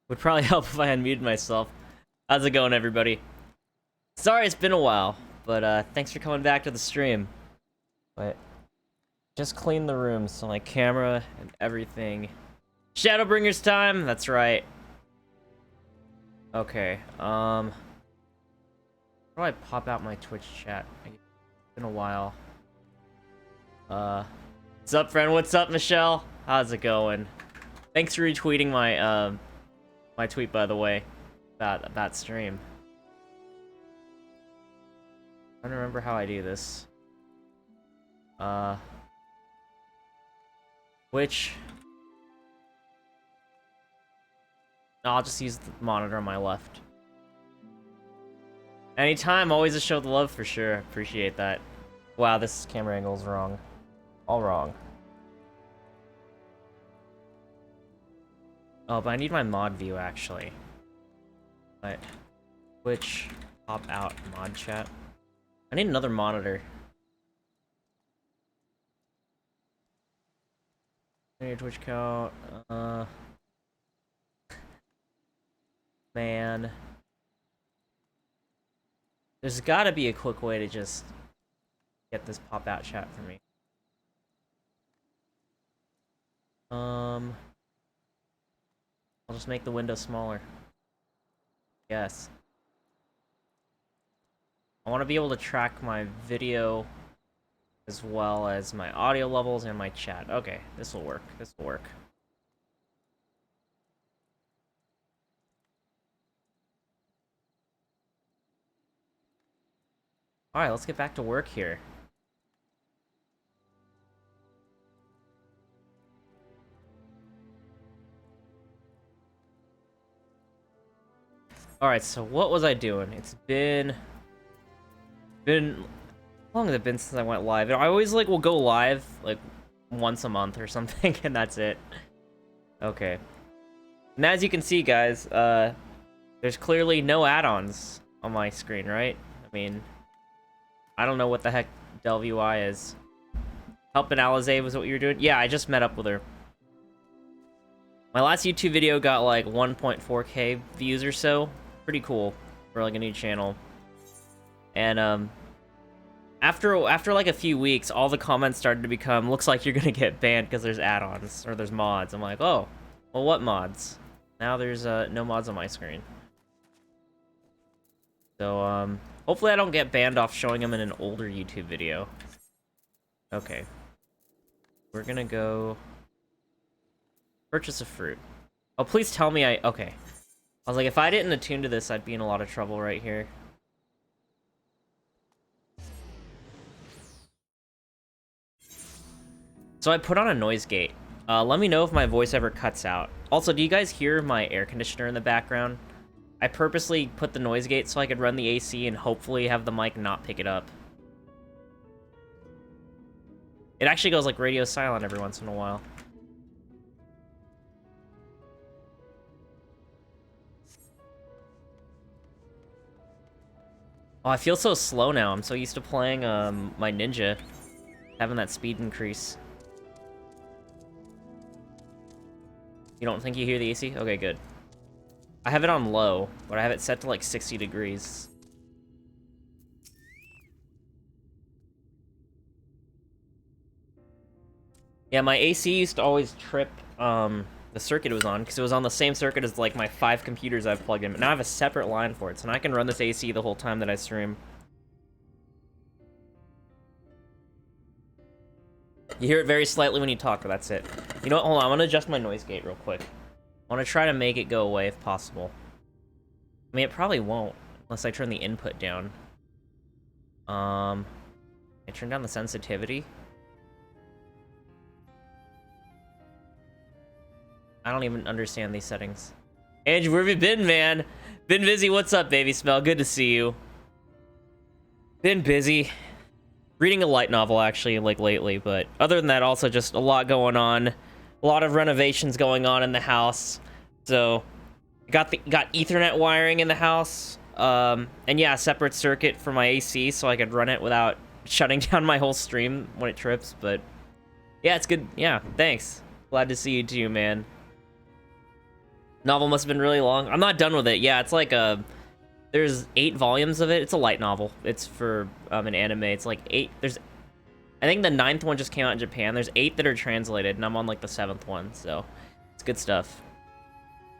Would probably help if I unmuted myself. How's it going, everybody? Sorry it's been a while, but thanks for coming back to the stream. But just clean the room, so my camera and everything. Shadowbringers time, that's right. Okay, how do I pop out my Twitch chat? It's been a while. What's up, friend? What's up, Michelle? How's it going? Thanks for retweeting my my tweet, by the way, about that stream. I don't remember how I do this. Which? No, I'll just use the monitor on my left. Anytime, always a show of the love for sure. Appreciate that. Wow, this camera angle's wrong. All wrong. Oh, but I need my mod view actually. But Twitch pop out mod chat. I need another monitor. I need a Twitch count. Man. There's gotta be a quick way to just get this pop out chat for me. I'll just make the window smaller. Yes. I want to be able to track my video as well as my audio levels and my chat. Okay, this will work. This will work. Alright, let's get back to work here. Alright, so what was I doing? It's been... How long has it been since I went live? I always, like, will go live, like, once a month or something, and that's it. Okay. And as you can see, guys, there's clearly no add-ons on my screen, right? I mean, I don't know what the heck Delve UI is. Helping Alizé was what you were doing? Yeah, I just met up with her. My last YouTube video got like 1.4k views or so. Pretty cool for like a new channel. And after like a few weeks, all the comments started to become, looks like you're gonna get banned because there's add-ons or there's mods. I'm like, oh, well, what mods? Now there's no mods on my screen. So hopefully I don't get banned off showing them in an older YouTube video. Okay. We're gonna go purchase a fruit. Oh, please tell me okay. I was like, if I didn't attune to this, I'd be in a lot of trouble right here. So I put on a noise gate. Let me know if my voice ever cuts out. Also, do you guys hear my air conditioner in the background? I purposely put the noise gate so I could run the AC and hopefully have the mic not pick it up. It actually goes like radio silent every once in a while. Oh, I feel so slow now. I'm so used to playing my ninja, having that speed increase. You don't think you hear the AC? Okay, good. I have it on low, but I have it set to like 60 degrees. Yeah, my AC used to always trip the circuit it was on, because it was on the same circuit as like my 5 computers I've plugged in. But now I have a separate line for it, so now I can run this AC the whole time that I stream. You hear it very slightly when you talk, but that's it. You know what? Hold on, I'm gonna adjust my noise gate real quick. I want to try to make it go away if possible. I mean, it probably won't, unless I turn the input down. I turn down the sensitivity. I don't even understand these settings. Andrew, where have you been, man? Been busy. What's up, baby smell? Good to see you. Been busy. Reading a light novel, actually, like, lately. But other than that, also just a lot going on. A lot of renovations going on in the house. So, got Ethernet wiring in the house. And yeah, a separate circuit for my AC so I could run it without shutting down my whole stream when it trips. But yeah, it's good. Yeah, thanks. Glad to see you too, man. Novel must have been really long. I'm not done with it. Yeah, it's like there's 8 volumes of it. It's a light novel. It's for an anime. It's like 8. I think the 9th one just came out in Japan. There's 8 that are translated, and I'm on like the 7th one, so it's good stuff.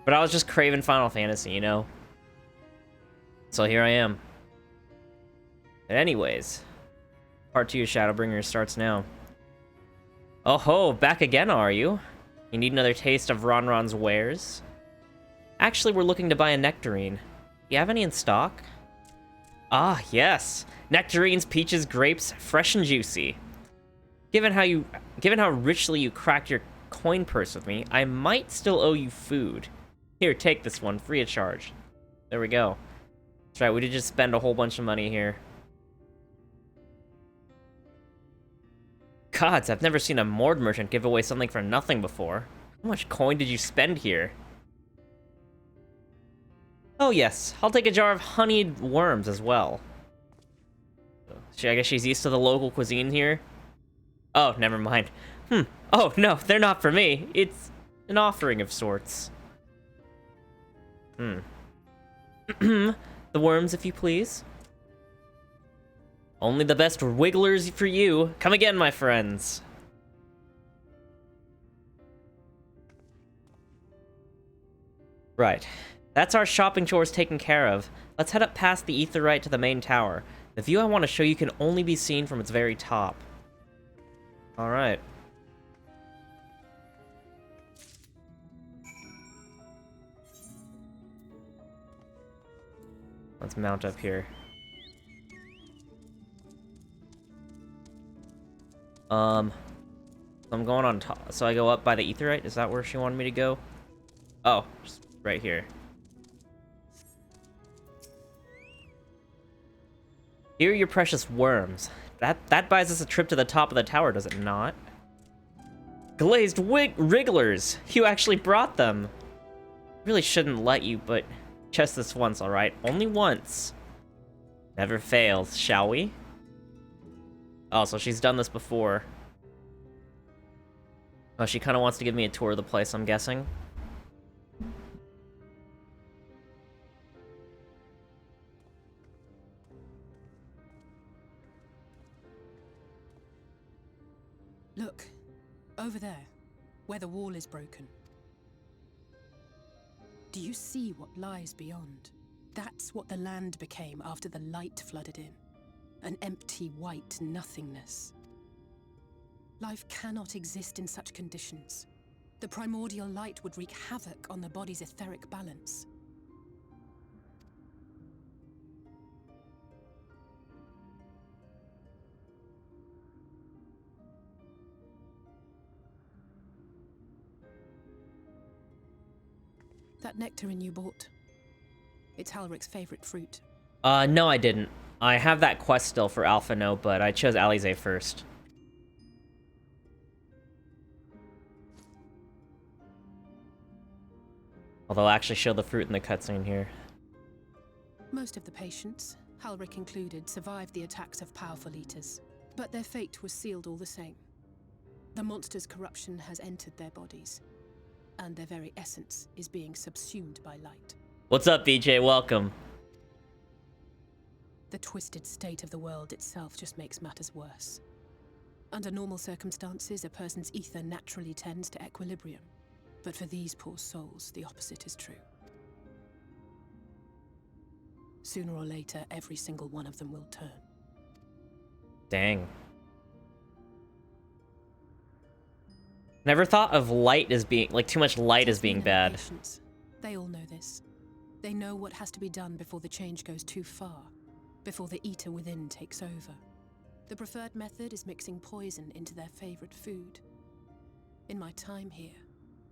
But I was just craving Final Fantasy, you know? So here I am. But anyways, part 2 of Shadowbringers starts now. Oh ho, back again, are you? You need another taste of Ronron's wares? Actually, we're looking to buy a nectarine. Do you have any in stock? Ah, yes. Nectarines, peaches, grapes, fresh and juicy. Given how richly you cracked your coin purse with me, I might still owe you food. Here, take this one, free of charge. There we go. That's right, we did just spend a whole bunch of money here. Gods, I've never seen a Mord merchant give away something for nothing before. How much coin did you spend here? Oh yes, I'll take a jar of honeyed worms as well. I guess she's used to the local cuisine here. Oh, never mind. Oh, no, they're not for me. It's an offering of sorts. The worms, if you please. Only the best wigglers for you. Come again, my friends. Right. That's our shopping chores taken care of. Let's head up past the Aetheryte to the main tower. The view I want to show you can only be seen from its very top. Alright. Let's mount up here. I'm going on top. So I go up by the Aetheryte? Is that where she wanted me to go? Oh, just right here. Here are your precious worms. That buys us a trip to the top of the tower, does it not? Glazed wrigglers! You actually brought them! Really shouldn't let you, but just this once, alright? Only once. Never fails, shall we? Oh, so she's done this before. Oh, she kind of wants to give me a tour of the place, I'm guessing. Look, over there, where the wall is broken. Do you see what lies beyond? That's what the land became after the light flooded in. An empty white nothingness. Life cannot exist in such conditions. The primordial light would wreak havoc on the body's etheric balance. That nectarine you bought, it's Halric's favorite fruit. No, I didn't. I have that quest still for Alpha No, but I chose Alize first. Although I'll actually show the fruit in the cutscene here. Most of the patients, Halric included, survived the attacks of powerful eaters, but their fate was sealed all the same. The monster's corruption has entered their bodies, and their very essence is being subsumed by light. What's up, BJ? Welcome. The twisted state of the world itself just makes matters worse. Under normal circumstances, a person's ether naturally tends to equilibrium. But for these poor souls, the opposite is true. Sooner or later, every single one of them will turn. Dang. Never thought of light as being, like, too much light as being bad. Patients, they all know this. They know what has to be done before the change goes too far, before the eater within takes over. The preferred method is mixing poison into their favorite food. In my time here,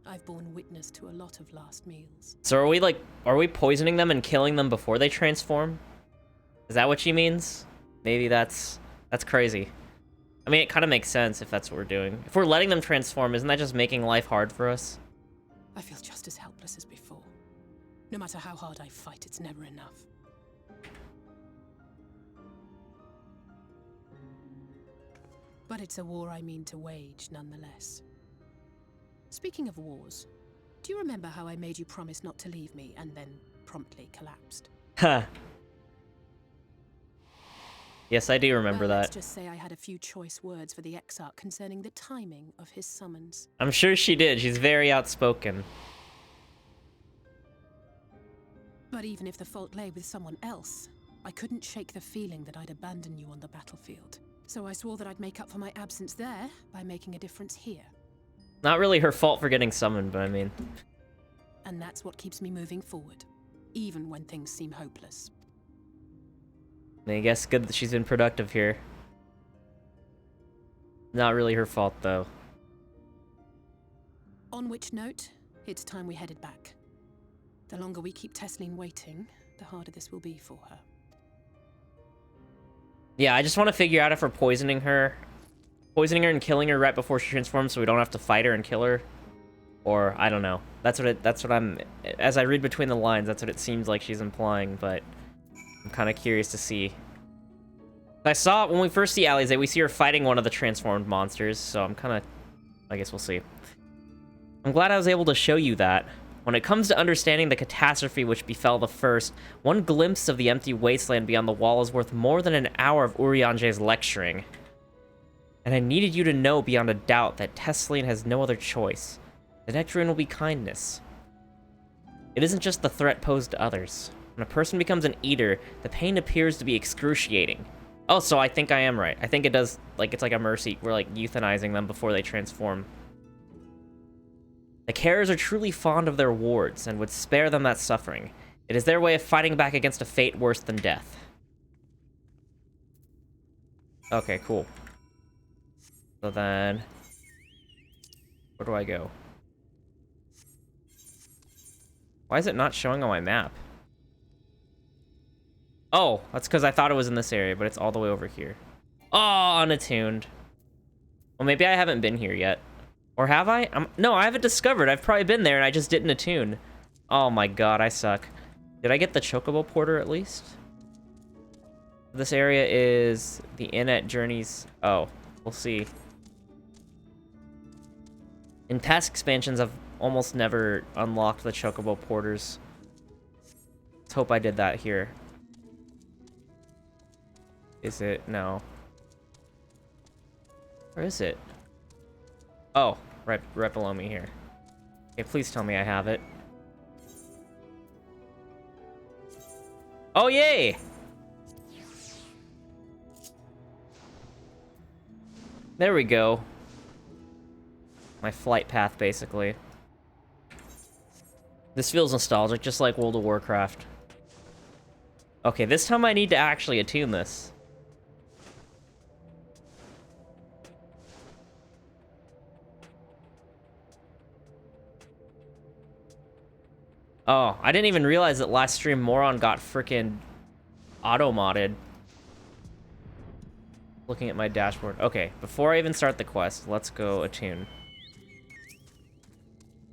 I've borne witness to a lot of last meals. So are we poisoning them and killing them before they transform? Is that what she means? Maybe that's crazy. I mean, it kind of makes sense if that's what we're doing. If we're letting them transform, isn't that just making life hard for us? I feel just as helpless as before. No matter how hard I fight, it's never enough. But it's a war I mean to wage, nonetheless. Speaking of wars, do you remember how I made you promise not to leave me and then promptly collapsed? Huh. Yes, I do remember that. Let's just say I had a few choice words for the Exarch concerning the timing of his summons. I'm sure she did. She's very outspoken. But even if the fault lay with someone else, I couldn't shake the feeling that I'd abandon you on the battlefield. So I swore that I'd make up for my absence there by making a difference here. Not really her fault for getting summoned, but I mean... And that's what keeps me moving forward, even when things seem hopeless. I guess good that she's been productive here. Not really her fault, though. On which note, it's time we headed back. The longer we keep Tesleen waiting, the harder this will be for her. Yeah, I just want to figure out if we're poisoning her and killing her right before she transforms so we don't have to fight her and kill her. Or, I don't know. That's what I'm... As I read between the lines, that's what it seems like she's implying, but... I'm kind of curious to see. I saw, when we first see Alize, we see her fighting one of the transformed monsters, so I'm kind of... I guess we'll see. I'm glad I was able to show you that. When it comes to understanding the catastrophe which befell the first, one glimpse of the empty wasteland beyond the wall is worth more than an hour of Urianger's lecturing. And I needed you to know beyond a doubt that Tesleen has no other choice. The nectarine will be kindness. It isn't just the threat posed to others. When a person becomes an eater, the pain appears to be excruciating. Oh, so I think I am right. I think it does, like, it's like a mercy. We're, like, euthanizing them before they transform. The carers are truly fond of their wards and would spare them that suffering. It is their way of fighting back against a fate worse than death. Okay, cool. So then... where do I go? Why is it not showing on my map? Oh, that's because I thought it was in this area, but it's all the way over here. Oh, unattuned. Well, maybe I haven't been here yet. Or have I? No, I haven't discovered. I've probably been there and I just didn't attune. Oh my god, I suck. Did I get the Chocobo Porter at least? This area is the inn at Journey's... Oh, we'll see. In past expansions, I've almost never unlocked the Chocobo Porters. Let's hope I did that here. Is it? No. Where is it? Oh, right below me here. Okay, please tell me I have it. Oh, yay! There we go. My flight path, basically. This feels nostalgic, just like World of Warcraft. Okay, this time I need to actually attune this. Oh, I didn't even realize that last stream Moron got frickin' auto-modded. Looking at my dashboard. Okay, before I even start the quest, let's go attune.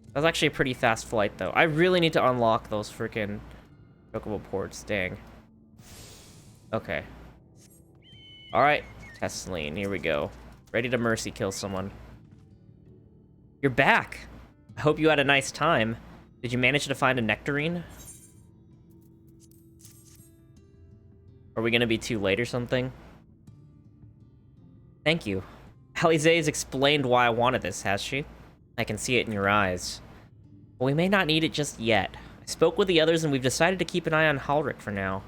That was actually a pretty fast flight, though. I really need to unlock those frickin' Chocobo ports. Dang. Okay. Alright, Tesseline, here we go. Ready to mercy kill someone. You're back! I hope you had a nice time. Did you manage to find a nectarine? Are we gonna be too late or something? Thank you. Alize's explained why I wanted this, has she? I can see it in your eyes. Well, we may not need it just yet. I spoke with the others and we've decided to keep an eye on Halric for now.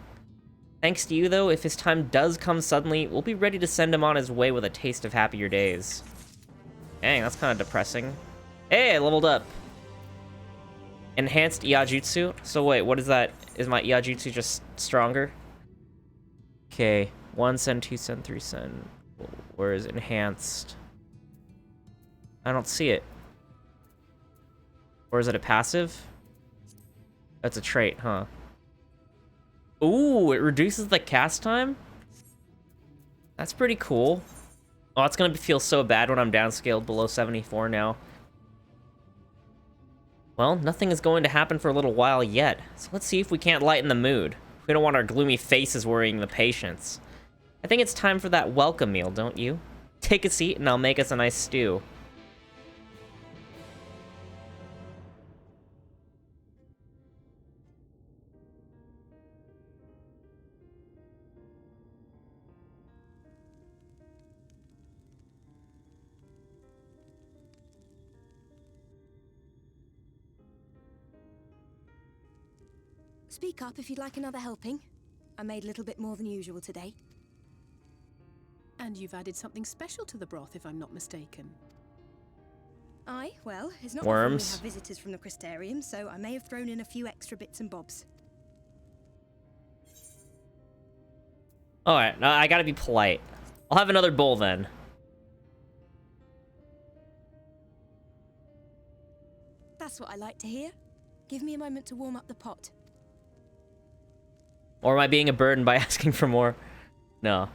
Thanks to you, though, if his time does come suddenly, we'll be ready to send him on his way with a taste of happier days. Dang, that's kind of depressing. Hey, I leveled up. Enhanced Iajutsu? So wait, what is that? Is my Iajutsu just stronger? Okay, 1 sen, 2 sen, 3 sen. Where is enhanced? I don't see it. Or is it a passive? That's a trait, huh? Ooh, it reduces the cast time? That's pretty cool. Oh, it's gonna feel so bad when I'm downscaled below 74 now. Well, nothing is going to happen for a little while yet, so let's see if we can't lighten the mood. We don't want our gloomy faces worrying the patients. I think it's time for that welcome meal, don't you? Take a seat and I'll make us a nice stew. Speak up if you'd like another helping. I made a little bit more than usual today. And you've added something special to the broth, if I'm not mistaken. Aye, well, it's not Worms. often we have visitors from the Crystarium, so I may have thrown in a few extra bits and bobs. Alright, now I gotta be polite. I'll have another bowl then. That's what I like to hear. Give me a moment to warm up the pot. Or am I being a burden by asking for more? No.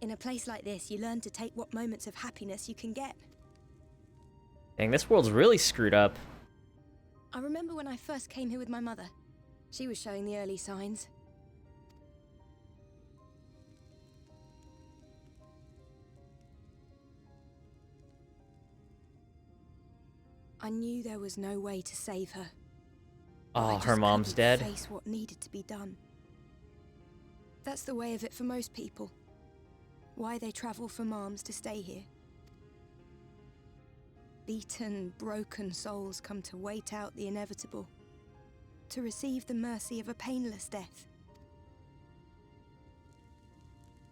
In a place like this, you learn to take what moments of happiness you can get. Dang, this world's really screwed up. I remember when I first came here with my mother. She was showing the early signs. I knew there was no way to save her. But I Oh, just her mom's couldn't dead? face what needed to be done. That's the way of it for most people. Why they travel from arms to stay here. Beaten, broken souls come to wait out the inevitable. To receive the mercy of a painless death.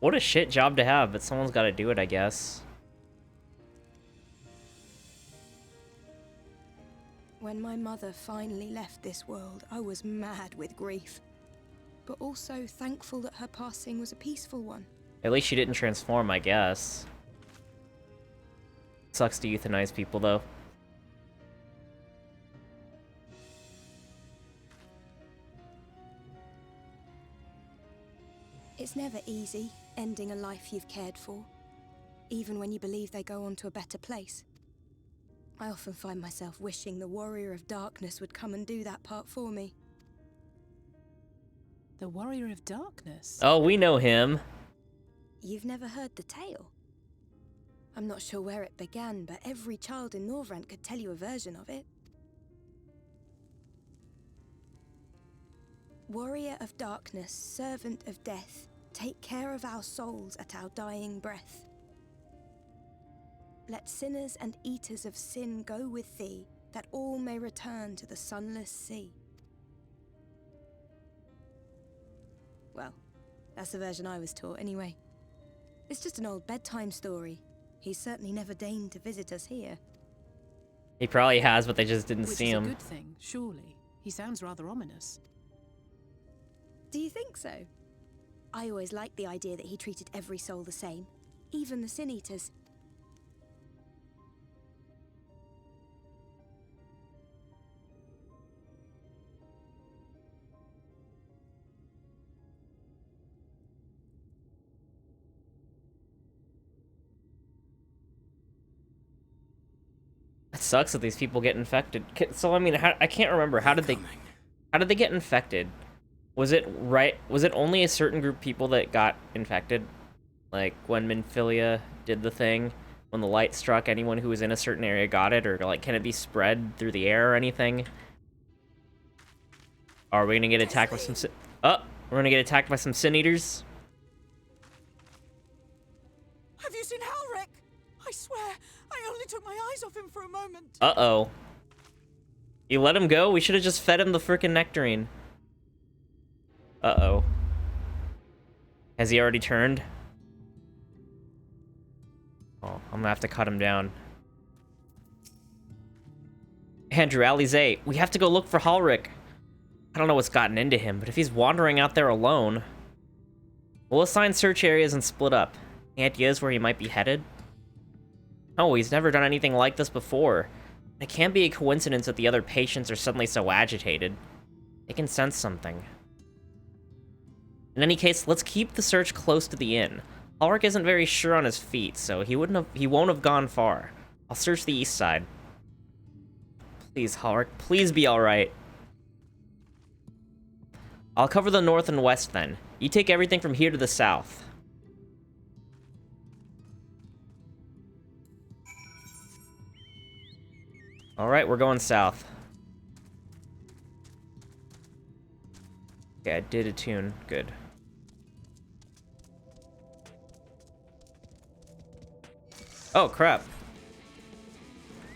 What a shit job to have, but someone's gotta do it, I guess. When my mother finally left this world, I was mad with grief. But also thankful that her passing was a peaceful one. At least she didn't transform, I guess. Sucks to euthanize people, though. never easy, ending a life you've cared for, even when you believe they go on to a better place. I often find myself wishing the Warrior of Darkness would come and do that part for me. The Warrior of Darkness? Oh, we know him. You've never heard the tale? I'm not sure where it began, but every child in Norvrent could tell you a version of it. Warrior of Darkness, servant of death, take care of our souls at our dying breath. Let sinners and eaters of sin go with thee, that all may return to the sunless sea. Well, that's the version I was taught anyway. It's just an old bedtime story. He's certainly never deigned to visit us here. He probably has, but they just didn't Which see is him. a good thing, surely. He sounds rather ominous. Do you think so? I always liked the idea that he treated every soul the same, even the Sin Eaters. It sucks that these people get infected. So I mean, I can't remember. How did they get infected? Was it only a certain group of people that got infected? Like when Minfilia did the thing, when the light struck, anyone who was in a certain area got it, or like can it be spread through the air or anything? Are we gonna get attacked by some? We're gonna get attacked by some Sin Eaters. Have you seen Halric? I swear, I only took my eyes off him for a moment. Uh-oh. You let him go? We should have just fed him the frickin' nectarine. Uh-oh. Has he already turned? Oh, I'm gonna have to cut him down. Andrew, Alize, we have to go look for Halric. I don't know what's gotten into him, but if he's wandering out there alone... We'll assign search areas and split up. Any ideas where he might be headed? Oh, he's never done anything like this before. It can't be a coincidence that the other patients are suddenly so agitated. They can sense something. In any case, let's keep the search close to the inn. Halric isn't very sure on his feet, so he won't have gone far. I'll search the east side. Please, Halric, please be alright. I'll cover the north and west then. You take everything from here to the south. Alright, we're going south. Okay, I did attune. Good. Oh, crap.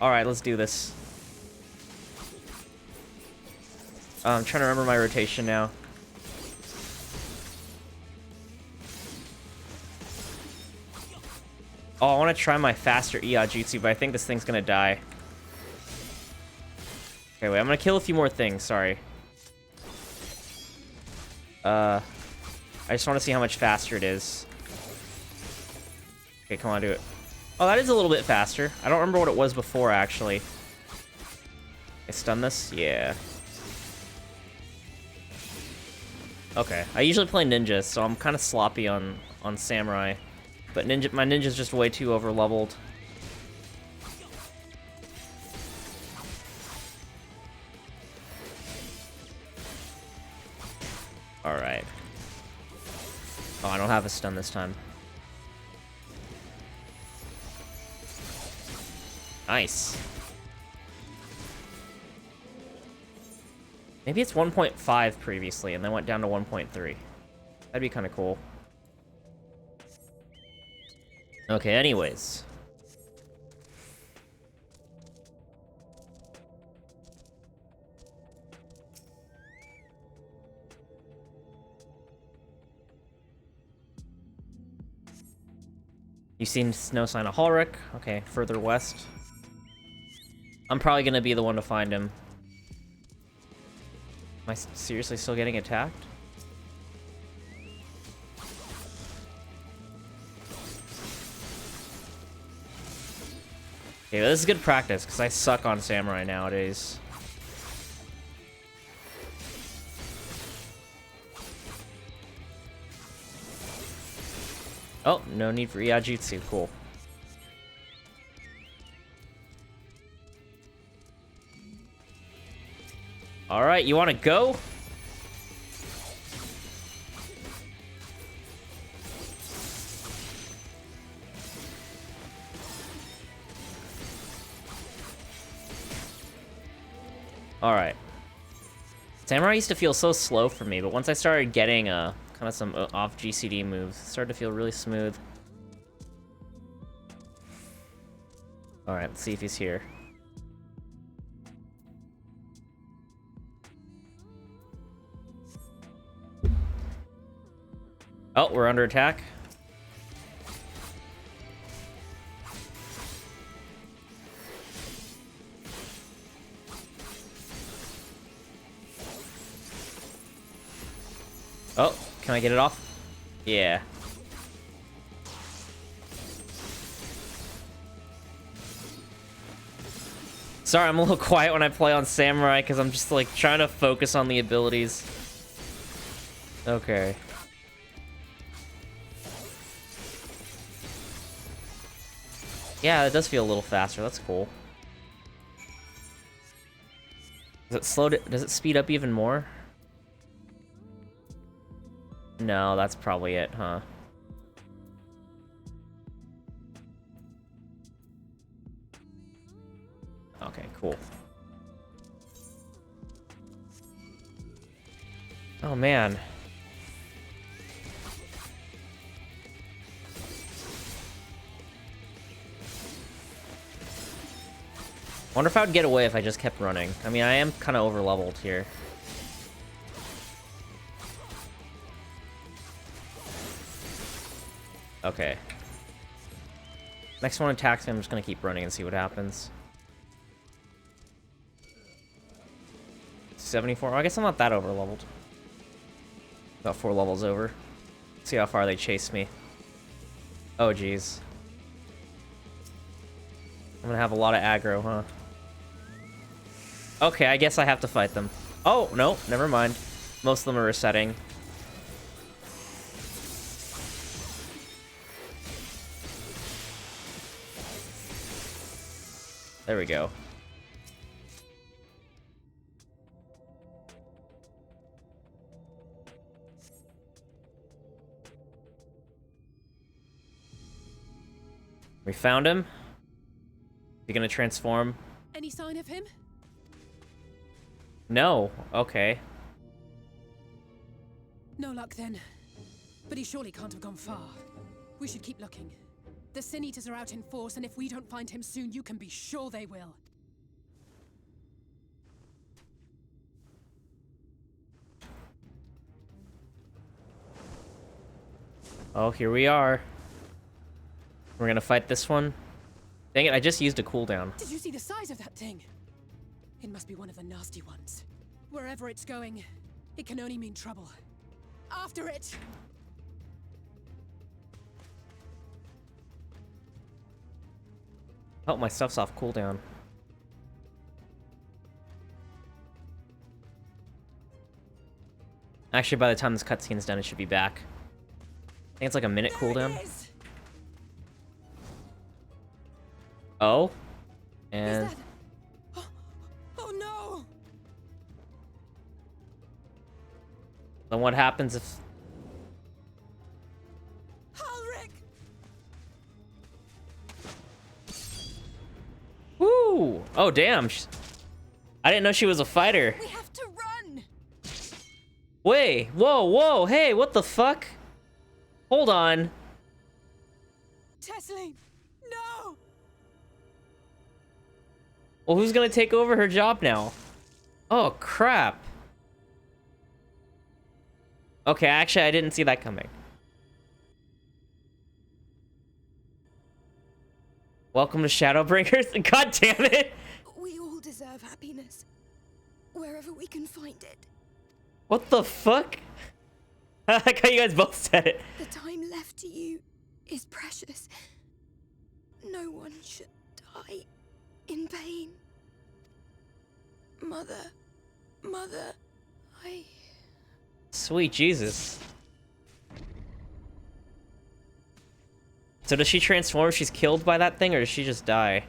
Alright, let's do this. I'm trying to remember my rotation now. Oh, I want to try my faster Iajutsu, but I think this thing's gonna die. Okay, wait, I'm gonna kill a few more things, sorry. I just want to see how much faster it is. Okay, come on, do it. Oh, that is a little bit faster. I don't remember what it was before, actually. I stun this? Yeah. Okay, I usually play ninjas, so I'm kind of sloppy on samurai. But my ninja's just way too over-leveled. Alright. Oh, I don't have a stun this time. Nice. Maybe it's 1.5 previously, and then went down to 1.3. That'd be kind of cool. Okay, anyways. You seen no sign of Halric? Okay, further west. I'm probably gonna be the one to find him. Am I seriously still getting attacked? Okay, this is good practice, because I suck on samurai nowadays. Oh, no need for Iajutsu. Cool. Alright, you wanna go? Alright. Samurai used to feel so slow for me, but once I started getting kind of some off GCD moves, it started to feel really smooth. Alright, let's see if he's here. Oh, we're under attack. Oh, can I get it off? Yeah. Sorry, I'm a little quiet when I play on Samurai because I'm just like trying to focus on the abilities. Okay. Yeah, it does feel a little faster. That's cool. Does it slow it? Does it speed up even more? No, that's probably it, huh? Okay, cool. Oh, man. Wonder if I would get away if I just kept running. I mean, I am kind of over-leveled here. Okay. Next one attacks me, I'm just gonna keep running and see what happens. 74. Oh, I guess I'm not that over-leveled. About 4 levels over. See how far they chase me. Oh, jeez. I'm gonna have a lot of aggro, huh? Okay, I guess I have to fight them. Oh, no, never mind. Most of them are resetting. There we go. We found him. You gonna transform? Any sign of him? No. Okay. No luck then. But he surely can't have gone far. We should keep looking. The Sin Eaters are out in force, and if we don't find him soon, you can be sure they will. Oh, here we are. We're gonna fight this one. Dang it, I just used a cooldown. Did you see the size of that thing? It must be one of the nasty ones. Wherever it's going, it can only mean trouble. After it! Oh, my stuff's off cooldown. Actually, by the time this cutscene's done, it should be back. I think it's like a minute cooldown. Oh. And... Oh no! Then what happens if... Halric! Woo! Oh, damn. I didn't know she was a fighter. We have to run! Wait, whoa, whoa, hey, what the fuck? Hold on. Tesseline! No! Well, who's gonna take over her job now? Oh, crap. Okay, actually, I didn't see that coming. Welcome to Shadowbringers. God damn it! We all deserve happiness. Wherever we can find it. What the fuck? I like how you guys both said it. The time left to you is precious. No one should die in pain. Mother, I... Sweet Jesus. So does she transform if she's killed by that thing, or does she just die?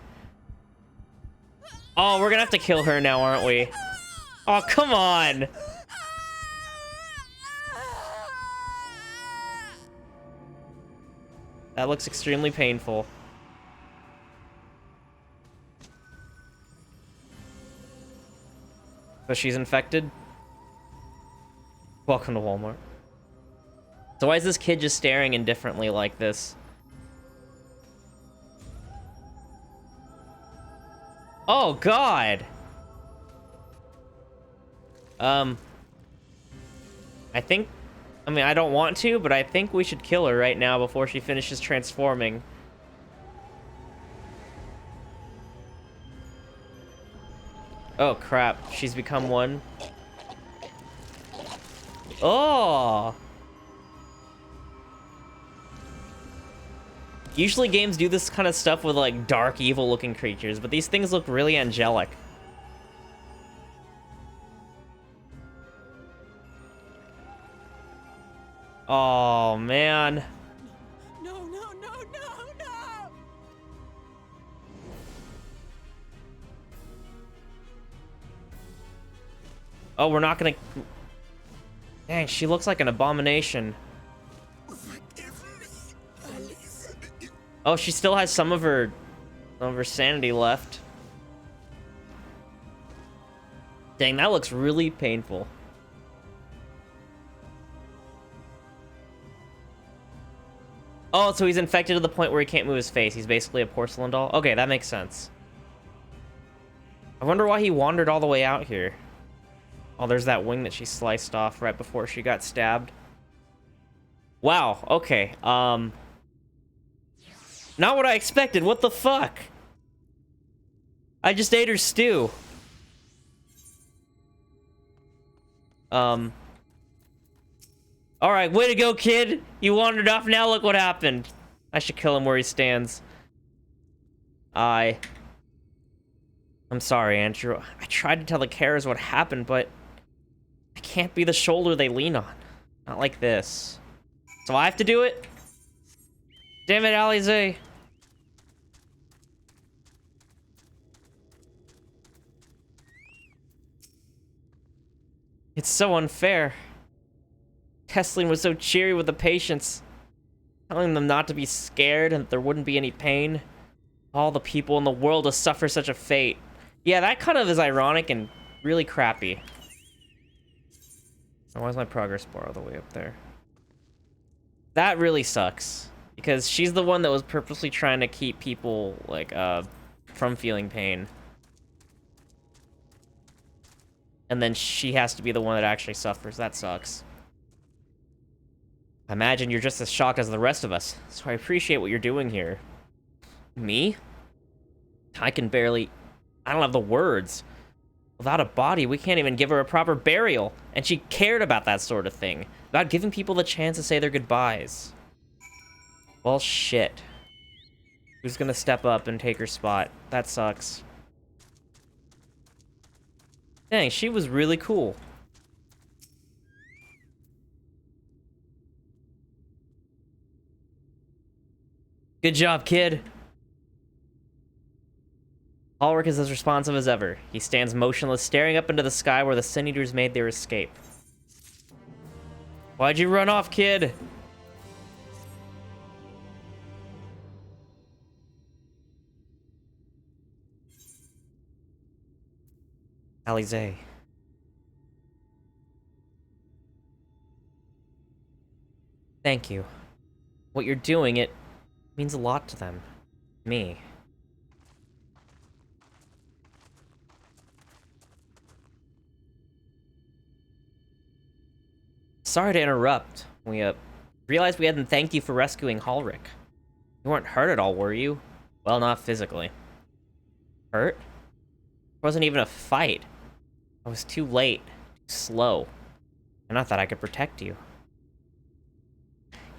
Oh, we're gonna have to kill her now, aren't we? Oh, come on! That looks extremely painful. So she's infected? Welcome to Walmart. So why is this kid just staring indifferently like this? Oh, God! I mean, I don't want to, but I think we should kill her right now before she finishes transforming. Oh, crap. She's become one. Oh! Usually games do this kind of stuff with, like, dark, evil-looking creatures, but these things look really angelic. Oh, man. No, no, no, no, no! Oh, we're not gonna... Dang, she looks like an abomination. Oh, she still has some of her sanity left. Dang, that looks really painful. Oh, so he's infected to the point where he can't move his face. He's basically a porcelain doll. Okay, that makes sense. I wonder why he wandered all the way out here. Oh, there's that wing that she sliced off right before she got stabbed. Wow, okay. Not what I expected. What the fuck? I just ate her stew. Alright, way to go, kid. You wandered off, now look what happened. I should kill him where he stands. I'm sorry, Andrew. I tried to tell the carers what happened, but I can't be the shoulder they lean on. Not like this. So I have to do it? Damn it, Alize. It's so unfair. Tessling was so cheery with the patients, telling them not to be scared and that there wouldn't be any pain. All the people in the world to suffer such a fate. Yeah, that kind of is ironic and really crappy. Oh, why is my progress bar all the way up there? That really sucks. Because she's the one that was purposely trying to keep people, like, from feeling pain. And then she has to be the one that actually suffers. That sucks. I imagine you're just as shocked as the rest of us, so I appreciate what you're doing here. Me? I don't have the words. Without a body, we can't even give her a proper burial. And she cared about that sort of thing. About giving people the chance to say their goodbyes. Well, shit. Who's gonna step up and take her spot? That sucks. Dang, she was really cool. Good job, kid. Ulrich is as responsive as ever. He stands motionless, staring up into the sky where the Sin Eaters made their escape. Why'd you run off, kid? Alize. Thank you. What you're doing, it means a lot to them. Me. Sorry to interrupt. We, realized we hadn't thanked you for rescuing Ulrich. You weren't hurt at all, were you? Well, not physically. Hurt? It wasn't even a fight. I was too late. Too slow. And I thought I could protect you.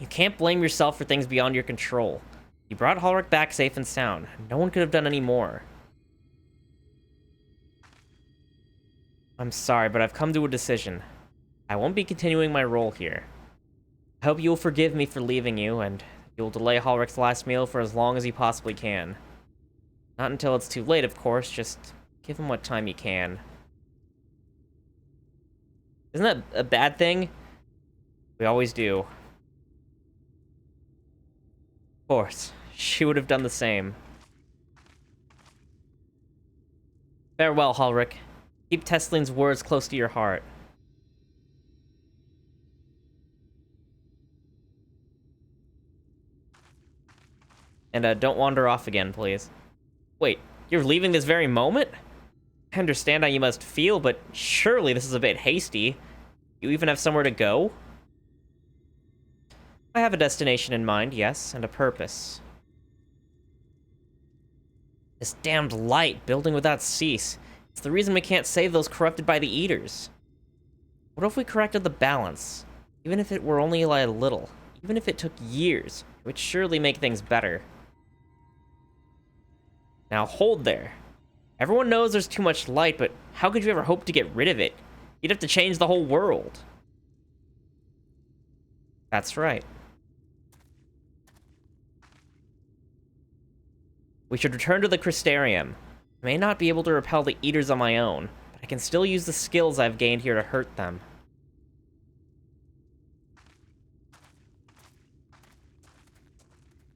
You can't blame yourself for things beyond your control. You brought Ulrich back safe and sound. No one could have done any more. I'm sorry, but I've come to a decision. I won't be continuing my role here. I hope you will forgive me for leaving you, and He will delay Halrich's last meal for as long as he possibly can. Not until it's too late, of course, just give him what time you can. Isn't that a bad thing? We always do. Of course, she would have done the same. Farewell, Halrich. Keep Tesslin's words close to your heart. And don't wander off again, please. Wait, you're leaving this very moment? I understand how you must feel, but surely this is a bit hasty. You even have somewhere to go? I have a destination in mind, yes, and a purpose. This damned light, building without cease. It's the reason we can't save those corrupted by the Eaters. What if we corrected the balance? Even if it were only a little. Even if it took years, it would surely make things better. Now hold there. Everyone knows there's too much light, but how could you ever hope to get rid of it? You'd have to change the whole world. That's right. We should return to the Crystarium. I may not be able to repel the Eaters on my own, but I can still use the skills I've gained here to hurt them.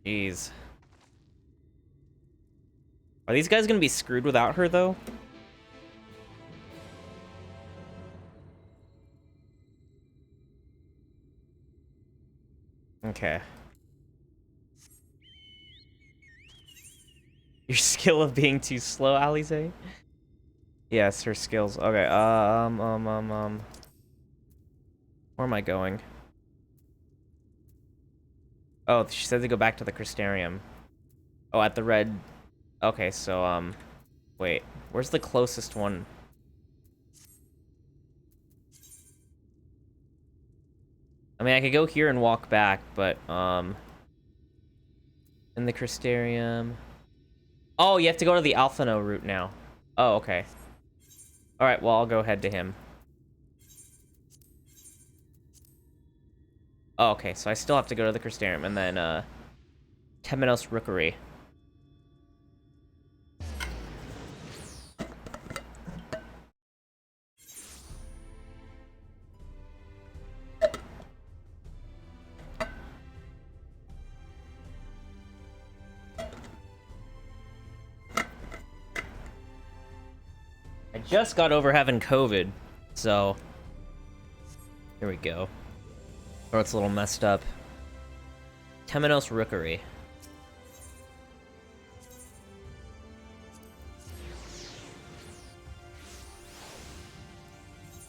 Jeez. Are these guys gonna be screwed without her, though? Okay. Your skill of being too slow, Alize? Yes, her skills. Okay, where am I going? Oh, she said to go back to the Crystarium. Oh, at the red... Okay, so, wait. Where's the closest one? I mean, I could go here and walk back, but, in the Crystarium... Oh, you have to go to the Alphino route now. Oh, okay. Alright, well, I'll go head to him. Oh, okay, so I still have to go to the Crystarium, and then, Temenos Rookery. I just got over having COVID, so here we go. Or it's a little messed up. Temenos Rookery.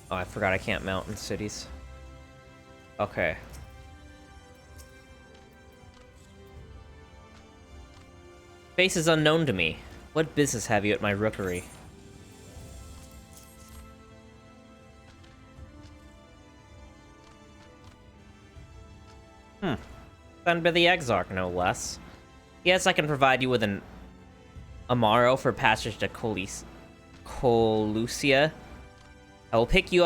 Oh, I forgot I can't mount in cities. Okay. Face is unknown to me. What business have you at my rookery? Sent by the Exarch, no less. Yes, I can provide you with an Amaro for passage to Colusia. I will pick you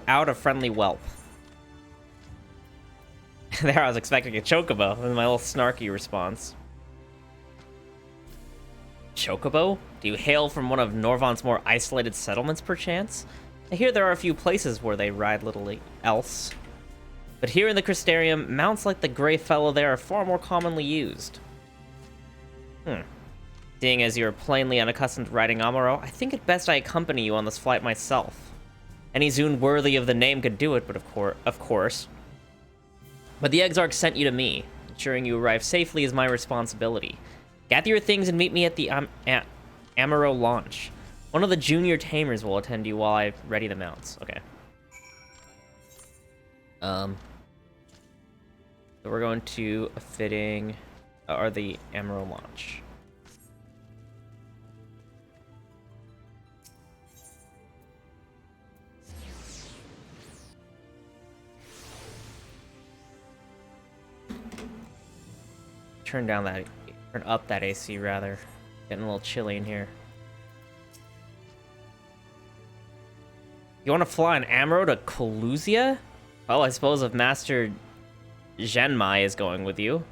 out a friendly whelp. There I was expecting a chocobo, with my little snarky response. Chocobo? Do you hail from one of Norvon's more isolated settlements, perchance? I hear there are a few places where they ride little else. But here in the Crystarium, mounts like the gray fellow there are far more commonly used. Seeing as you're plainly unaccustomed to riding Amaro, I think it best I accompany you on this flight myself. Any Zune worthy of the name could do it, but of course. But the Exarch sent you to me. Ensuring you arrive safely is my responsibility. Gather your things and meet me at the Amaro launch. One of the junior tamers will attend you while I ready the mounts. Okay. So we're going to a fitting, or the Amaro launch. Turn up that AC rather. Getting a little chilly in here. You want to fly an Amaro to Colusia? Well, I suppose I've mastered Zhenmai is going with you.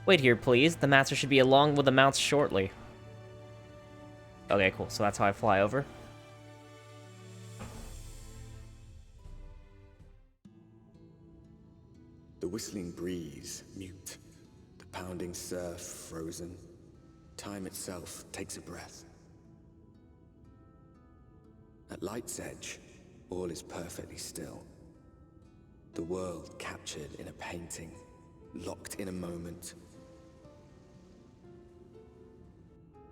Wait here, please. The master should be along with the mounts shortly. Okay, cool. So that's how I fly over. The whistling breeze, mute. The pounding surf, frozen. Time itself takes a breath. At light's edge, all is perfectly still. The world captured in a painting, locked in a moment.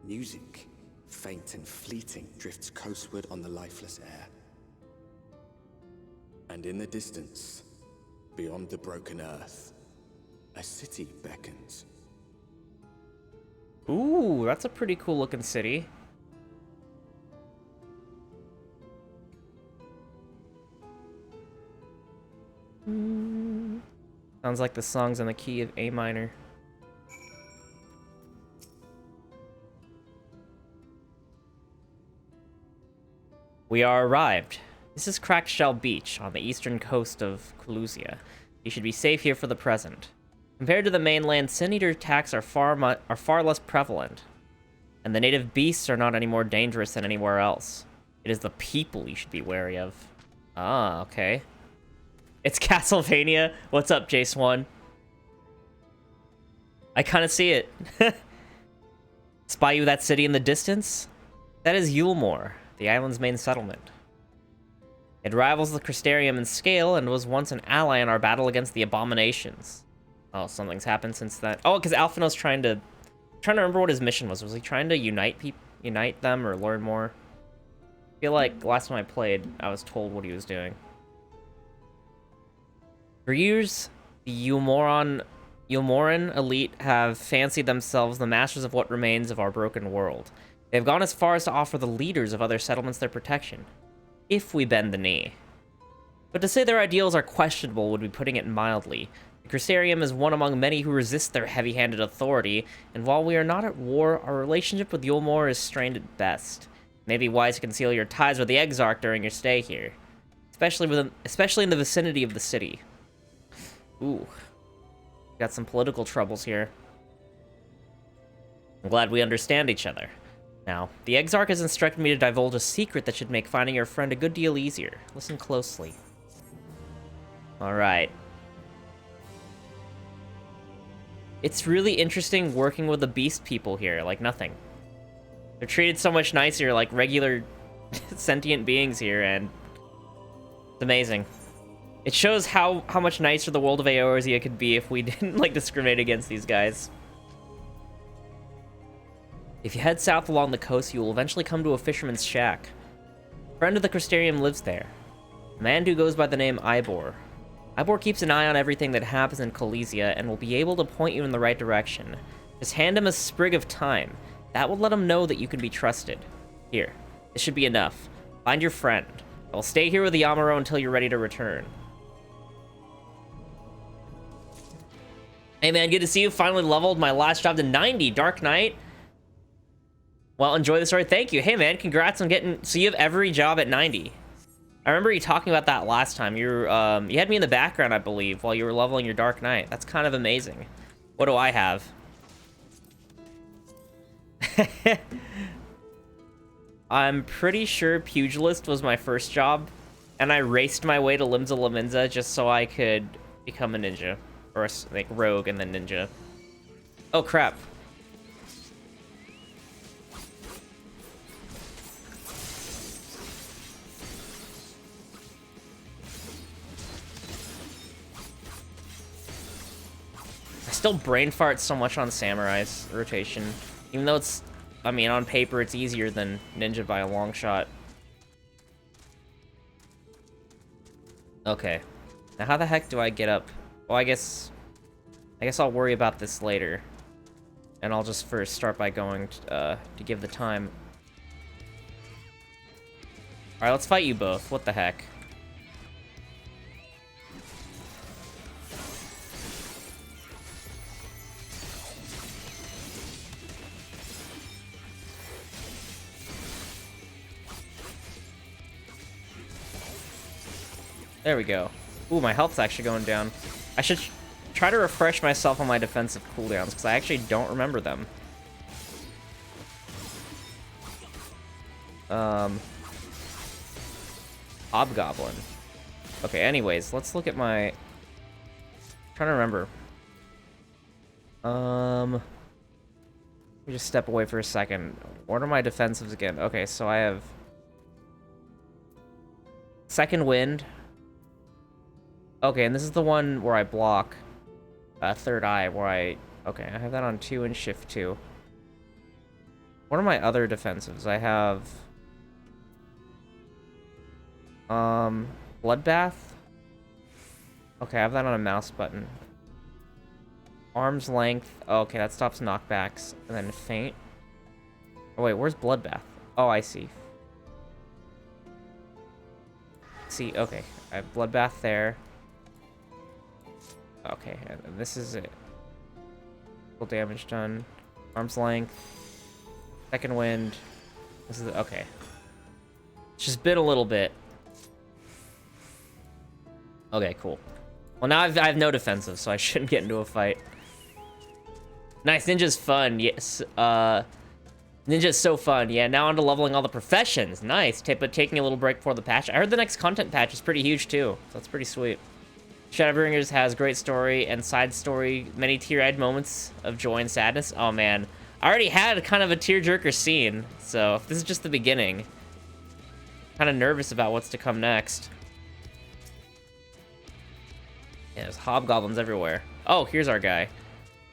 Music, faint and fleeting, drifts coastward on the lifeless air. And in the distance, beyond the broken earth, a city beckons. Ooh, that's a pretty cool looking city. Sounds like the song's in the key of A minor. We are arrived. This is Cracked Shell Beach on the eastern coast of Clusia. You should be safe here for the present. Compared to the mainland, Sin Eater attacks are far less prevalent, and the native beasts are not any more dangerous than anywhere else. It is the people you should be wary of. Ah, okay. It's Castlevania. What's up, Jace1? I kind of see it. Spy you that city in the distance? That is Yulmore, the island's main settlement. It rivals the Crystarium in scale and was once an ally in our battle against the Abominations. Oh, something's happened since then. Oh, because Alphinaud's trying to remember what his mission was. Was he trying to unite them or learn more? I feel like last time I played, I was told what he was doing. For years, the Yulmoran elite have fancied themselves the masters of what remains of our broken world. They have gone as far as to offer the leaders of other settlements their protection, if we bend the knee. But to say their ideals are questionable would be putting it mildly. The Crystarium is one among many who resist their heavy-handed authority, and while we are not at war, our relationship with Yulmore is strained at best. It may be wise to conceal your ties with the Exarch during your stay here, especially in the vicinity of the city. Ooh. Got some political troubles here. I'm glad we understand each other. Now, the Exarch has instructed me to divulge a secret that should make finding your friend a good deal easier. Listen closely. Alright. It's really interesting working with the beast people here, like nothing. They're treated so much nicer, like regular sentient beings here, and it's amazing. It shows how much nicer the world of Eorzea could be if we didn't, like, discriminate against these guys. If you head south along the coast, you will eventually come to a fisherman's shack. A friend of the Crystarium lives there. A man who goes by the name Ivor. Ivor keeps an eye on everything that happens in Colesia and will be able to point you in the right direction. Just hand him a sprig of thyme. That will let him know that you can be trusted. Here, this should be enough. Find your friend. I will stay here with the Amuro until you're ready to return. Hey man, good to see you. Finally leveled my last job to 90. Dark Knight. Well, enjoy the story. Thank you. Hey man, congrats on getting... So you have every job at 90. I remember you talking about that last time. You had me in the background, I believe, while you were leveling your Dark Knight. That's kind of amazing. What do I have? I'm pretty sure Pugilist was my first job, and I raced my way to Limsa Laminza just so I could become a ninja. Or, like, rogue and then ninja. Oh, crap. I still brain fart so much on Samurai's rotation. Even though it's, I mean, on paper it's easier than ninja by a long shot. Okay. Now how the heck do I get up? Well, I guess I'll worry about this later. And I'll just first start by going to give the time. Alright, let's fight you both. What the heck? There we go. Ooh, my health's actually going down. I should try to refresh myself on my defensive cooldowns, because I actually don't remember them. Hobgoblin. Okay, anyways, let's look at my... trying to remember. Let me just step away for a second. What are my defensives again? Okay, so I have... Second Wind. Okay, and this is the one where I block. Third Eye, where I... Okay, I have that on 2 and Shift 2. What are my other defensives? I have... Bloodbath? Okay, I have that on a mouse button. Arm's Length. Oh, okay, that stops knockbacks. And then Faint. Oh, wait, where's Bloodbath? Oh, I see. See, okay. I have Bloodbath there. Okay, and this is it. Full damage done. Arm's Length. Second Wind. This is okay. It's just been a little bit. Okay, cool. Well, now I have no defensive, so I shouldn't get into a fight. Nice, Ninja's fun. Yes, Ninja's so fun. Yeah, now on to leveling all the professions. Nice. But taking a little break before the patch. I heard the next content patch is pretty huge too, so that's pretty sweet. Shadowbringers has great story and side story, many tear-eyed moments of joy and sadness. Oh man, I already had kind of a tearjerker scene, so this is just the beginning. Kind of nervous about what's to come next. Yeah, there's hobgoblins everywhere. Oh, here's our guy.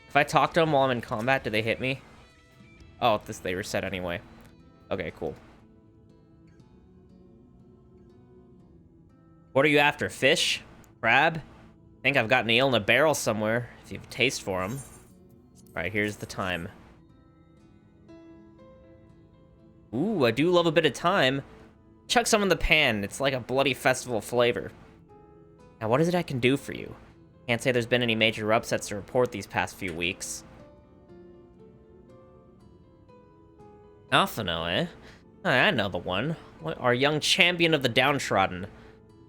If I talk to them while I'm in combat, do they hit me? Oh, they reset anyway. Okay, cool. What are you after? Fish? Crab? I think I've got an eel in a barrel somewhere, if you have a taste for them. Alright, here's the time. Ooh, I do love a bit of thyme. Chuck some in the pan. It's like a bloody festival flavor. Now, what is it I can do for you? Can't say there's been any major upsets to report these past few weeks. Alphino, eh? I know the one. Our young champion of the downtrodden.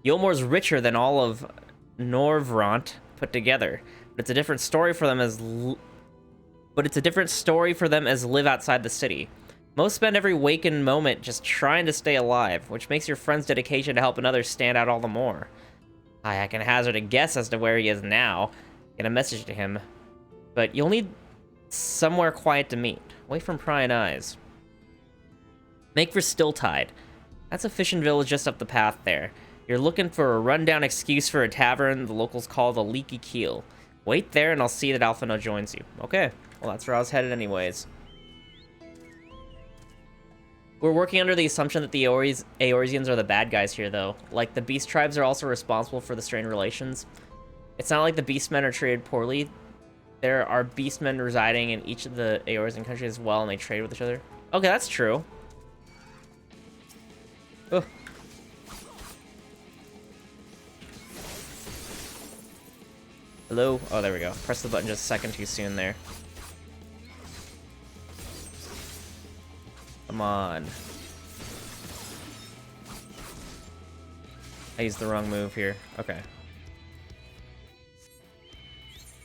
Ylmore's richer than all of Norvrant put together, but it's a different story for them as live outside the city. Most spend every waking moment just trying to stay alive, which makes your friend's dedication to helping others stand out all the more. I can hazard a guess as to where he is now. Get a message to him. But you'll need somewhere quiet to meet, away from prying eyes. Make for Stilltide. That's a fishing village just up the path there. You're looking for a rundown excuse for a tavern the locals call the Leaky Keel. Wait there and I'll see that Alphino joins you. Okay, well that's where I was headed anyways. We're working under the assumption that the Eorzeans are the bad guys here, though. Like, the Beast Tribes are also responsible for the strained relations. It's not like the Beastmen are treated poorly. There are Beastmen residing in each of the Eorzean countries as well, and they trade with each other. Okay, that's true. Ugh. Hello? Oh, there we go. Press the button just a second too soon there. Come on. I used the wrong move here. Okay.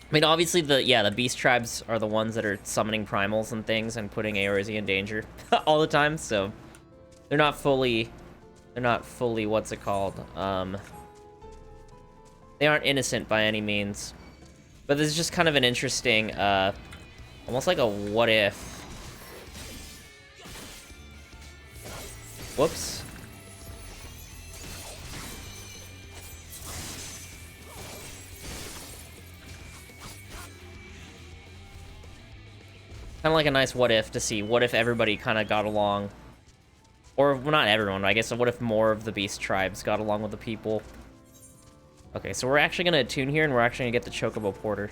I mean, obviously, the Beast Tribes are the ones that are summoning primals and things and putting Eorzea in danger all the time, so they're not fully, what's it called? They aren't innocent by any means. But this is just kind of an interesting, almost like a what if. Whoops. Kind of like a nice what if to see what if everybody kind of got along. Or, well, not everyone, but I guess what if more of the Beast Tribes got along with the people. Okay, so we're actually going to attune here, and we're actually going to get the Chocobo Porter.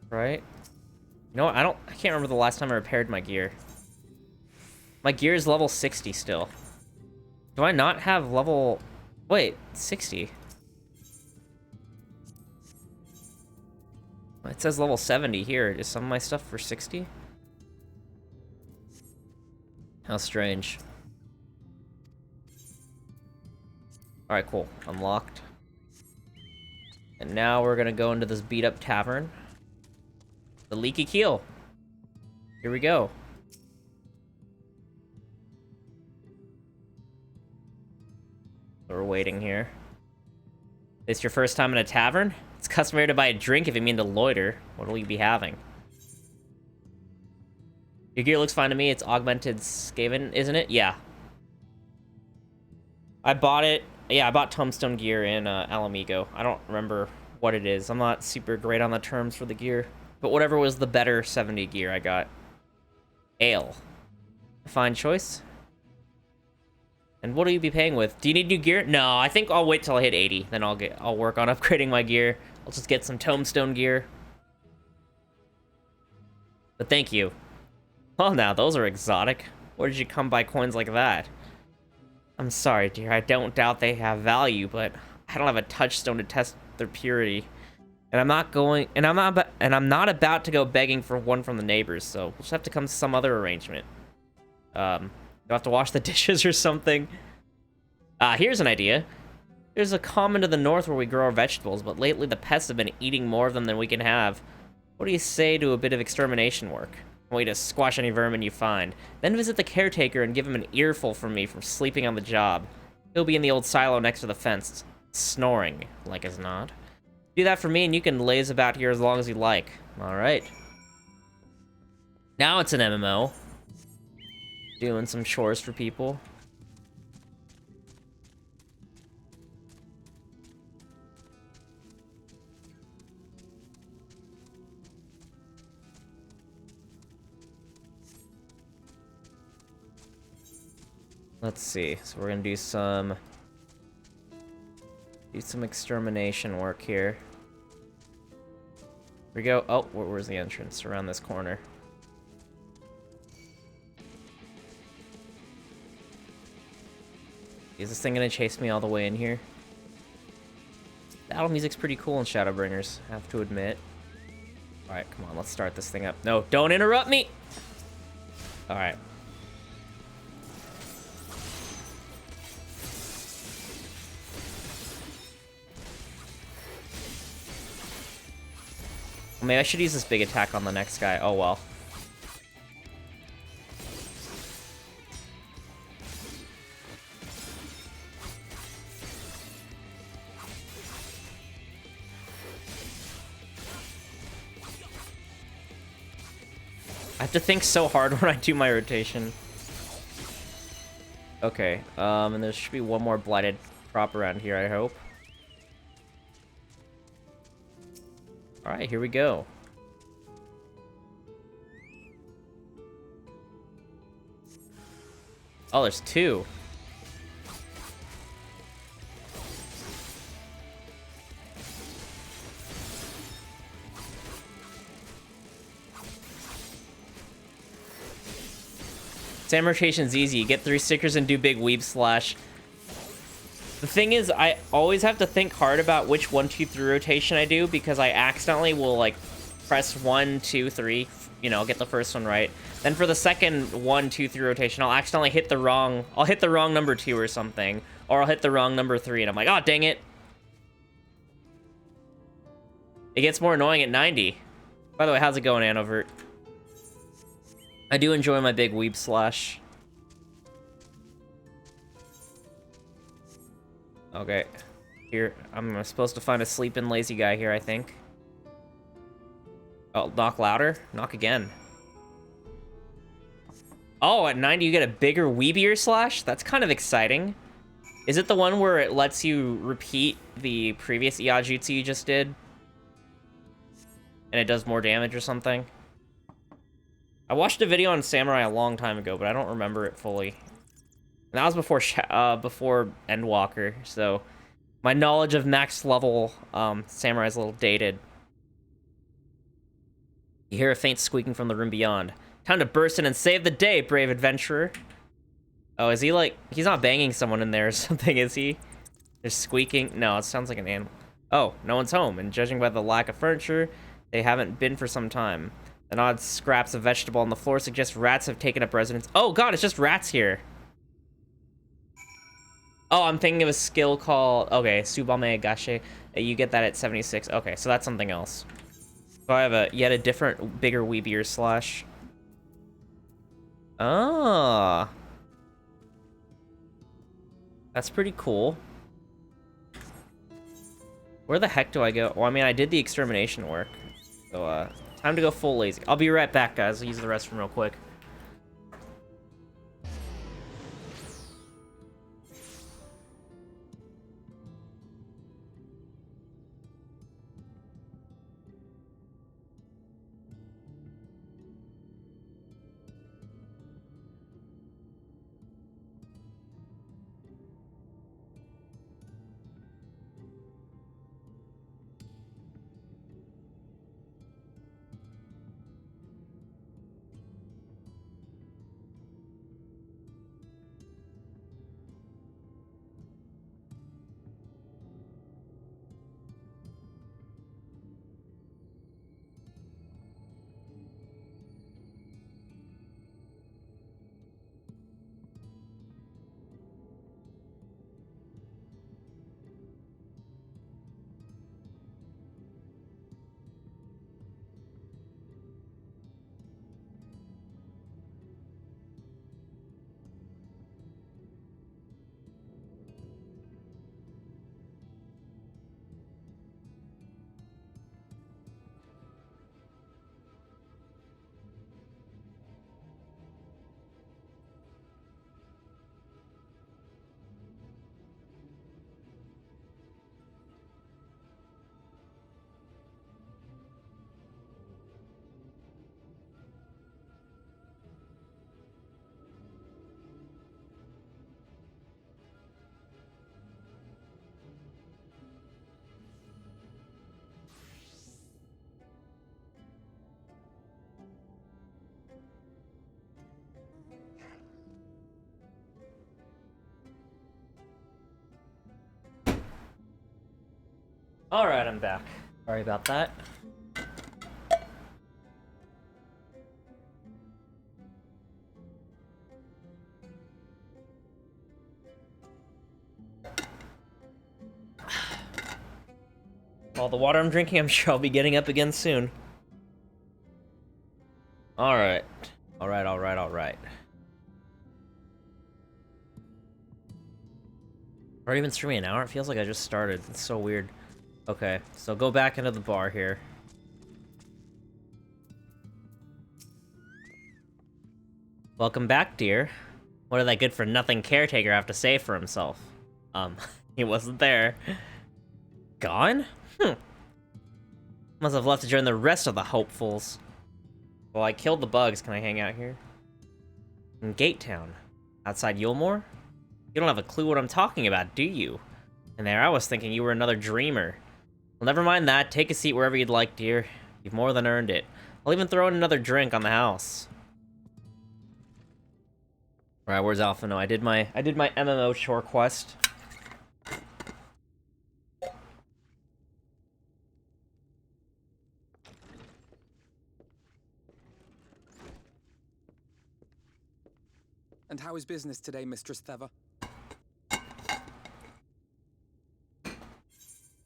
Right? You know what? I can't remember the last time I repaired my gear. My gear is level 60 still. Do I not have level... Wait, 60? It says level 70 here. Is some of my stuff for 60? How strange. Alright, cool. Unlocked. And now we're gonna go into this beat-up tavern. The Leaky Keel. Here we go. We're waiting here. It's your first time in a tavern? It's customary to buy a drink if you mean to loiter. What will you be having? Your gear looks fine to me. It's augmented Skaven, isn't it? Yeah. I bought it. Yeah, I bought Tombstone gear in Alamigo. I don't remember what it is. I'm not super great on the terms for the gear. But whatever was the better 70 gear I got. Ale. Fine choice. And what will you be paying with? Do you need new gear? No, I think I'll wait till I hit 80. Then I'll work on upgrading my gear. I'll just get some Tombstone gear. But thank you. Well, now, those are exotic. Where did you come by coins like that? I'm sorry, dear. I don't doubt they have value, but I don't have a touchstone to test their purity. And I'm not about to go begging for one from the neighbors, so we'll just have to come to some other arrangement. You'll have to wash the dishes or something. Here's an idea. There's a common to the north where we grow our vegetables, but lately the pests have been eating more of them than we can have. What do you say to a bit of extermination work? A way to squash any vermin you find. Then visit the caretaker and give him an earful from me for sleeping on the job. He'll be in the old silo next to the fence, snoring, like as not. Do that for me and you can laze about here as long as you like. Alright. Now it's an MMO. Doing some chores for people. Let's see. So we're gonna do some extermination work here. Here we go. Oh, where's the entrance? Around this corner. Is this thing gonna chase me all the way in here? Battle music's pretty cool in Shadowbringers, I have to admit. Alright, come on, let's start this thing up. No, don't interrupt me! Alright. Maybe I should use this big attack on the next guy. Oh well. I have to think so hard when I do my rotation. Okay, and there should be one more blighted prop around here, I hope. Alright, here we go. Oh, there's two. Sam rotation's easy. You get 3 stickers and do big weave slash. The thing is, I always have to think hard about which 1, 2, 3 rotation I do because I accidentally will, like, press 1, 2, 3, you know, get the first one right. Then for the second 1, 2, 3 rotation, I'll accidentally hit the wrong, number 2 or something. Or I'll hit the wrong number 3, and I'm like, oh, dang it. It gets more annoying at 90. By the way, how's it going, Anovert? I do enjoy my big weeb slash. Okay. Here, I'm supposed to find a sleeping lazy guy here, I think. Oh, knock louder? Knock again. Oh, at 90 you get a bigger weebier slash? That's kind of exciting. Is it the one where it lets you repeat the previous Iajutsu you just did? And it does more damage or something? I watched a video on Samurai a long time ago, but I don't remember it fully. And that was before Endwalker, so my knowledge of max level Samurai is a little dated. You hear a faint squeaking from the room beyond. Time to burst in and save the day, brave adventurer. Oh, is he like... He's not banging someone in there or something, is he? There's squeaking. No, it sounds like an animal. Oh, no one's home, and judging by the lack of furniture, they haven't been for some time. An odd scraps of vegetable on the floor suggests rats have taken up residence. Oh god, it's just rats here. Oh, I'm thinking of a skill called... Okay, Subame Gashi. You get that at 76. Okay, so that's something else. So I have yet a different, bigger weebier slash. Ah. That's pretty cool. Where the heck do I go? Well, I mean, I did the extermination work. So, time to go full lazy. I'll be right back, guys. I'll use the restroom real quick. Alright, I'm back. Sorry about that. All the water I'm drinking, I'm sure I'll be getting up again soon. Alright. Alright. Already been streaming an hour? It feels like I just started. It's so weird. Okay, so go back into the bar here. Welcome back, dear. What did that good-for-nothing caretaker have to say for himself? He wasn't there. Gone? Must have left to join the rest of the hopefuls. Well, I killed the bugs. Can I hang out here? In Gate Town. Outside Yulmore? You don't have a clue what I'm talking about, do you? And there I was thinking you were another dreamer. Well, never mind that. Take a seat wherever you'd like, dear. You've more than earned it. I'll even throw in another drink on the house. Alright, where's Alphino? I did my MMO chore quest. And how is business today, Mistress Theva?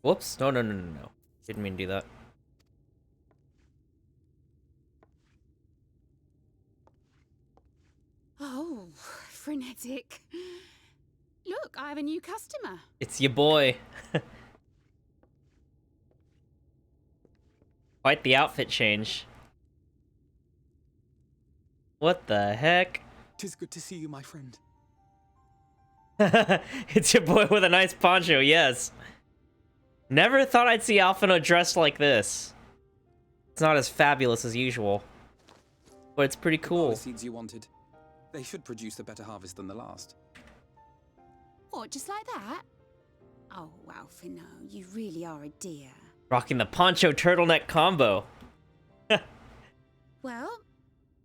Whoops. No. Didn't mean to do that. Oh, frenetic. Look, I have a new customer. It's your boy. Quite the outfit change. What the heck? 'Tis good to see you, my friend. It's your boy with a nice poncho, yes. Never thought I'd see Alphino dressed like this. It's not as fabulous as usual, but it's pretty cool. The seeds you wanted. They should produce a better harvest than the last. What, just like that? Oh, Alphino, you really are a dear. Rocking the poncho turtleneck combo. Well,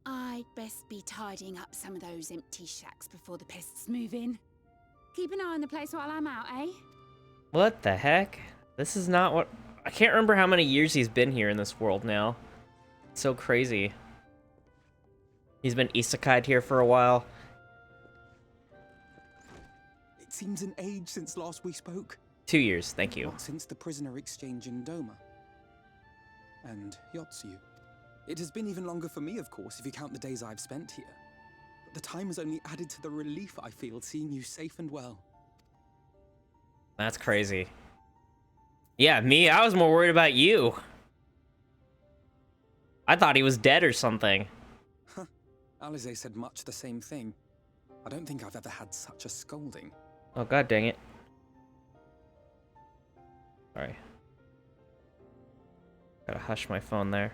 I'd best be tidying up some of those empty shacks before the pests move in. Keep an eye on the place while I'm out, eh? What the heck? This is not what... I can't remember how many years he's been here in this world now. So crazy. He's been isekai'd here for a while. It seems an age since last we spoke. 2 years, thank you. Not since the prisoner exchange in Doma. And Yotsu. It has been even longer for me, of course, if you count the days I've spent here. But the time has only added to the relief I feel seeing you safe and well. That's crazy. Yeah, me, I was more worried about you. I thought he was dead or something. Huh. Alize said much the same thing. I don't think I've ever had such a scolding. Oh, god dang it. Sorry. Gotta hush my phone there.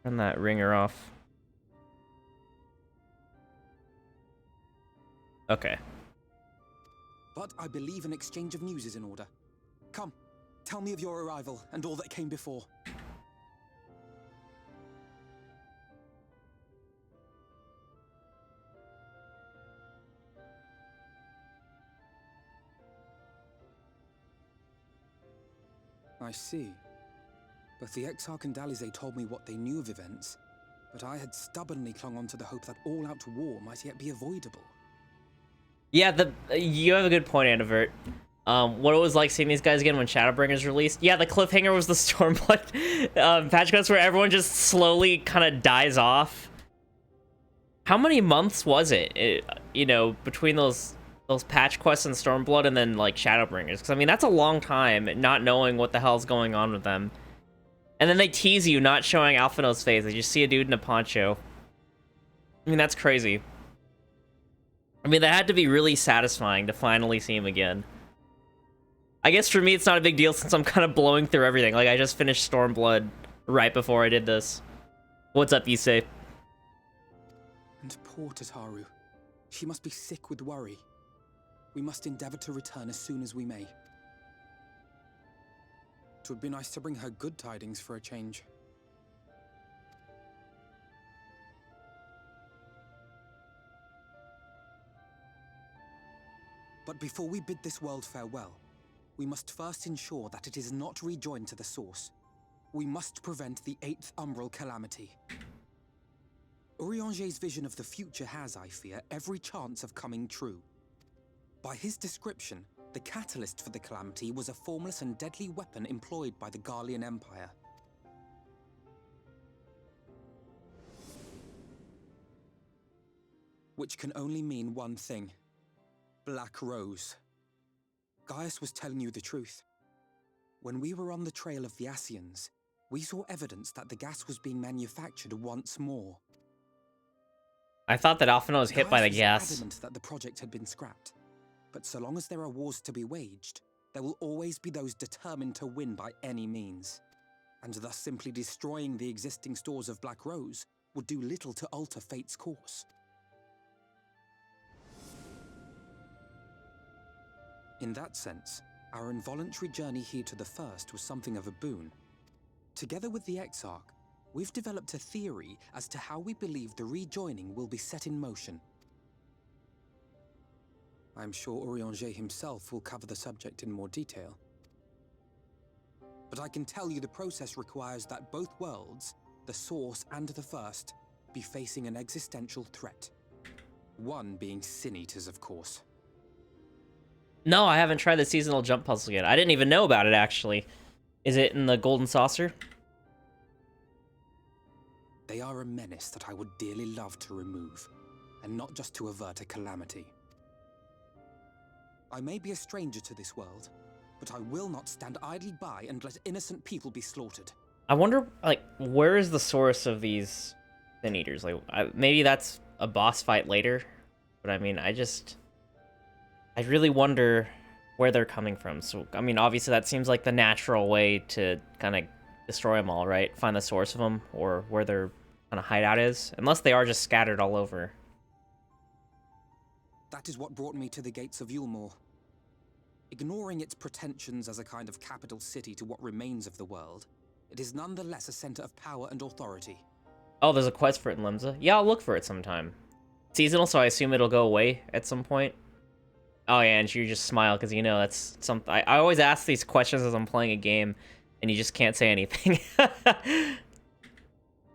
Turn that ringer off. Okay. But I believe an exchange of news is in order. Come, tell me of your arrival and all that came before. I see. Both the Exarch and Alize told me what they knew of events, but I had stubbornly clung on to the hope that all-out war might yet be avoidable. Yeah, you have a good point, Anivert. What it was like seeing these guys again when Shadowbringers released. Yeah, the cliffhanger was the Stormblood patch quest where everyone just slowly kind of dies off. How many months was it, you know, between those patch quests and Stormblood and then, like, Shadowbringers? Because, I mean, that's a long time not knowing what the hell's going on with them. And then they tease you not showing Alphino's face. They just see a dude in a poncho. I mean, that's crazy. I mean, that had to be really satisfying to finally see him again. I guess for me, it's not a big deal since I'm kind of blowing through everything. Like, I just finished Stormblood right before I did this. What's up, Issei? And poor Tataru. She must be sick with worry. We must endeavor to return as soon as we may. It would be nice to bring her good tidings for a change. But before we bid this world farewell, we must first ensure that it is not rejoined to the source. We must prevent the 8th Umbral calamity. Urianger's vision of the future has, I fear, every chance of coming true. By his description, the catalyst for the calamity was a formless and deadly weapon employed by the Garlean Empire. Which can only mean one thing. Black Rose. Gaius was telling you the truth. When we were on the trail of the Ascians, we saw evidence that the gas was being manufactured once more. I thought that Alphino was hit by the Gaius was gas. adamant that the project had been scrapped. But so long as there are wars to be waged, there will always be those determined to win by any means. And thus simply destroying the existing stores of Black Rose would do little to alter fate's course. In that sense, our involuntary journey here to the First was something of a boon. Together with the Exarch, we've developed a theory as to how we believe the rejoining will be set in motion. I'm sure Urianger himself will cover the subject in more detail. But I can tell you the process requires that both worlds, the Source and the First, be facing an existential threat. One being Sin Eaters, of course. No, I haven't tried the seasonal jump puzzle yet. I didn't even know about it, actually. Is it in the Golden Saucer? They are a menace that I would dearly love to remove, and not just to avert a calamity. I may be a stranger to this world, but I will not stand idly by and let innocent people be slaughtered. I wonder, like, where is the source of these Sin Eaters? Like, maybe that's a boss fight later, but I mean, I really wonder where they're coming from. So, I mean, obviously that seems like the natural way to kind of destroy them all, right? Find the source of them, or where their kind of hideout is, unless they are just scattered all over. That is what brought me to the gates of Yulmore. Ignoring its pretensions as a kind of capital city to what remains of the world, it is nonetheless a center of power and authority. Oh, there's a quest for it in Limsa? Yeah, I'll look for it sometime. Seasonal, so I assume it'll go away at some point. Oh yeah, and you just smile because you know that's something. I always ask these questions as I'm playing a game, and you just can't say anything.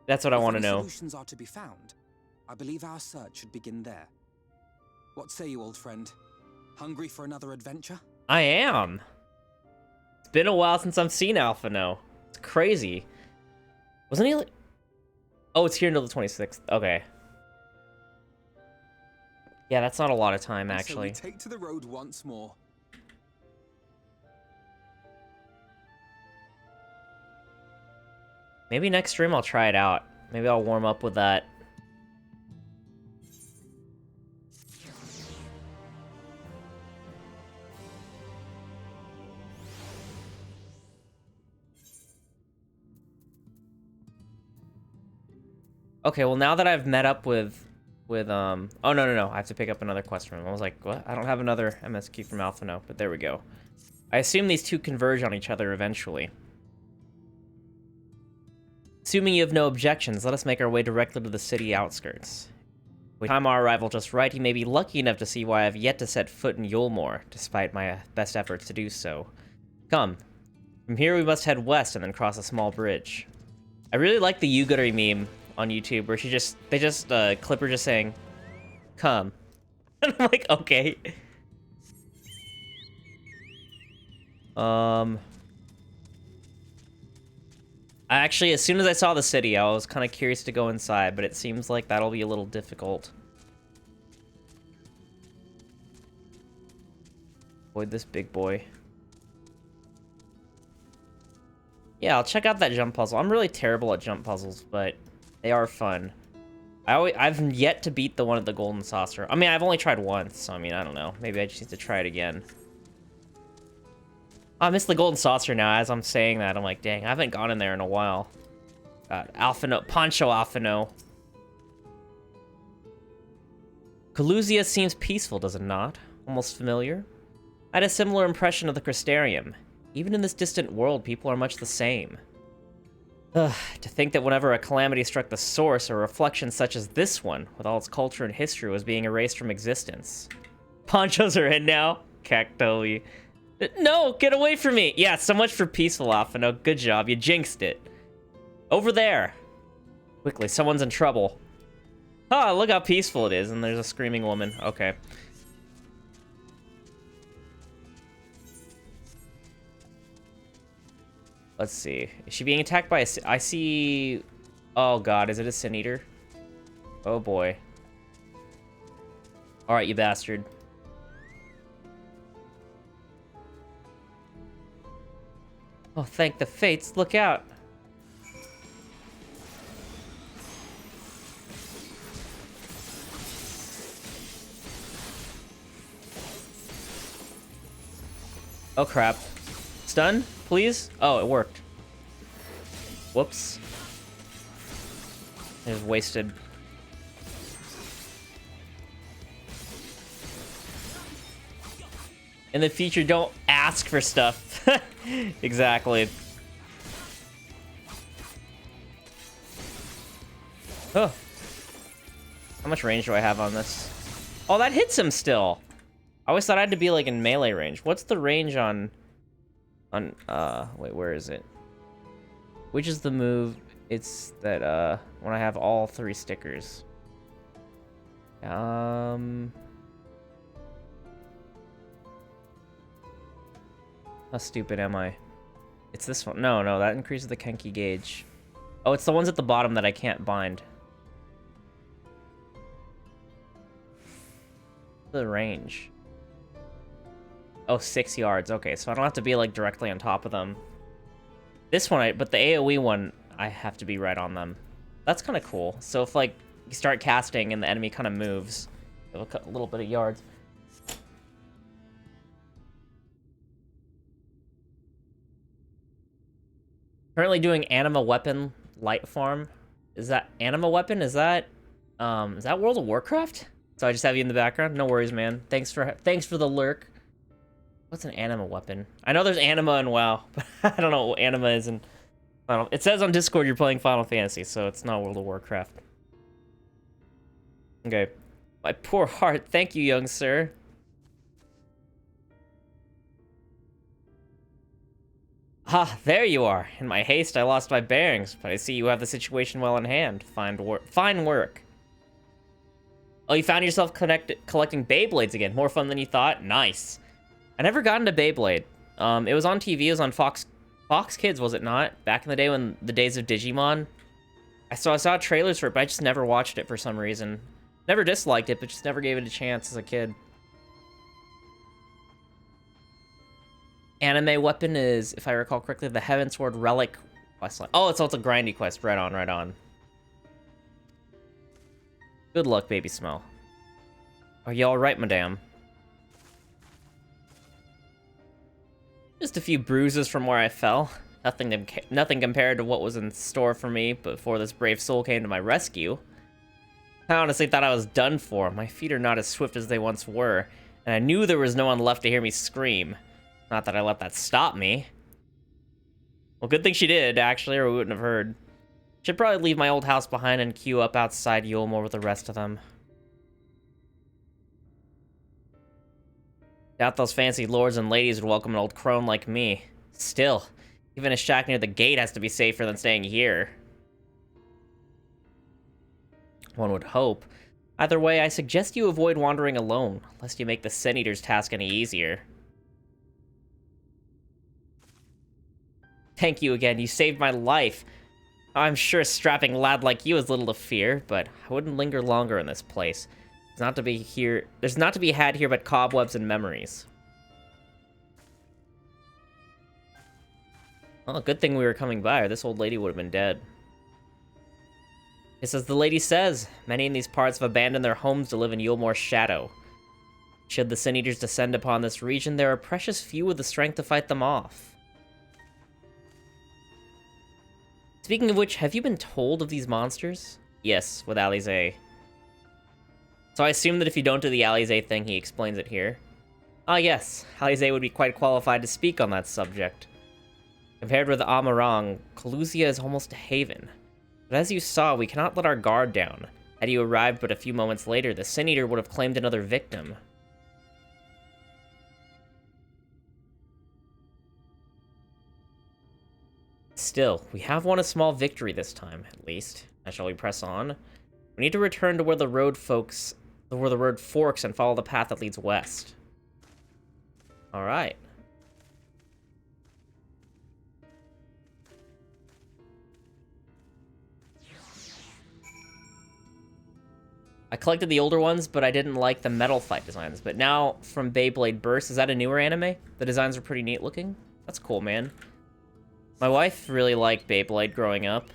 That's what I want to If know. any solutions are to be found, I believe our search should begin there. What say you, old friend? Hungry for another adventure? I am. It's been a while since I've seen Alphino. It's crazy. Wasn't he like... Oh, it's here until the 26th. Okay. Yeah, that's not a lot of time, And actually. So we take to the road once more. Maybe next stream I'll try it out. Maybe I'll warm up with that. Okay, well now that I've met up with oh no, I have to pick up another quest from him. I was like, what? I don't have another MSQ from Alphino, but there we go. I assume these two converge on each other eventually. Assuming you have no objections, let us make our way directly to the city outskirts. With time our arrival just right, you may be lucky enough to see why I have yet to set foot in Yulmore, despite my best efforts to do so. Come. From here we must head west and then cross a small bridge. I really like the Yuguri meme on YouTube where they just clip her just saying, come. And I'm like, okay. Actually, as soon as I saw the city, I was kind of curious to go inside, but it seems like that'll be a little difficult. Avoid this big boy. Yeah, I'll check out that jump puzzle. I'm really terrible at jump puzzles, but they are fun. I've yet to beat the one at the Golden Saucer. I mean, I've only tried once, so I mean, I don't know. Maybe I just need to try it again. I miss the Golden Saucer now. As I'm saying that, I'm like, dang, I haven't gone in there in a while. Alphino, Poncho Alphino. Coluzia seems peaceful, does it not? Almost familiar? I had a similar impression of the Crystarium. Even in this distant world, people are much the same. Ugh, to think that whenever a calamity struck the source, a reflection such as this one, with all its culture and history, was being erased from existence. Ponchos are in now? Cactoli. No, get away from me! Yeah, so much for peaceful, Alphino. Good job, you jinxed it. Over there! Quickly, someone's in trouble. Ah, look how peaceful it is, and there's a screaming woman. Okay. Let's see. Is she being attacked by a... I see... Oh god, is it a Sin Eater? Oh boy. Alright, you bastard. Oh, thank the fates. Look out. Oh, crap. Stun, please? Oh, it worked. Whoops. It was wasted. In the future, don't ask for stuff. Exactly. Oh. How much range do I have on this? Oh, that hits him still. I always thought I had to be like in melee range. What's the range on wait, where is it? Which is the move? It's that when I have all three stickers. How stupid am I? It's this one. No, that increases the Kenki gauge. Oh, it's the ones at the bottom that I can't bind. The range. Oh, 6 yards. Okay, so I don't have to be like directly on top of them. This one, but the AoE one, I have to be right on them. That's kind of cool. So if like you start casting and the enemy kind of moves, it'll cut a little bit of yards. Currently doing anima weapon light farm. Is that anima weapon? Is that World of Warcraft? So I just have you in the background. No worries, man. Thanks for the lurk. What's an anima weapon? I know there's anima in WoW, but I don't know what anima is in Final. It says on Discord you're playing Final Fantasy, so it's not World of Warcraft. Okay. My poor heart. Thank you, young sir. Ah, there you are. In my haste, I lost my bearings, but I see you have the situation well in hand. Fine work. Oh, you found yourself collecting Beyblades again. More fun than you thought? Nice. I never got into Beyblade. It was on TV. It was on Fox Kids, was it not? Back in the day when the days of Digimon. I saw trailers for it, but I just never watched it for some reason. Never disliked it, but just never gave it a chance as a kid. Anime weapon is, if I recall correctly, the Heavensward Relic questline. Oh, it's also a grindy quest. Right on, right on. Good luck, baby Smell. Are you alright, madame? Just a few bruises from where I fell. Nothing compared to what was in store for me before this brave soul came to my rescue. I honestly thought I was done for. My feet are not as swift as they once were, and I knew there was no one left to hear me scream. Not that I let that stop me. Well, good thing she did, actually, or we wouldn't have heard. Should probably leave my old house behind and queue up outside Yulmore with the rest of them. Doubt those fancy lords and ladies would welcome an old crone like me. Still, even a shack near the gate has to be safer than staying here. One would hope. Either way, I suggest you avoid wandering alone, lest you make the Sin Eater's task any easier. Thank you again, you saved my life. I'm sure a strapping lad like you has little to fear, but I wouldn't linger longer in this place. There's not to be had here but cobwebs and memories. Well, good thing we were coming by, or this old lady would have been dead. It's as the lady says, many in these parts have abandoned their homes to live in Yulmore's shadow. Should the Sin Eaters descend upon this region, there are precious few with the strength to fight them off. Speaking of which, have you been told of these monsters? Yes, with Alize. So I assume that if you don't do the Alize thing, he explains it here. Ah yes, Alize would be quite qualified to speak on that subject. Compared with Amarang, Coluzia is almost a haven. But as you saw, we cannot let our guard down. Had you arrived but a few moments later, the Sin Eater would have claimed another victim. Still, we have won a small victory this time, at least. Now shall we press on? We need to return to where the road forks and follow the path that leads west. Alright. I collected the older ones, but I didn't like the metal fight designs. But now, from Beyblade Burst, is that a newer anime? The designs are pretty neat looking. That's cool, man. My wife really liked Beyblade growing up.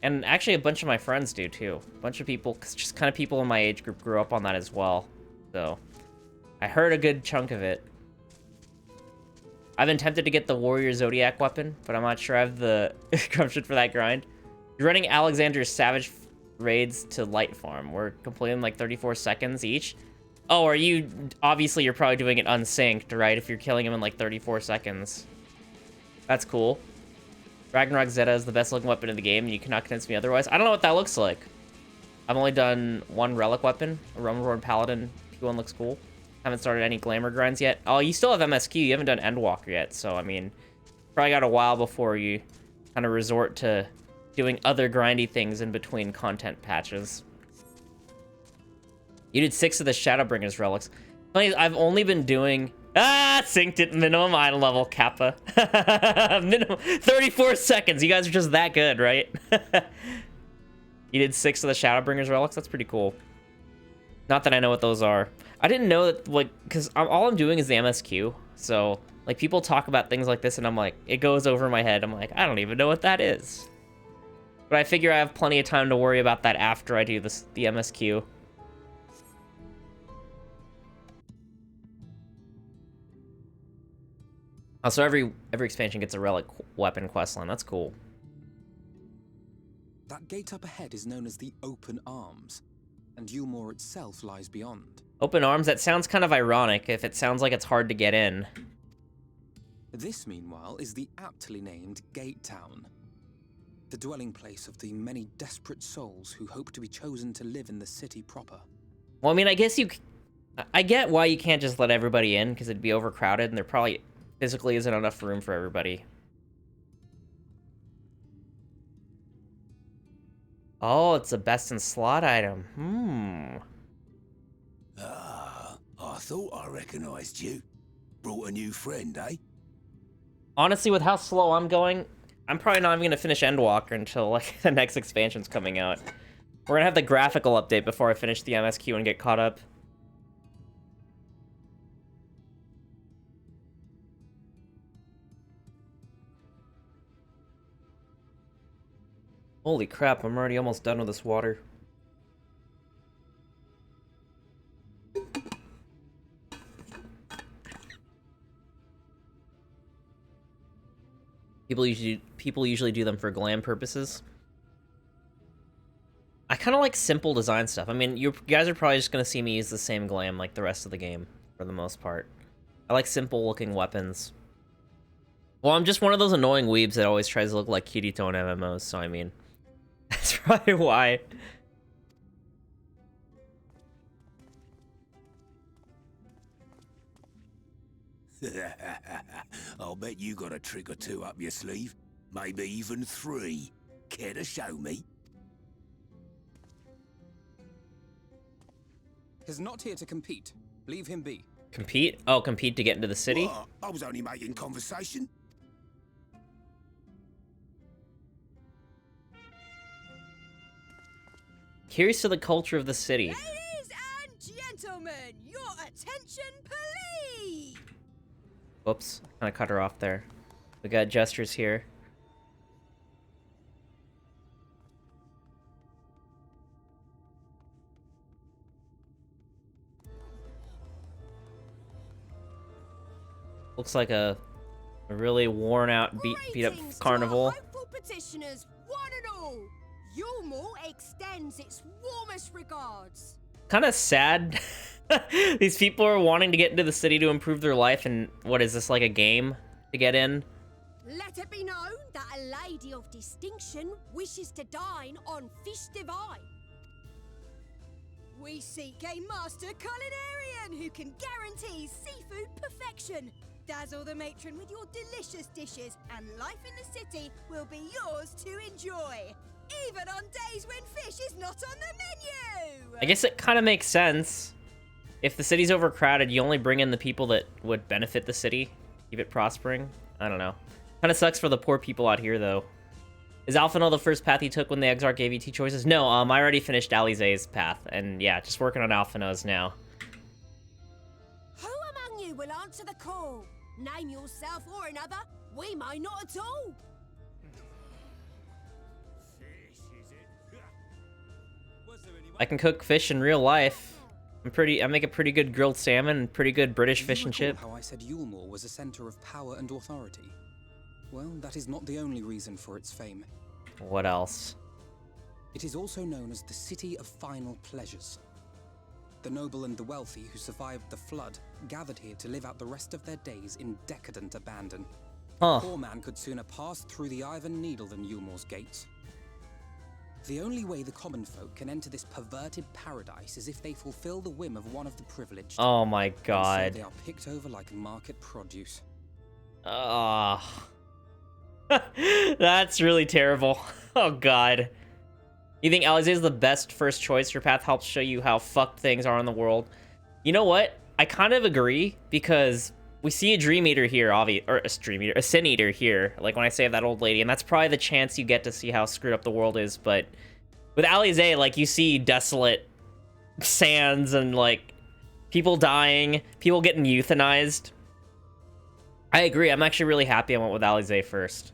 And actually a bunch of my friends do too. A bunch of people, just kind of people in my age group grew up on that as well. So, I heard a good chunk of it. I've been tempted to get the Warrior Zodiac weapon, but I'm not sure I have the gumption for that grind. You're running Alexander's Savage Raids to Light Farm. We're completing like 34 seconds each. Oh, are you... Obviously, you're probably doing it unsynced, right? If you're killing him in, like, 34 seconds. That's cool. Ragnarok Zeta is the best-looking weapon in the game, and you cannot convince me otherwise. I don't know what that looks like. I've only done one relic weapon. A Rumroad Paladin. P1 looks cool. Haven't started any glamour grinds yet. Oh, you still have MSQ. You haven't done Endwalker yet, so, I mean... Probably got a while before you kind of resort to doing other grindy things in between content patches. You did 6 of the Shadowbringers relics. Funny, I've only been doing... synced it minimum item level, Kappa. Minimum 34 seconds. You guys are just that good, right? You did 6 of the Shadowbringers relics? That's pretty cool. Not that I know what those are. I didn't know that, like, because all I'm doing is the MSQ. So, like, people talk about things like this, and I'm like, it goes over my head. I'm like, I don't even know what that is. But I figure I have plenty of time to worry about that after I do the MSQ. Also, every expansion gets a relic weapon questline. That's cool. That gate up ahead is known as the Open Arms, and Yulmore itself lies beyond. Open Arms? That sounds kind of ironic if it sounds like it's hard to get in. This, meanwhile, is the aptly named Gate Town, the dwelling place of the many desperate souls who hope to be chosen to live in the city proper. Well, I mean, I guess I get why you can't just let everybody in, because it'd be overcrowded, and they're probably physically isn't enough room for everybody. Oh, it's a best in slot item. Ah, I thought I recognized you. Brought a new friend, eh? Honestly, with how slow I'm going, I'm probably not even gonna finish Endwalker until like the next expansion's coming out. We're gonna have the graphical update before I finish the MSQ and get caught up. Holy crap, I'm already almost done with this water. People usually do them for glam purposes. I kind of like simple design stuff. I mean, you guys are probably just gonna see me use the same glam like the rest of the game, for the most part. I like simple looking weapons. Well, I'm just one of those annoying weebs that always tries to look like Kirito in MMOs, so I mean, that's probably why. I'll bet you got a trick or two up your sleeve. Maybe even 3. Care to show me? He's not here to compete. Leave him be. Compete? Oh, compete to get into the city? What? I was only making conversation. Curious to the culture of the city. Ladies and gentlemen, your attention, please! Whoops, kind of cut her off there. We got gestures here. Looks like a really worn out, beat up Greetings to carnival. our hopeful petitioners, one and all. Yulmore extends its warmest regards. Kind of sad. These people are wanting to get into the city to improve their life, and what is this, like a game to get in? Let it be known that a lady of distinction wishes to dine on fish divine. We seek a master culinarian who can guarantee seafood perfection. Dazzle the matron with your delicious dishes, and life in the city will be yours to enjoy. Even on days when fish is not on the menu! I guess it kind of makes sense. If the city's overcrowded, you only bring in the people that would benefit the city, keep it prospering. I don't know. Kind of sucks for the poor people out here, though. Is Alphinaud the first path you took when the Exarch gave you 2 choices? No, I already finished Alizé's path, and yeah, just working on Alphinaud's now. Who among you will answer the call? Name yourself or another. We might not at all. I can cook fish in real life. I make a pretty good grilled salmon and pretty good British Do you fish and recall chip. how I said Yulmore was a center of power and authority? Well, that is not the only reason for its fame. What else? It is also known as the City of Final Pleasures. The noble and the wealthy who survived the flood gathered here to live out the rest of their days in decadent abandon. Huh. Poor man could sooner pass through the Iron Needle than Yulmore's gates. The only way the common folk can enter this perverted paradise is if they fulfill the whim of one of the privileged. Oh my And god. so they are picked over like market produce. Ah. That's really terrible. Oh god. You think Alizé is the best first choice? Your path helps show you how fucked things are in the world. You know what? I kind of agree, because we see a Dream Eater here, a Sin Eater here, like when I say that old lady, and that's probably the chance you get to see how screwed up the world is, but with Alizé, like, you see desolate sands and, like, people dying, people getting euthanized. I agree, I'm actually really happy I went with Alizé first.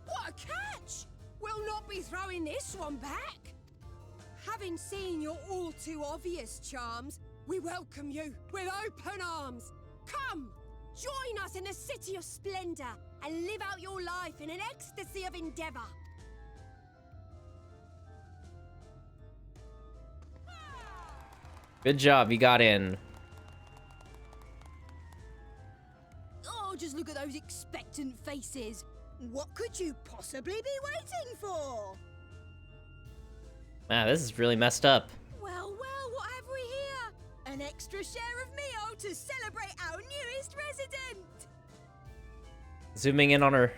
What a catch! We'll not be throwing this one back. Having seen your all too obvious charms, we welcome you with open arms. Come, join us in a city of splendor and live out your life in an ecstasy of endeavor. Good job, you got in. Oh, just look at those expectant faces. What could you possibly be waiting for? Wow, this is really messed up. Well, what have we here? An extra share of meal to celebrate our newest resident. Zooming in on her.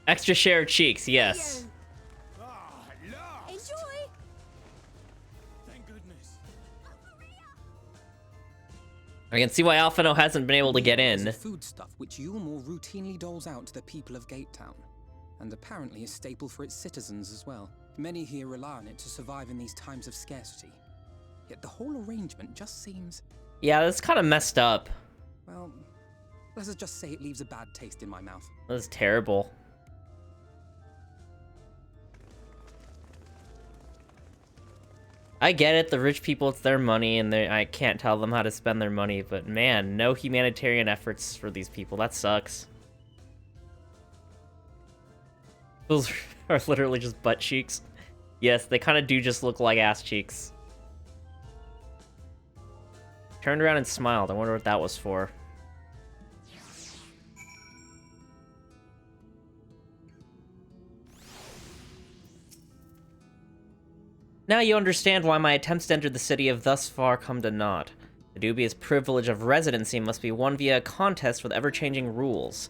Extra share of cheeks, yes. Ah, at last! Enjoy. Thank goodness. I can see why Alphino hasn't been able to get Meal is in. a foodstuff which Yulmore routinely doles out to the people of Gatetown, and apparently a staple for its citizens as well. Many here rely on it to survive in these times of scarcity. Yet the whole arrangement just seems, Yeah, that's kind of messed up. well, let's just say it leaves a bad taste in my mouth. That was terrible. I get it, the rich people, it's their money, and I can't tell them how to spend their money, but man, no humanitarian efforts for these people. That sucks. Those are literally just butt cheeks. Yes, they kind of do just look like ass cheeks. Turned around and smiled. I wonder what that was for. Now you understand why my attempts to enter the city have thus far come to naught. The dubious privilege of residency must be won via a contest with ever-changing rules.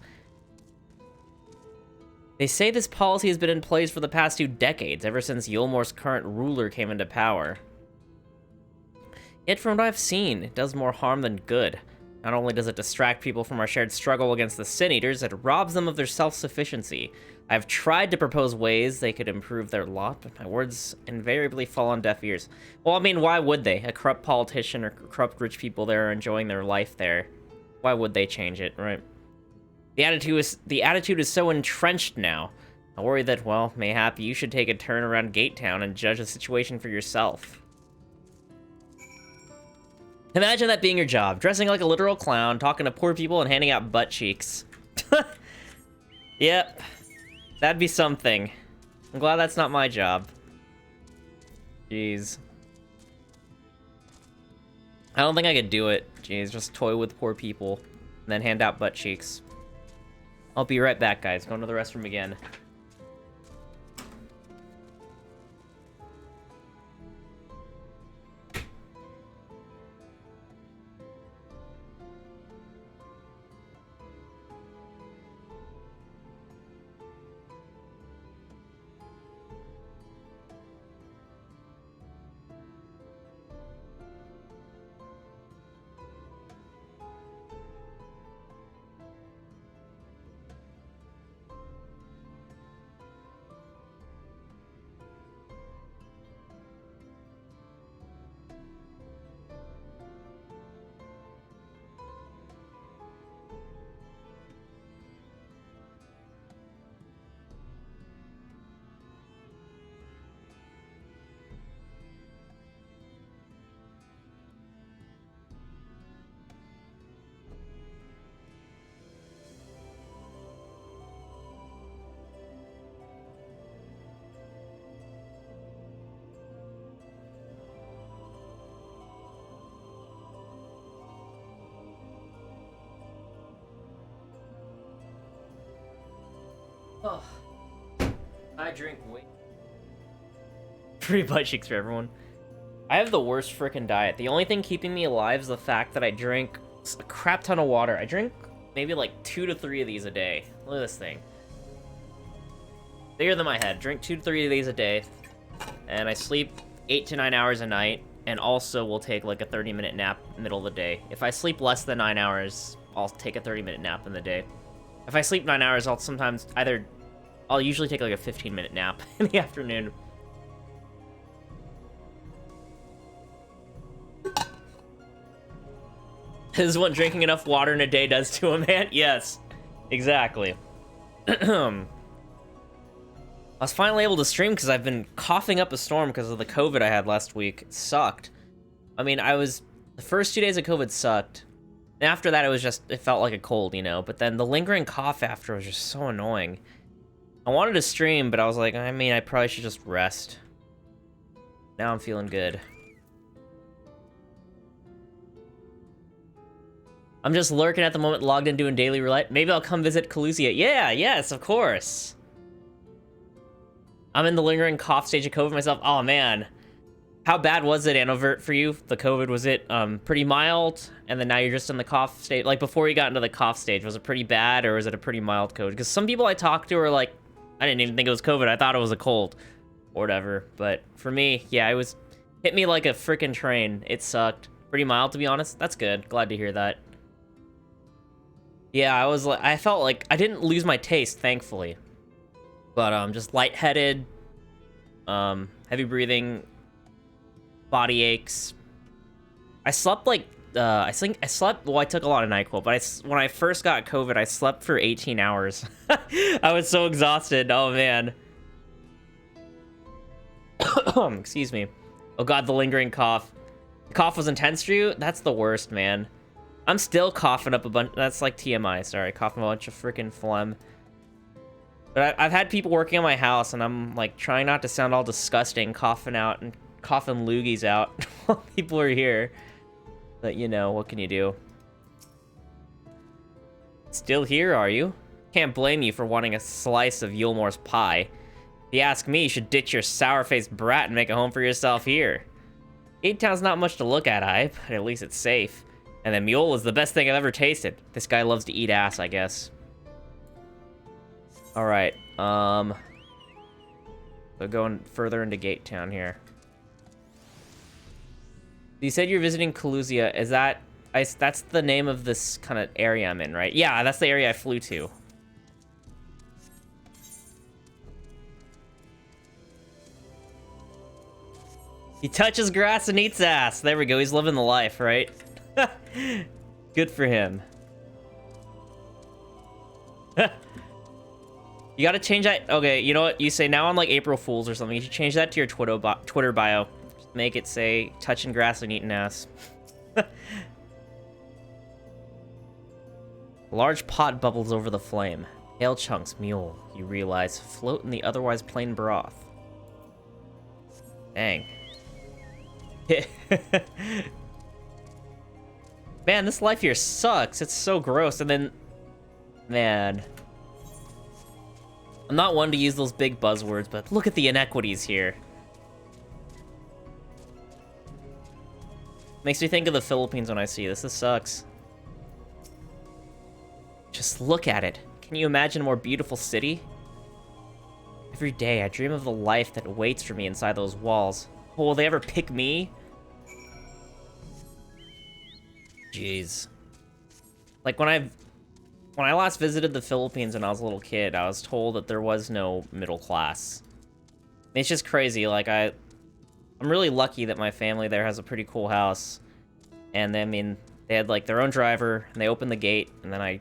They say this policy has been in place for the past 2 decades, ever since Yulmore's current ruler came into power. Yet from what I've seen, it does more harm than good. Not only does it distract people from our shared struggle against the Sin Eaters, it robs them of their self-sufficiency. I've tried to propose ways they could improve their lot, but my words invariably fall on deaf ears. Well, I mean, why would they? A corrupt politician or corrupt rich people there are enjoying their life there. Why would they change it, right? The attitude is so entrenched now. I worry that, well, mayhap you should take a turn around Gatetown and judge the situation for yourself. Imagine that being your job, dressing like a literal clown, talking to poor people, and handing out butt cheeks. Yep. That'd be something. I'm glad that's not my job. Jeez. I don't think I could do it. Jeez, just toy with poor people, and then hand out butt cheeks. I'll be right back, guys. Going to the restroom again. Oh, I drink way. Free butt cheeks for everyone. I have the worst frickin' diet. The only thing keeping me alive is the fact that I drink a crap ton of water. I drink maybe like 2 to 3 of these a day. Look at this thing. Bigger than my head. Drink 2 to 3 of these a day. And I sleep 8 to 9 hours a night. And also will take like a 30-minute nap middle of the day. If I sleep less than 9 hours, I'll take a 30-minute nap in the day. If I sleep 9 hours, I'll usually take like a 15-minute nap in the afternoon. This is what drinking enough water in a day does to a man? Yes, exactly. I was finally able to stream because I've been coughing up a storm because of the COVID I had last week. It sucked. I mean, the first 2 days of COVID sucked. And after that, it felt like a cold, you know? But then the lingering cough after was just so annoying. I wanted to stream, but I was like, I mean, I probably should just rest. Now I'm feeling good. I'm just lurking at the moment, logged in doing daily roulette. Maybe I'll come visit Calusia. Yeah, yes, of course. I'm in the lingering cough stage of COVID myself. Oh, man. How bad was it, Anovert, for you? The COVID, was it pretty mild? And then now you're just in the cough stage? Like, before you got into the cough stage, was it pretty bad, or was it a pretty mild COVID? Because some people I talked to are like, I didn't even think it was COVID. I thought it was a cold or whatever. But for me, yeah, it was hit me like a freaking train. It sucked. Pretty mild, to be honest. That's good. Glad to hear that. Yeah, I felt like I didn't lose my taste, thankfully. But just lightheaded, heavy breathing, body aches. I slept like I think I slept. Well, I took a lot of NyQuil, but when I first got COVID, I slept for 18 hours. I was so exhausted. Oh man. Excuse me. Oh god, the lingering cough. The cough was intense for you? That's the worst, man. I'm still coughing up a bunch. That's like TMI. Sorry, coughing a bunch of freaking phlegm. But I've had people working on my house, and I'm like trying not to sound all disgusting, coughing out and coughing loogies out while people are here. But you know, what can you do? Still here, are you? Can't blame you for wanting a slice of Yulmore's pie. If you ask me, you should ditch your sour-faced brat and make a home for yourself here. Gate Town's not much to look at, but at least it's safe. And the mule is the best thing I've ever tasted. This guy loves to eat ass, I guess. Alright, we're going further into Gate Town here. You said you're visiting Calusia. Is that... that's the name of this kind of area I'm in, right? Yeah, that's the area I flew to. He touches grass and eats ass. There we go. He's living the life, right? Good for him. You gotta change that. Okay, you know what? You say now on like April Fools or something. You should change that to your Twitter bio. Just make it say touching grass and eating ass. Large pot bubbles over the flame. Pale chunks, mule, you realize, float in the otherwise plain broth. Dang. Man, this life here sucks. It's so gross. And then, man, I'm not one to use those big buzzwords, but look at the inequities here. Makes me think of the Philippines when I see this. This sucks. Just look at it. Can you imagine a more beautiful city? Every day, I dream of the life that waits for me inside those walls. Oh, will they ever pick me? Jeez. Like, when I last visited the Philippines when I was a little kid, I was told that there was no middle class. It's just crazy. Like, I'm really lucky that my family there has a pretty cool house. And, I mean, they had, like, their own driver, and they opened the gate, and then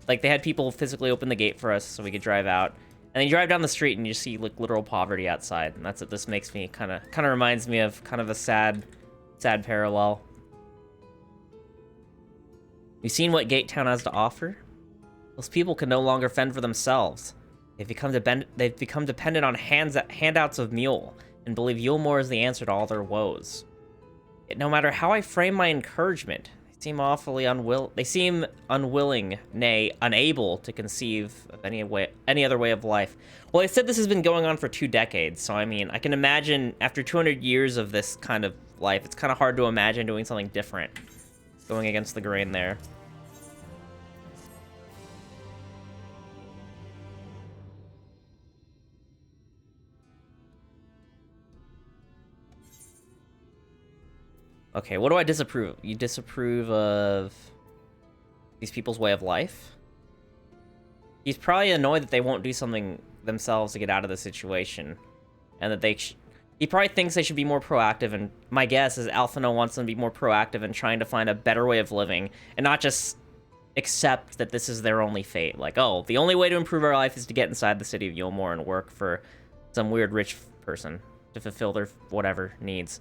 like, they had people physically open the gate for us so we could drive out. And then you drive down the street and you see, like, literal poverty outside. And that's what this makes me kind of reminds me of kind of a sad parallel. You seen what Gate Town has to offer? Those people can no longer fend for themselves. They've become dependent on handouts of mule, and believe Yulmore is the answer to all their woes. Yet no matter how I frame my encouragement, they seem unwilling, nay, unable to conceive of any other way of life. Well, I said this has been going on for 2 decades, so I mean, I can imagine after 200 years of this kind of life, it's kind of hard to imagine doing something different, going against the grain there. Okay, what do I disapprove? You disapprove of these people's way of life? He's probably annoyed that they won't do something themselves to get out of the situation. And that he probably thinks they should be more proactive, and my guess is Alphino wants them to be more proactive in trying to find a better way of living, and not just accept that this is their only fate. Like, oh, the only way to improve our life is to get inside the city of Yulmore and work for some weird rich person to fulfill their whatever needs.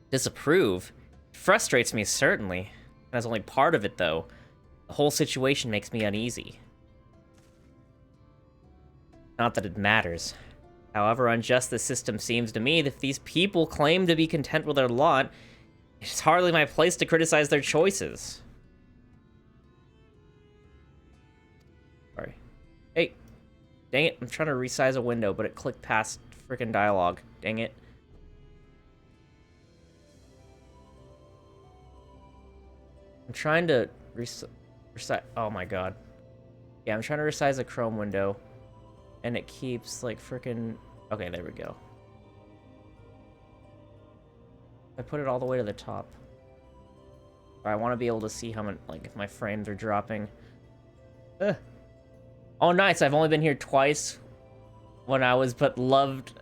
Disapprove? Frustrates me, certainly. That's only part of it, though. The whole situation makes me uneasy. Not that it matters. However unjust the system seems to me, if these people claim to be content with their lot, It's hardly my place to criticize their choices. Sorry. Hey. Dang it, I'm trying to resize a window, but it clicked past freaking dialogue. Dang it. I'm trying to resize. Oh my god. Yeah, I'm trying to resize a Chrome window, and it keeps like freaking. Okay, there we go. I put it all the way to the top. I want to be able to see how many, like, if my frames are dropping. Ugh. Oh, nice! I've only been here twice. When I was loved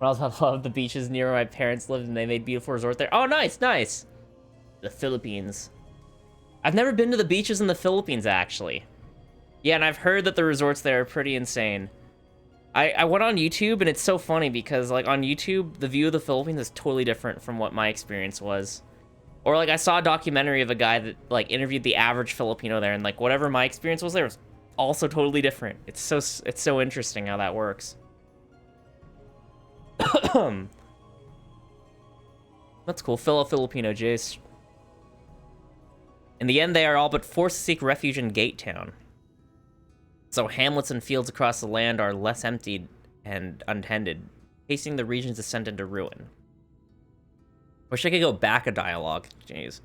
the beaches near where my parents lived, and they made beautiful resort there. Oh, nice, nice. The Philippines. I've never been to the beaches in the Philippines, actually. Yeah, and I've heard that the resorts there are pretty insane. I went on YouTube, and it's so funny because, like, on YouTube, the view of the Philippines is totally different from what my experience was. Or, like, I saw a documentary of a guy that, like, interviewed the average Filipino there, and, like, whatever my experience was there was also totally different. It's so interesting how that works. That's cool. Filipino Jace. In the end, they are all but forced to seek refuge in Gate Town. So hamlets and fields across the land are less emptied and untended, hastening the region's descent into ruin. Wish I could go back a dialogue. Jeez.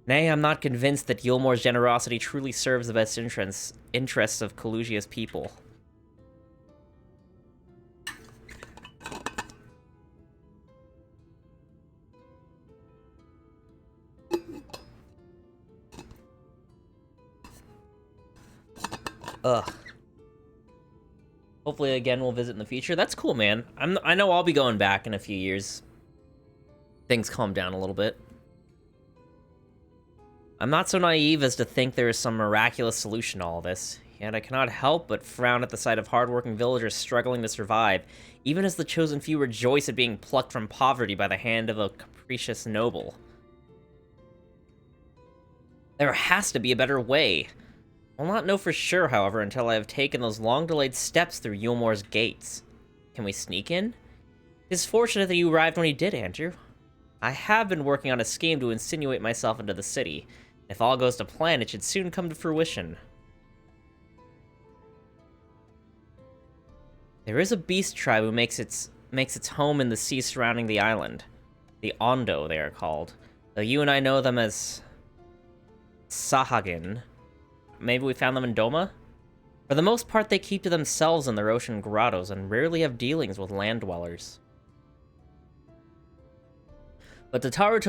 Nay, I'm not convinced that Yulmore's generosity truly serves the best interests of Kalugia's people. Ugh. Hopefully, again, we'll visit in the future. That's cool, man. I know I'll be going back in a few years. Things calm down a little bit. I'm not so naive as to think there is some miraculous solution to all this, yet I cannot help but frown at the sight of hardworking villagers struggling to survive, even as the chosen few rejoice at being plucked from poverty by the hand of a capricious noble. There has to be a better way. I'll not know for sure, however, until I have taken those long-delayed steps through Yulmore's gates. Can we sneak in? It's fortunate that you arrived when you did, Andrew. I have been working on a scheme to insinuate myself into the city. If all goes to plan, it should soon come to fruition. There is a beast tribe who makes its home in the sea surrounding the island. The Ondo, they are called. Though you and I know them as Sahagin. Maybe we found them in Doma? For the most part, they keep to themselves in their ocean grottos and rarely have dealings with land dwellers. But Tataru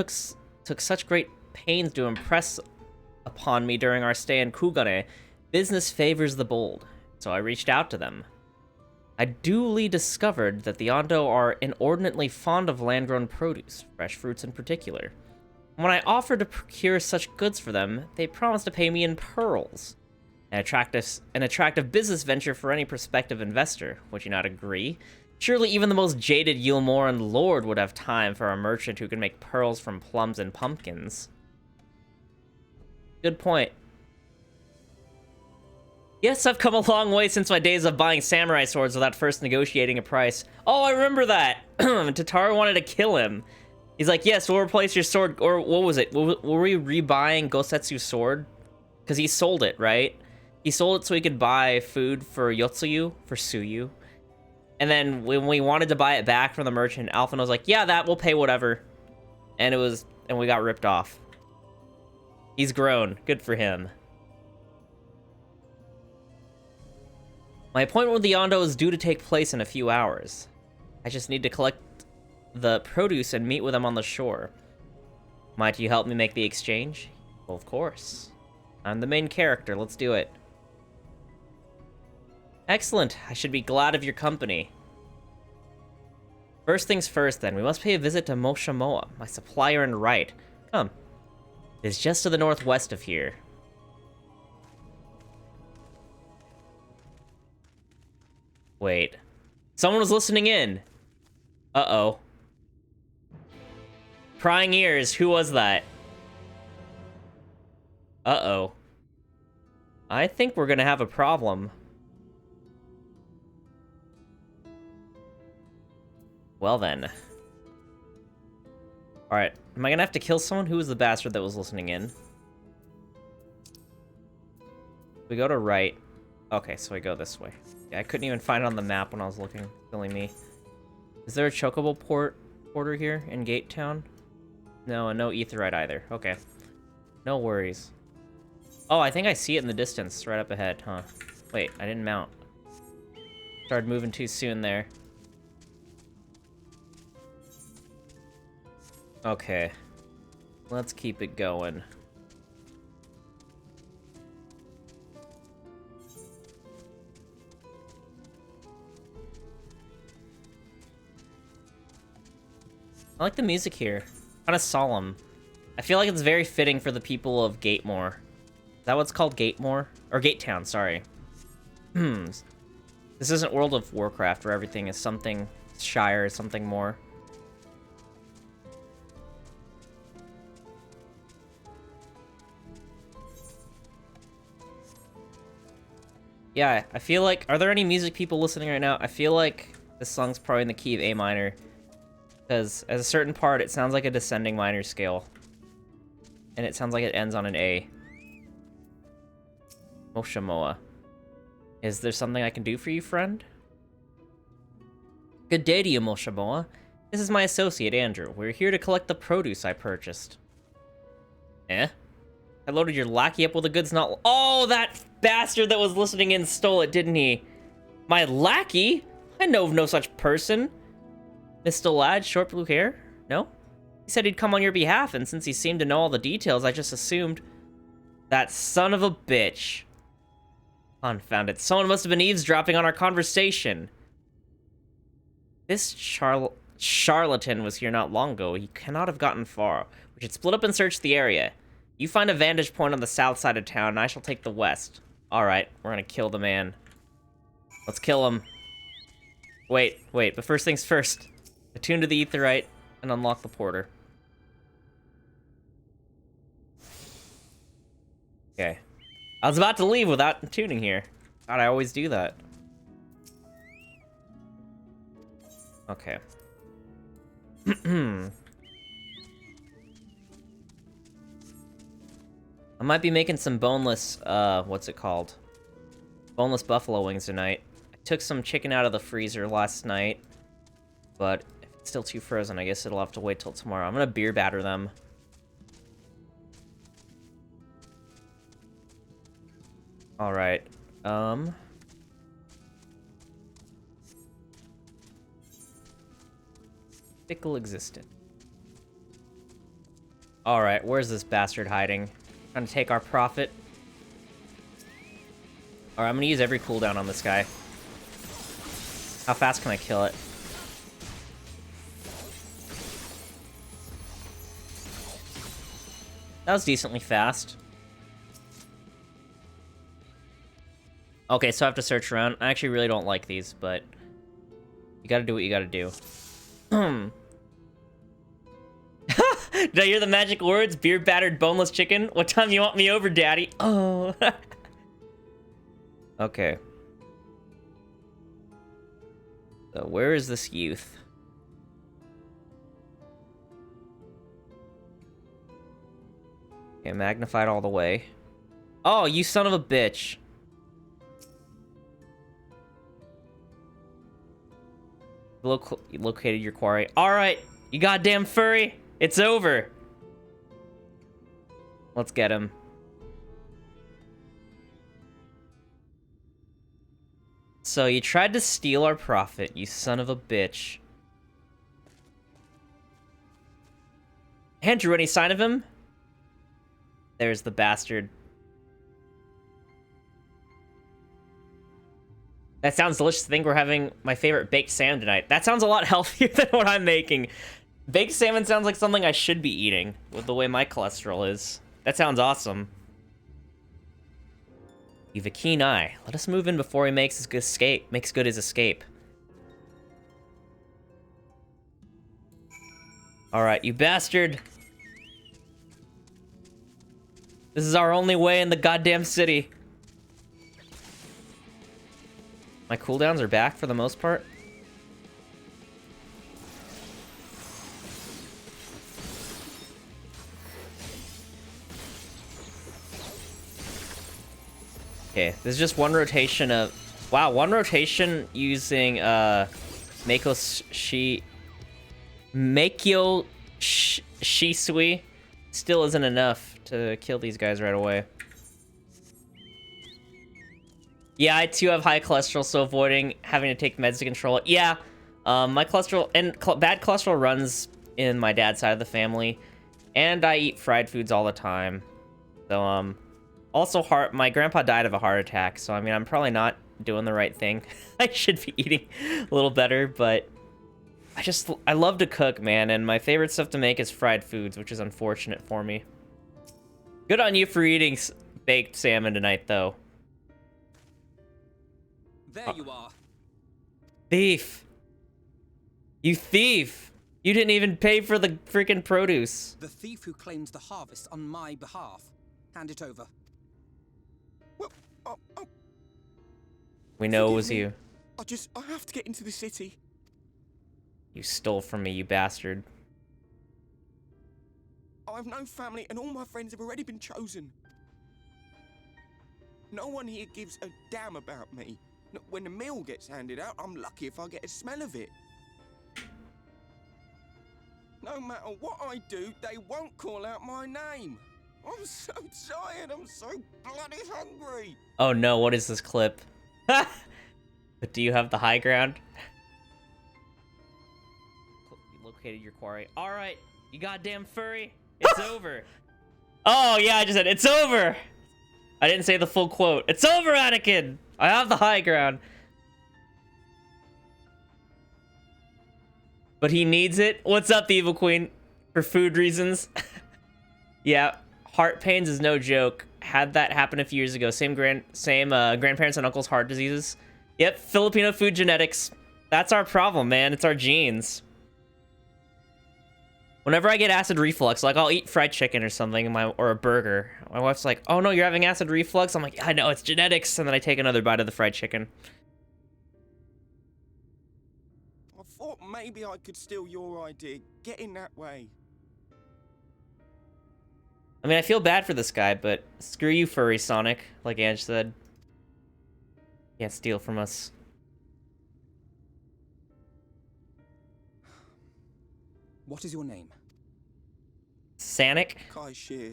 took such great pains to impress upon me during our stay in Kugane. Business favors the bold, so I reached out to them. I duly discovered that the Ondo are inordinately fond of land-grown produce, fresh fruits in particular. When I offered to procure such goods for them, they promised to pay me in pearls. An attractive business venture for any prospective investor, would you not agree? Surely even the most jaded Yulmoran lord would have time for a merchant who can make pearls from plums and pumpkins. Good point. Yes, I've come a long way since my days of buying samurai swords without first negotiating a price. Oh, I remember that! Tataru wanted to kill him. He's like, yes, we'll replace your sword, or what was it? Were we rebuying Gosetsu's sword? Because he sold it, right? He sold it so he could buy food for Yotsuyu, for Suyu. And then when we wanted to buy it back from the merchant, Alphina was like, yeah, that, we'll pay whatever. And we got ripped off. He's grown. Good for him. My appointment with the Ondo is due to take place in a few hours. I just need to collect the produce and meet with them on the shore. Might you help me make the exchange? Well, of course. I'm the main character. Let's do it. Excellent. I should be glad of your company. First things first, then. We must pay a visit to Moshamoa, my supplier and right. Come. It is just to the northwest of here. Wait. Someone was listening in. Uh-oh. Prying ears. Who was that? Uh-oh. I think we're gonna have a problem. Well then. Alright, am I gonna have to kill someone? Who was the bastard that was listening in? We go to right. Okay, so we go this way. Yeah, I couldn't even find it on the map when I was looking. Silly me. Is there a chocobo porter here in Gate Town? No, and no aetherite either. Okay. No worries. Oh, I think I see it in the distance, right up ahead, huh? Wait, I didn't mount. Started moving too soon there. Okay. Let's keep it going. I like the music here. Kind of solemn. I feel like it's very fitting for the people of Gatemore. Is that what's called Gatemore? Or Gate Town, sorry. This isn't World of Warcraft where everything is something Shire, something more. Yeah, I feel like... Are there any music people listening right now? I feel like this song's probably in the key of A minor. Because at a certain part, it sounds like a descending minor scale. And it sounds like it ends on an A. Moshamoa. Is there something I can do for you, friend? Good day to you, Moshamoa. This is my associate, Andrew. We're here to collect the produce I purchased. Eh? I loaded your lackey up with the goods not... Oh, that bastard that was listening in stole it, didn't he? My lackey? I know of no such person. Mr. Lad, short blue hair? No? He said he'd come on your behalf, and since he seemed to know all the details, I just assumed... That son of a bitch. Confound it. Someone must have been eavesdropping on our conversation. This charlatan was here not long ago. He cannot have gotten far. We should split up and search the area. You find a vantage point on the south side of town, and I shall take the west. Alright, we're gonna kill the man. Let's kill him. Wait, but first things first. Attune to the aetherite and unlock the porter. Okay. I was about to leave without tuning here. God, I always do that. Okay. I might be making some boneless, what's it called? Boneless buffalo wings tonight. I took some chicken out of the freezer last night, but if it's still too frozen, I guess it'll have to wait till tomorrow. I'm gonna beer batter them. Alright, Fickle existent. Alright, where's this bastard hiding? Trying to take our profit. Alright, I'm gonna use every cooldown on this guy. How fast can I kill it? That was decently fast. Okay, so I have to search around. I actually really don't like these, but... You gotta do what you gotta do. Did I hear the magic words? Beer battered boneless chicken? What time you want me over, daddy? Oh. Okay. So where is this youth? Okay, magnified all the way. Oh, you son of a bitch. Located your quarry. Alright, you goddamn furry. It's over. Let's get him. So you tried to steal our profit, you son of a bitch. Andrew, any sign of him? There's the bastard. That sounds delicious to think we're having my favorite baked salmon tonight. That sounds a lot healthier than what I'm making. Baked salmon sounds like something I should be eating with the way my cholesterol is. That sounds awesome. You've a keen eye. Let us move in before he makes good his escape. Alright, you bastard. This is our only way in the goddamn city. My cooldowns are back for the most part. Okay, there's just one rotation of... Wow, one rotation using Makyo Shisui still isn't enough to kill these guys right away. Yeah, I too have high cholesterol, so avoiding having to take meds to control it. Yeah, my cholesterol and bad cholesterol runs in my dad's side of the family, and I eat fried foods all the time. So also my grandpa died of a heart attack, so I mean I'm probably not doing the right thing. I should be eating a little better, but I love to cook, man, and my favorite stuff to make is fried foods, which is unfortunate for me. Good on you for eating baked salmon tonight, though. There you are. Thief. You thief. You didn't even pay for the freaking produce. The thief who claims the harvest on my behalf. Hand it over. Well, We know it forgive was me. you. I have to get into the city. You stole from me, you bastard. I have no family and all my friends have already been chosen. No one here gives a damn about me. When the meal gets handed out, I'm lucky if I get a smell of it. No matter what I do, they won't call out my name. I'm so tired, I'm so bloody hungry. Oh no, what is this clip? But do you have the high ground? You located your quarry. Alright, you goddamn furry. It's over. Oh yeah, I just said, it's over! I didn't say the full quote. It's over, Anakin! I have the high ground. But he needs it. What's up, the Evil Queen? For food reasons. Yeah, heart pains is no joke. Had that happen a few years ago. Same grandparents and uncles' heart diseases. Yep, Filipino food genetics. That's our problem, man. It's our genes. Whenever I get acid reflux, like I'll eat fried chicken or something, or a burger. My wife's like, "Oh no, you're having acid reflux." I'm like, "I know, it's genetics." And then I take another bite of the fried chicken. I thought maybe I could steal your idea. Get in that way. I mean, I feel bad for this guy, but screw you, furry Sonic, like Ange said. Can't steal from us. What is your name? Sanic? Kai Shear.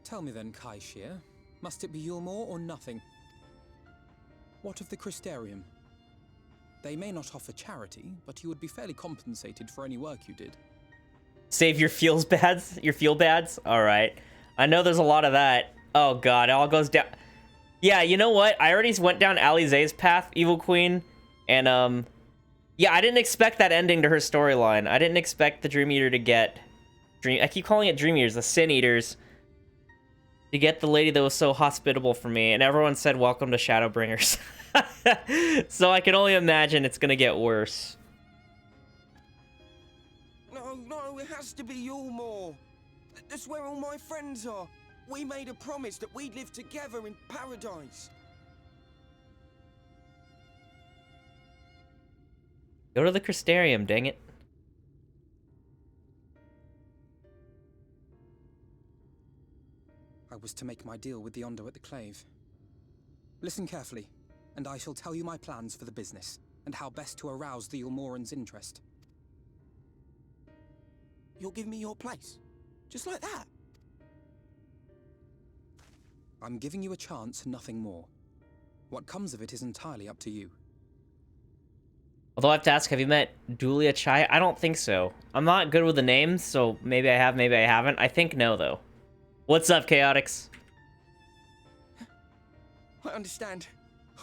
Tell me then, Kai Shear. Must it be Yulmore or nothing? What of the Crystarium? They may not offer charity, but you would be fairly compensated for any work you did. Save your feels bads? Your feel bads? Alright. I know there's a lot of that. Oh god, it all goes down. Yeah, you know what? I already went down Alize's path, Evil Queen. And, yeah, I didn't expect that ending to her storyline. I didn't expect the Dream Eater to get... I keep calling it Dream Eaters, the Sin Eaters. To get the lady that was so hospitable for me. And everyone said, welcome to Shadowbringers. So I can only imagine it's gonna get worse. No, it has to be Yulmore. That's where all my friends are. We made a promise that we'd live together in paradise. Go to the Crystarium, dang it. I was to make my deal with the Ondo at the Clave. Listen carefully, and I shall tell you my plans for the business, and how best to arouse the Yulmoran's interest. You'll give me your place? Just like that? I'm giving you a chance, nothing more. What comes of it is entirely up to you. Although I have to ask, have you met Dulia Chai? I don't think so. I'm not good with the names, so maybe I have, maybe I haven't. I think no, though. What's up, Chaotix? I understand.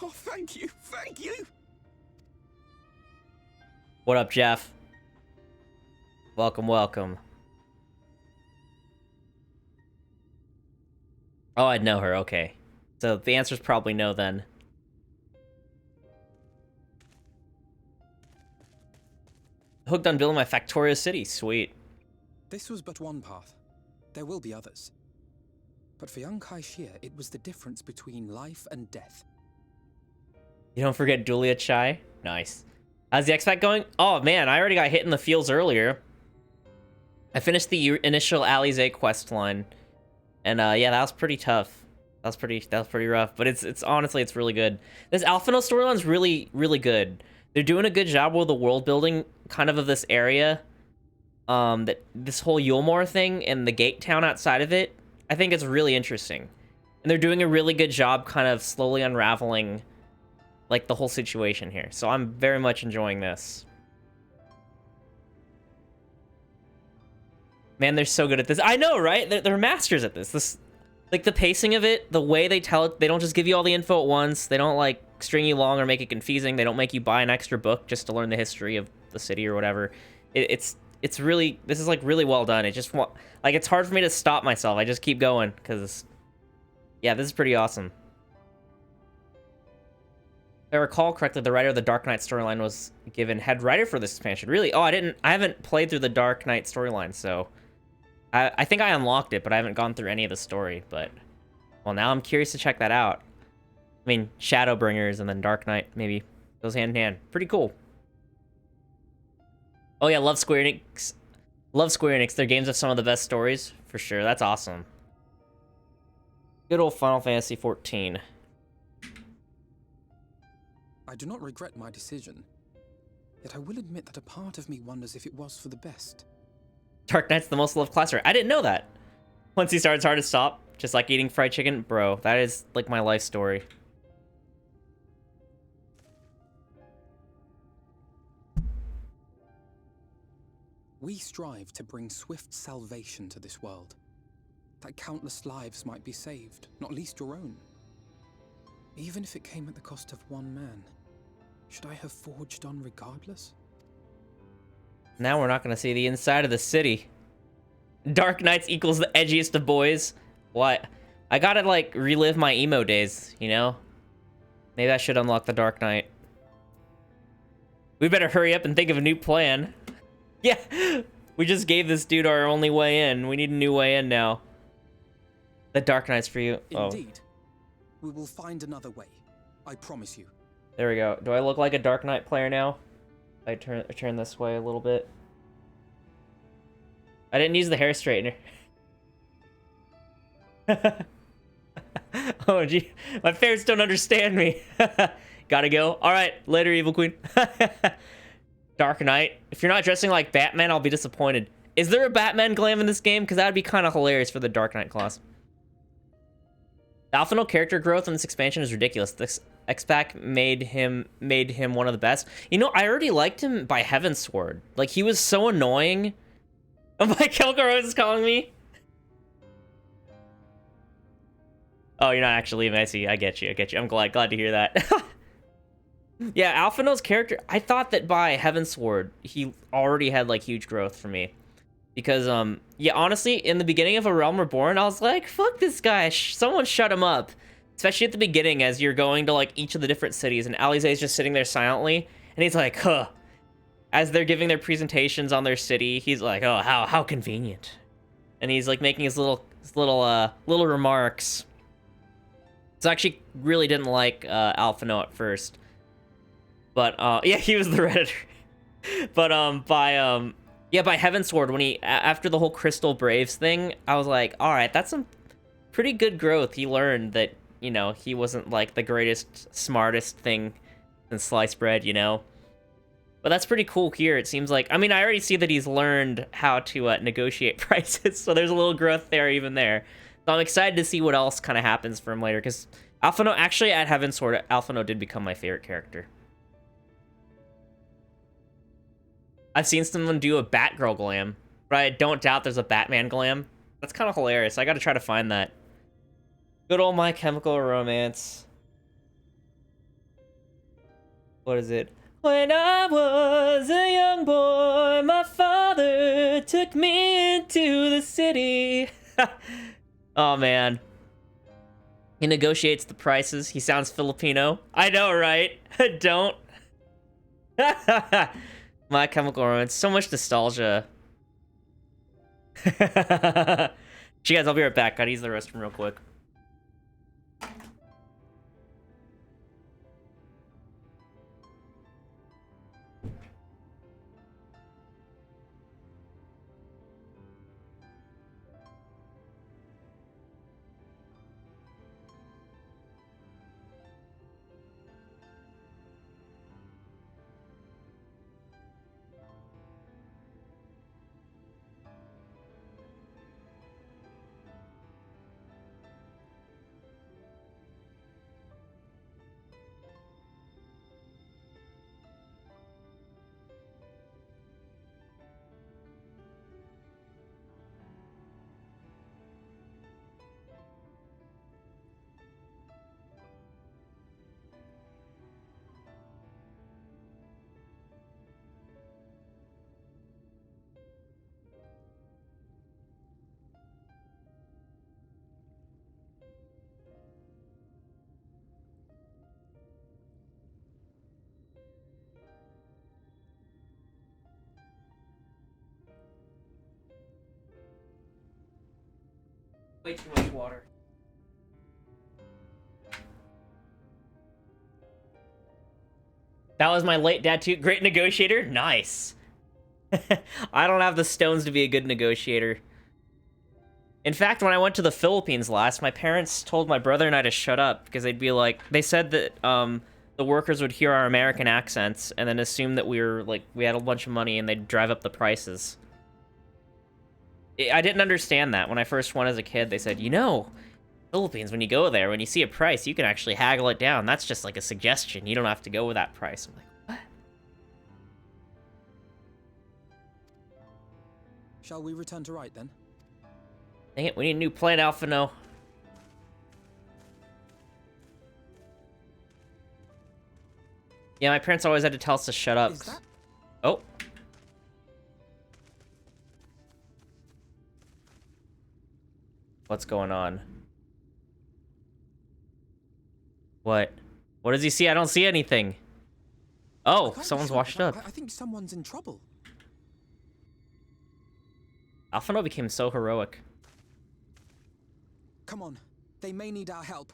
Oh, thank you, thank you. What up, Jeff? Welcome, welcome. Oh, I'd know her, okay. So the answer's probably no, then. Hooked on building my Factorio City, sweet. This was but one path. There will be others. But for young Kai Shear, it was the difference between life and death. You don't forget Dulia Chai? Nice. How's the X-Pack going? Oh man, I already got hit in the feels earlier. I finished the initial Alize quest line. And yeah, that was pretty tough. That was pretty rough. But it's honestly it's really good. This Alphino storyline's really good. They're doing a good job with the world building kind of this area. That this whole Yulmore thing and the gate town outside of it, I think it's really interesting. And they're doing a really good job kind of slowly unraveling like the whole situation here. So I'm very much enjoying this. Man, they're so good at this. I know, right? They're masters at this. This, like the pacing of it, the way they tell it, they don't just give you all the info at once. They don't like string you along or make it confusing. They don't make you buy an extra book just to learn the history of the city or whatever. It's really, this is like really well done. It just like it's hard for me to stop myself. I just keep going because yeah, this is pretty awesome. If I recall correctly, the writer of the Dark Knight storyline was given head writer for this expansion. Really? Oh, I haven't played through the Dark Knight storyline, so I think I unlocked it, but I haven't gone through any of the story. But well, now I'm curious to check that out. I mean, Shadowbringers and then Dark Knight maybe goes hand in hand. Pretty cool. Oh yeah, love Square Enix. Love Square Enix. Their games have some of the best stories for sure. That's awesome. Good old Final Fantasy XIV. I do not regret my decision, yet I will admit that a part of me wonders if it was for the best. Dark Knight's the most loved class. I didn't know that. Once you start, it's hard to stop. Just like eating fried chicken. Bro, that is like my life story. We strive to bring swift salvation to this world, that countless lives might be saved, not least your own. Even if it came at the cost of one man, should I have forged on regardless? Now we're not going to see the inside of the city. Dark Knights equals the edgiest of boys. What? I gotta, like, relive my emo days, you know? Maybe I should unlock the Dark Knight. We better hurry up and think of a new plan. Yeah, we just gave this dude our only way in. We need a new way in now. The Dark Knight's for you. Indeed. We will find another way. I promise you. There we go. Do I look like a Dark Knight player now? I turn this way a little bit. I didn't use the hair straightener. Oh, gee. My parents don't understand me. Gotta go. All right. Later, Evil Queen. Dark Knight. If you're not dressing like Batman, I'll be disappointed. Is there a Batman glam in this game? Because that would be kind of hilarious for the Dark Knight class. The Alphino character growth in this expansion is ridiculous. This X-Pac made him one of the best. You know, I already liked him by Heaven's Sword. Like, he was so annoying. Oh, my Chemical Rose is calling me. Oh, you're not actually leaving. I see. I get you. I'm glad to hear that. Yeah, Alphino's character, I thought that by Heaven's Sword, he already had, like, huge growth for me. Because, yeah, honestly, in the beginning of A Realm Reborn, I was like, fuck this guy, someone shut him up. Especially at the beginning, as you're going to, like, each of the different cities, and Alizé's just sitting there silently, and he's like, huh. As they're giving their presentations on their city, he's like, oh, how convenient. And he's, like, making his little remarks. So I actually really didn't like Alphino at first. But, yeah, he was the Redditor. But, yeah, by Heaven's Sword, when he, after the whole Crystal Braves thing, I was like, alright, that's some pretty good growth. He learned that, you know, he wasn't, like, the greatest, smartest thing in sliced bread, you know? But that's pretty cool here. It seems like, I mean, I already see that he's learned how to negotiate prices, so there's a little growth there, even there. So I'm excited to see what else kind of happens for him later, because Alphino, actually, at Heaven's Sword, Alphino did become my favorite character. I've seen someone do a Batgirl glam, but I don't doubt there's a Batman glam. That's kind of hilarious. I gotta try to find that. Good old My Chemical Romance. What is it? When I was a young boy, my father took me into the city. Oh, man. He negotiates the prices. He sounds Filipino. I know, right? Don't. My Chemical Romance. So much nostalgia. You guys, I'll be right back. Gotta use the restroom real quick. Way too much water. That was my late dad too. Great negotiator? Nice. I don't have the stones to be a good negotiator. In fact, when I went to the Philippines last, my parents told my brother and I to shut up because they'd be like, they said that the workers would hear our American accents and then assume that we had a bunch of money and they'd drive up the prices. I didn't understand that when I first went as a kid. They said, you know, Philippines, when you go there, when you see a price, you can actually haggle it down. That's just like a suggestion. You don't have to go with that price. I'm like, what? Shall we return to right then? Dang it, we need a new plan, Alphino. Yeah, my parents always had to tell us to shut up. Oh. What's going on? What? What does he see? I don't see anything. Oh, someone's washed up. I think someone's in trouble. Alphino became so heroic. Come on, they may need our help.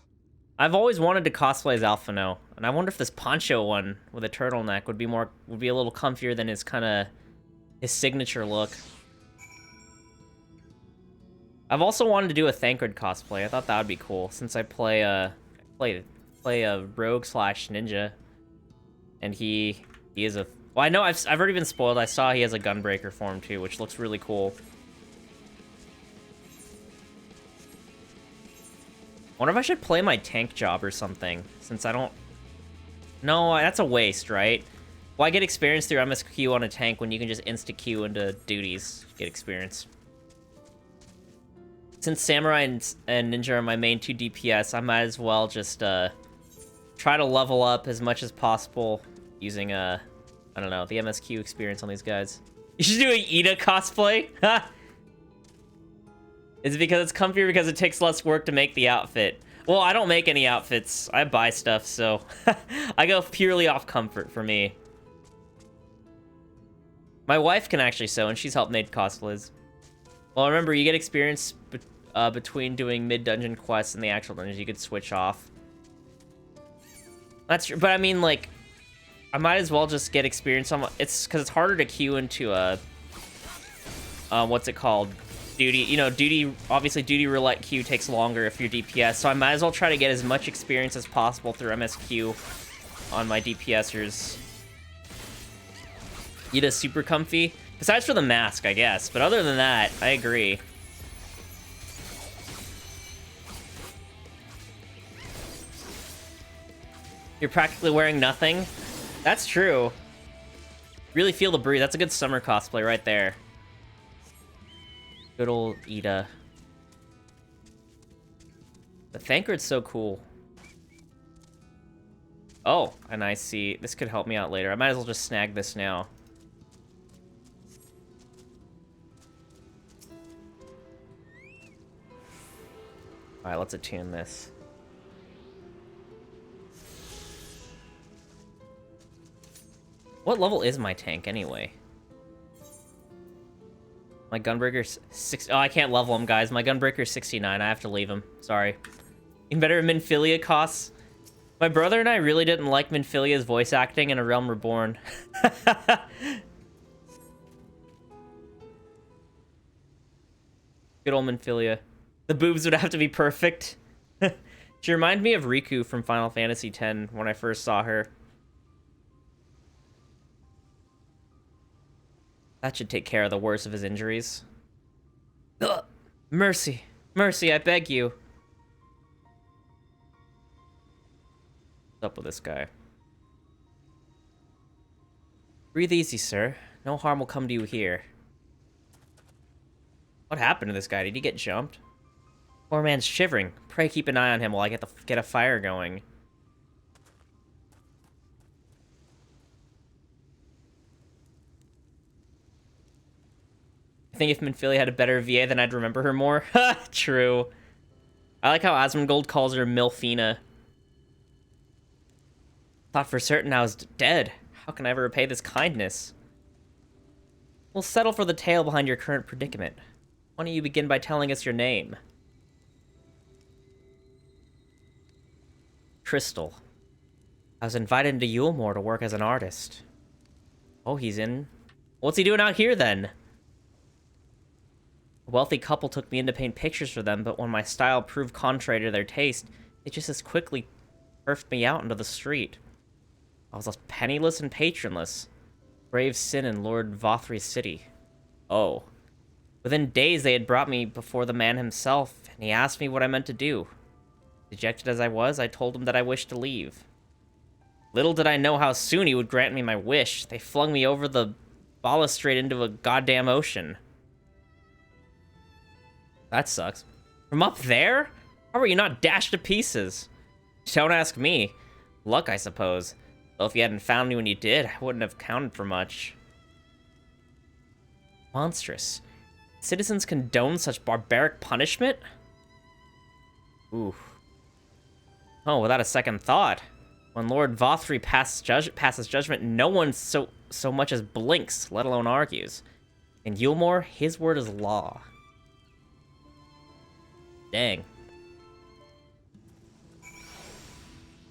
I've always wanted to cosplay as Alphino, and I wonder if this poncho one with a turtleneck would be a little comfier than his signature look. I've also wanted to do a Thancred cosplay. I thought that would be cool since I play a rogue / ninja, and he is a. Well, I know I've already been spoiled. I saw he has a gunbreaker form too, which looks really cool. Wonder if I should play my tank job or something, since I don't... No, that's a waste, right? Why get experience through MSQ on a tank when you can just insta-queue into duties, get experience? Since Samurai and Ninja are my main 2 DPS, I might as well just try to level up as much as possible using, I don't know, the MSQ experience on these guys. You should do an Ida cosplay? Is it because it's comfier because it takes less work to make the outfit? Well, I don't make any outfits. I buy stuff, so I go purely off comfort for me. My wife can actually sew, and she's helped made cosplays. Well, remember, you get experience between doing mid-dungeon quests and the actual dungeons. You could switch off. That's true, but I mean, like, I might as well just get experience on... It's because it's harder to queue into a... what's it called? Duty, you know, obviously duty roulette queue takes longer if you're DPS, so I might as well try to get as much experience as possible through MSQ on my DPSers. Ida's super comfy, besides for the mask, I guess, but other than that, I agree. You're practically wearing nothing? That's true. Really feel the breeze. That's a good summer cosplay right there. Good old Ida. The Thancred's so cool. Oh, and I see. This could help me out later. I might as well just snag this now. Alright, let's attune this. What level is my tank, anyway? My Gunbreaker's 6... Oh, I can't level him, guys. My Gunbreaker's 69. I have to leave him. Sorry. Even better, Minfilia costs. My brother and I really didn't like Minfilia's voice acting in A Realm Reborn. Good old Minfilia. The boobs would have to be perfect. She reminded me of Riku from Final Fantasy X when I first saw her. That should take care of the worst of his injuries. Ugh. Mercy. Mercy, I beg you. What's up with this guy? Breathe easy, sir. No harm will come to you here. What happened to this guy? Did he get jumped? Poor man's shivering. Pray keep an eye on him while I get a fire going. I think if Minfilia had a better VA, then I'd remember her more. True. I like how Asmongold calls her Milfina. Thought for certain I was dead. How can I ever repay this kindness? We'll settle for the tale behind your current predicament. Why don't you begin by telling us your name? Crystal. I was invited into Yulmore to work as an artist. Oh, he's in... What's he doing out here, then? A wealthy couple took me in to paint pictures for them, but when my style proved contrary to their taste, they just as quickly turfed me out into the street. I was left penniless and patronless. Brave sin in Lord Vothry's city. Oh. Within days, they had brought me before the man himself, and he asked me what I meant to do. Dejected as I was, I told him that I wished to leave. Little did I know how soon he would grant me my wish. They flung me over the balustrade into a goddamn ocean. That sucks. From up there? How were you not dashed to pieces? Don't ask me. Luck, I suppose. Though if you hadn't found me when you did, I wouldn't have counted for much. Monstrous. Citizens condone such barbaric punishment? Ooh. Oh, without a second thought. When Lord Vothry passes judgment, no one so much as blinks, let alone argues. In Yulmore, his word is law. Dang.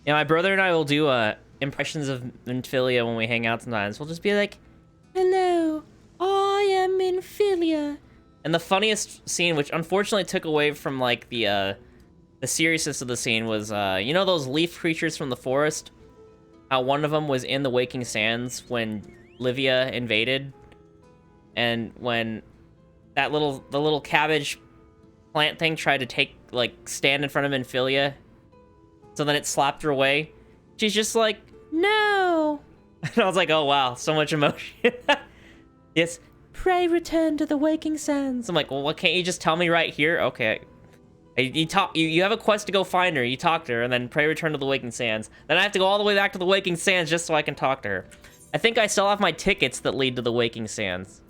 Yeah, my brother and I will do impressions of Minfilia when we hang out sometimes. We'll just be like, "Hello, I am Minfilia." And the funniest scene, which unfortunately took away from like the seriousness of the scene, was you know those leaf creatures from the forest? How one of them was in the Waking Sands when Livia invaded, and when that the little cabbage plant thing tried to stand in front of Minfilia, so then it slapped her away. She's just like, "No!" And I was like, oh wow, so much emotion. Yes, pray return to the Waking Sands. I'm like, well, what, can't you just tell me right here? Okay. You have a quest to go find her, you talk to her, and then pray return to the Waking Sands. Then I have to go all the way back to the Waking Sands just so I can talk to her. I think I still have my tickets that lead to the Waking Sands.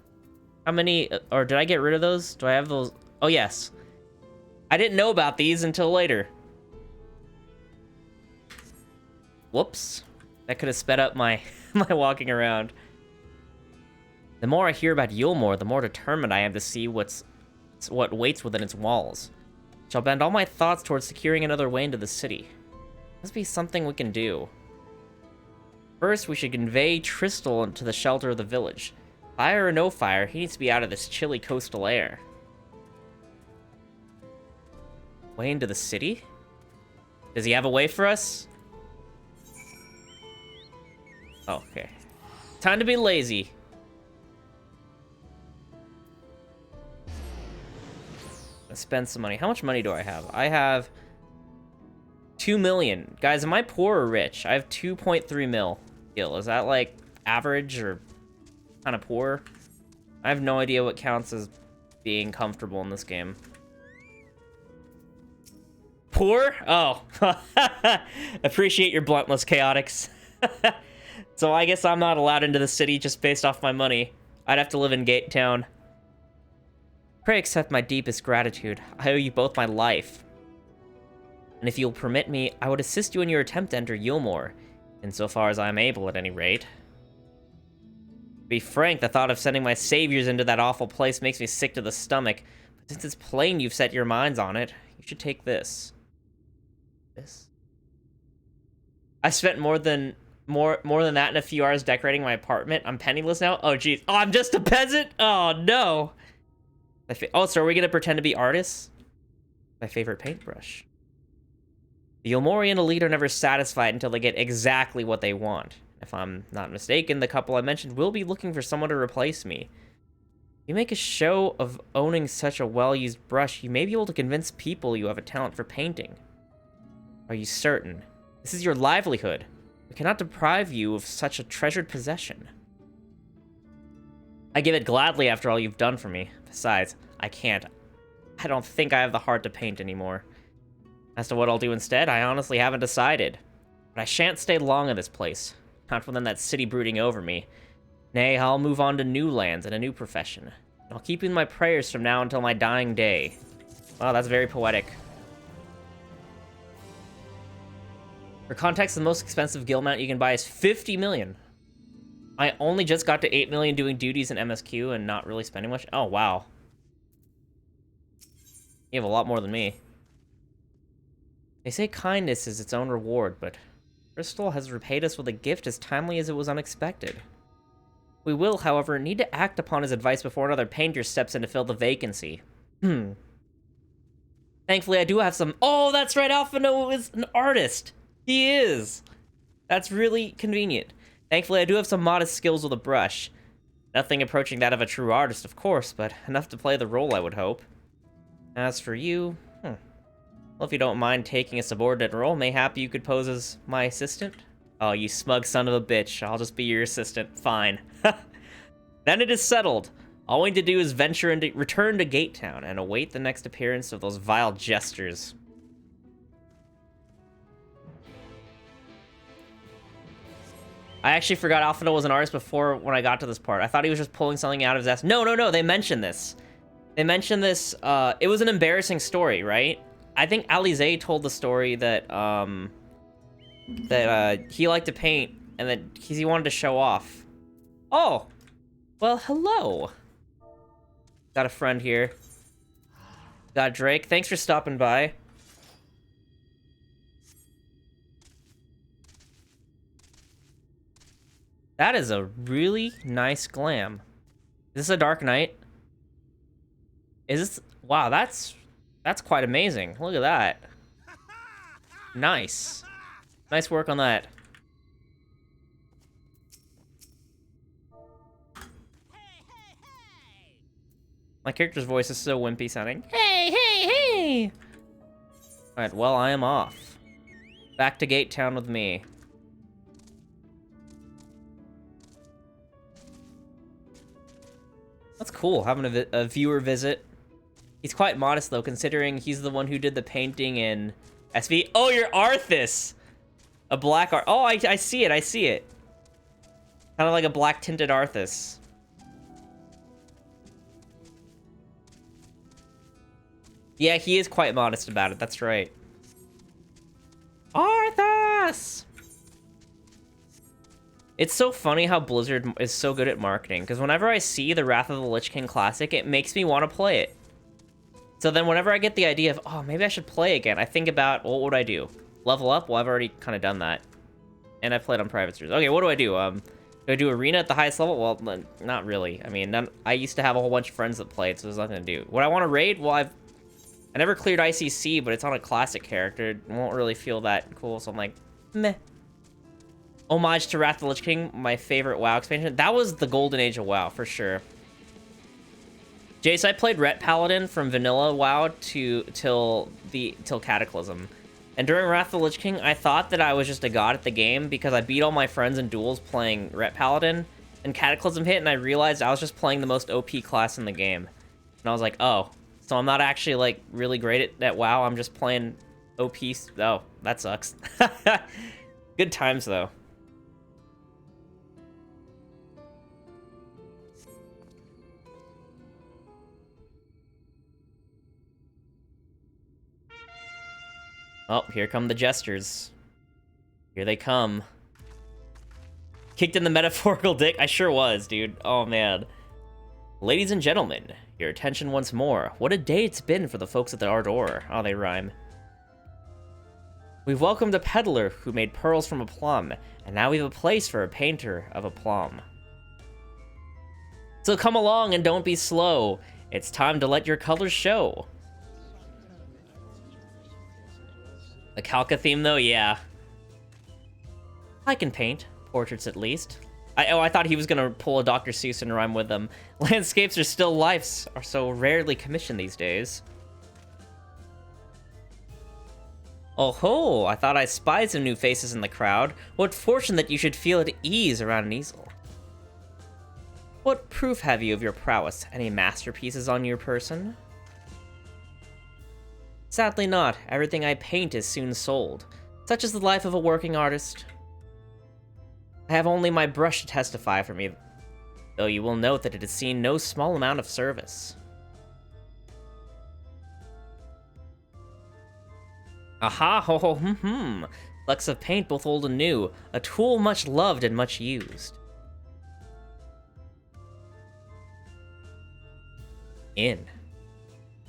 How many, or did I get rid of those? Do I have those? Oh, yes. I didn't know about these until later. Whoops. That could have sped up my, my walking around. The more I hear about Yulmore, the more determined I am to see what waits within its walls. Shall bend all my thoughts towards securing another way into the city. Must be something we can do. First, we should convey Tristal into the shelter of the village. Fire or no fire, he needs to be out of this chilly coastal air. Way into the city? Does he have a way for us? Oh, okay. Time to be lazy. Let's spend some money. How much money do I have? I have 2 million. Guys, am I poor or rich? I have 2.3 mil gil. Is that like average or kind of poor? I have no idea what counts as being comfortable in this game. Poor? Oh. Appreciate your bluntness, Chaotix. So I guess I'm not allowed into the city just based off my money. I'd have to live in Gate Town. Pray accept my deepest gratitude. I owe you both my life. And if you'll permit me, I would assist you in your attempt to enter Yulmore, insofar as I am able at any rate. To be frank, the thought of sending my saviors into that awful place makes me sick to the stomach, but since it's plain you've set your minds on it, you should take this. This? I spent more than that in a few hours decorating my apartment. I'm penniless now? Oh, geez. Oh, I'm just a peasant? Oh, no. Oh, so are we going to pretend to be artists? My favorite paintbrush. The Yulmorian elite are never satisfied until they get exactly what they want. If I'm not mistaken, the couple I mentioned will be looking for someone to replace me. If you make a show of owning such a well-used brush, you may be able to convince people you have a talent for painting. Are you certain? This is your livelihood. We cannot deprive you of such a treasured possession. I give it gladly after all you've done for me. Besides, I don't think I have the heart to paint anymore. As to what I'll do instead, I honestly haven't decided. But I shan't stay long in this place. Not within that city brooding over me. Nay, I'll move on to new lands and a new profession. And I'll keep in my prayers from now until my dying day. Wow, that's very poetic. For context, the most expensive guild mount you can buy is 50 million. I only just got to 8 million doing duties in MSQ and not really spending much. Oh, wow. You have a lot more than me. They say kindness is its own reward, but Crystal has repaid us with a gift as timely as it was unexpected. We will, however, need to act upon his advice before another painter steps in to fill the vacancy. Thankfully, I do have some... Oh, that's right, Alphino is an artist! He is! That's really convenient. Thankfully, I do have some modest skills with a brush. Nothing approaching that of a true artist, of course, but enough to play the role, I would hope. As for you... Well, if you don't mind taking a subordinate role, mayhap you could pose as my assistant? Oh, you smug son of a bitch. I'll just be your assistant. Fine. Then it is settled. All we need to do is return to Gate Town and await the next appearance of those vile jesters. I actually forgot Alphino was an artist before when I got to this part. I thought he was just pulling something out of his ass. No, they mentioned this. They mentioned this, it was an embarrassing story, right? I think Alize told the story that, he liked to paint and that he wanted to show off. Oh, well, hello. Got a friend here. Got Drake. Thanks for stopping by. That is a really nice glam. Is this a Dark Knight? Is this... Wow, that's quite amazing. Look at that. Nice. Nice work on that. My character's voice is so wimpy sounding. Hey, hey, hey! Alright, well, I am off. Back to Gate Town with me. That's cool, having a viewer visit. He's quite modest, though, considering he's the one who did the painting in SV. Oh, you're Arthas! A black art. Oh, I see it, I see it. Kind of like a black tinted Arthas. Yeah, he is quite modest about it, that's right. Arthas! It's so funny how Blizzard is so good at marketing, because whenever I see the Wrath of the Lich King Classic, it makes me want to play it. So then whenever I get the idea of, oh, maybe I should play again, I think about, what would I do? Level up? Well, I've already kind of done that. And I've played on private servers. Okay, what do? Do I do arena at the highest level? Well, not really. I mean, I used to have a whole bunch of friends that played, so there's nothing to do. Would I want to raid? Well, I never cleared ICC, but it's on a classic character. It won't really feel that cool, so I'm like, meh. Homage to Wrath of the Lich King, my favorite WoW expansion. That was the golden age of WoW, for sure. Jace, I played Ret Paladin from vanilla WoW till Cataclysm. And during Wrath of the Lich King, I thought that I was just a god at the game because I beat all my friends in duels playing Ret Paladin. And Cataclysm hit, and I realized I was just playing the most OP class in the game. And I was like, oh, so I'm not actually, like, really great at WoW. I'm just playing OP. Oh, that sucks. Good times, though. Oh, here come the jesters. Here they come. Kicked in the metaphorical dick? I sure was, dude. Oh, man. Ladies and gentlemen, your attention once more. What a day it's been for the folks at the Ardor. Oh, they rhyme. We've welcomed a peddler who made pearls from a plum, and now we have a place for a painter of a plum. So come along and don't be slow. It's time to let your colors show. The Calca theme, though? Yeah. I can paint. Portraits, at least. I thought he was gonna pull a Dr. Seuss and rhyme with them. Landscapes are still lifes, are so rarely commissioned these days. Oh ho! I thought I spied some new faces in the crowd. What fortune that you should feel at ease around an easel. What proof have you of your prowess? Any masterpieces on your person? Sadly not. Everything I paint is soon sold. Such is the life of a working artist. I have only my brush to testify for me, though you will note that it has seen no small amount of service. Aha, ho ho, Flecks of paint both old and new, a tool much loved and much used. In.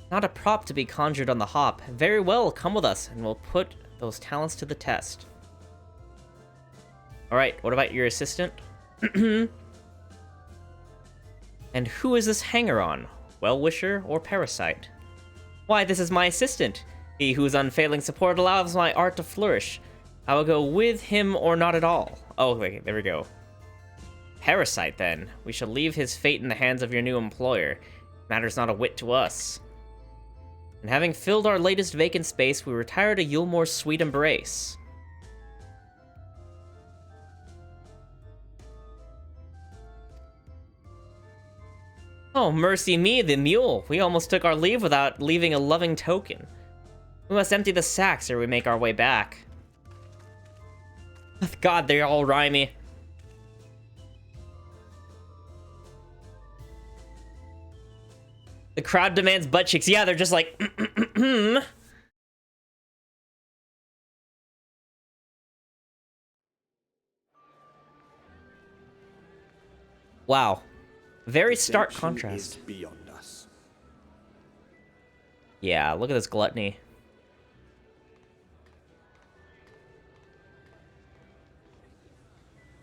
Not a prop to be conjured on the hop. Very well, come with us, and we'll put those talents to the test. Alright, what about your assistant? And who is this hanger-on? Well-wisher or parasite? Why, this is my assistant. He whose unfailing support allows my art to flourish. I will go with him or not at all. Oh, wait, there we go. Parasite, then. We shall leave his fate in the hands of your new employer. Matters not a whit to us. And having filled our latest vacant space, we retire to Yulmore's sweet embrace. Oh, mercy me, the mule. We almost took our leave without leaving a loving token. We must empty the sacks ere we make our way back. God, they're all rhymey. The crowd demands butt cheeks. Yeah, they're just like, Wow. Very stark contrast. Is beyond us. Yeah, look at this gluttony.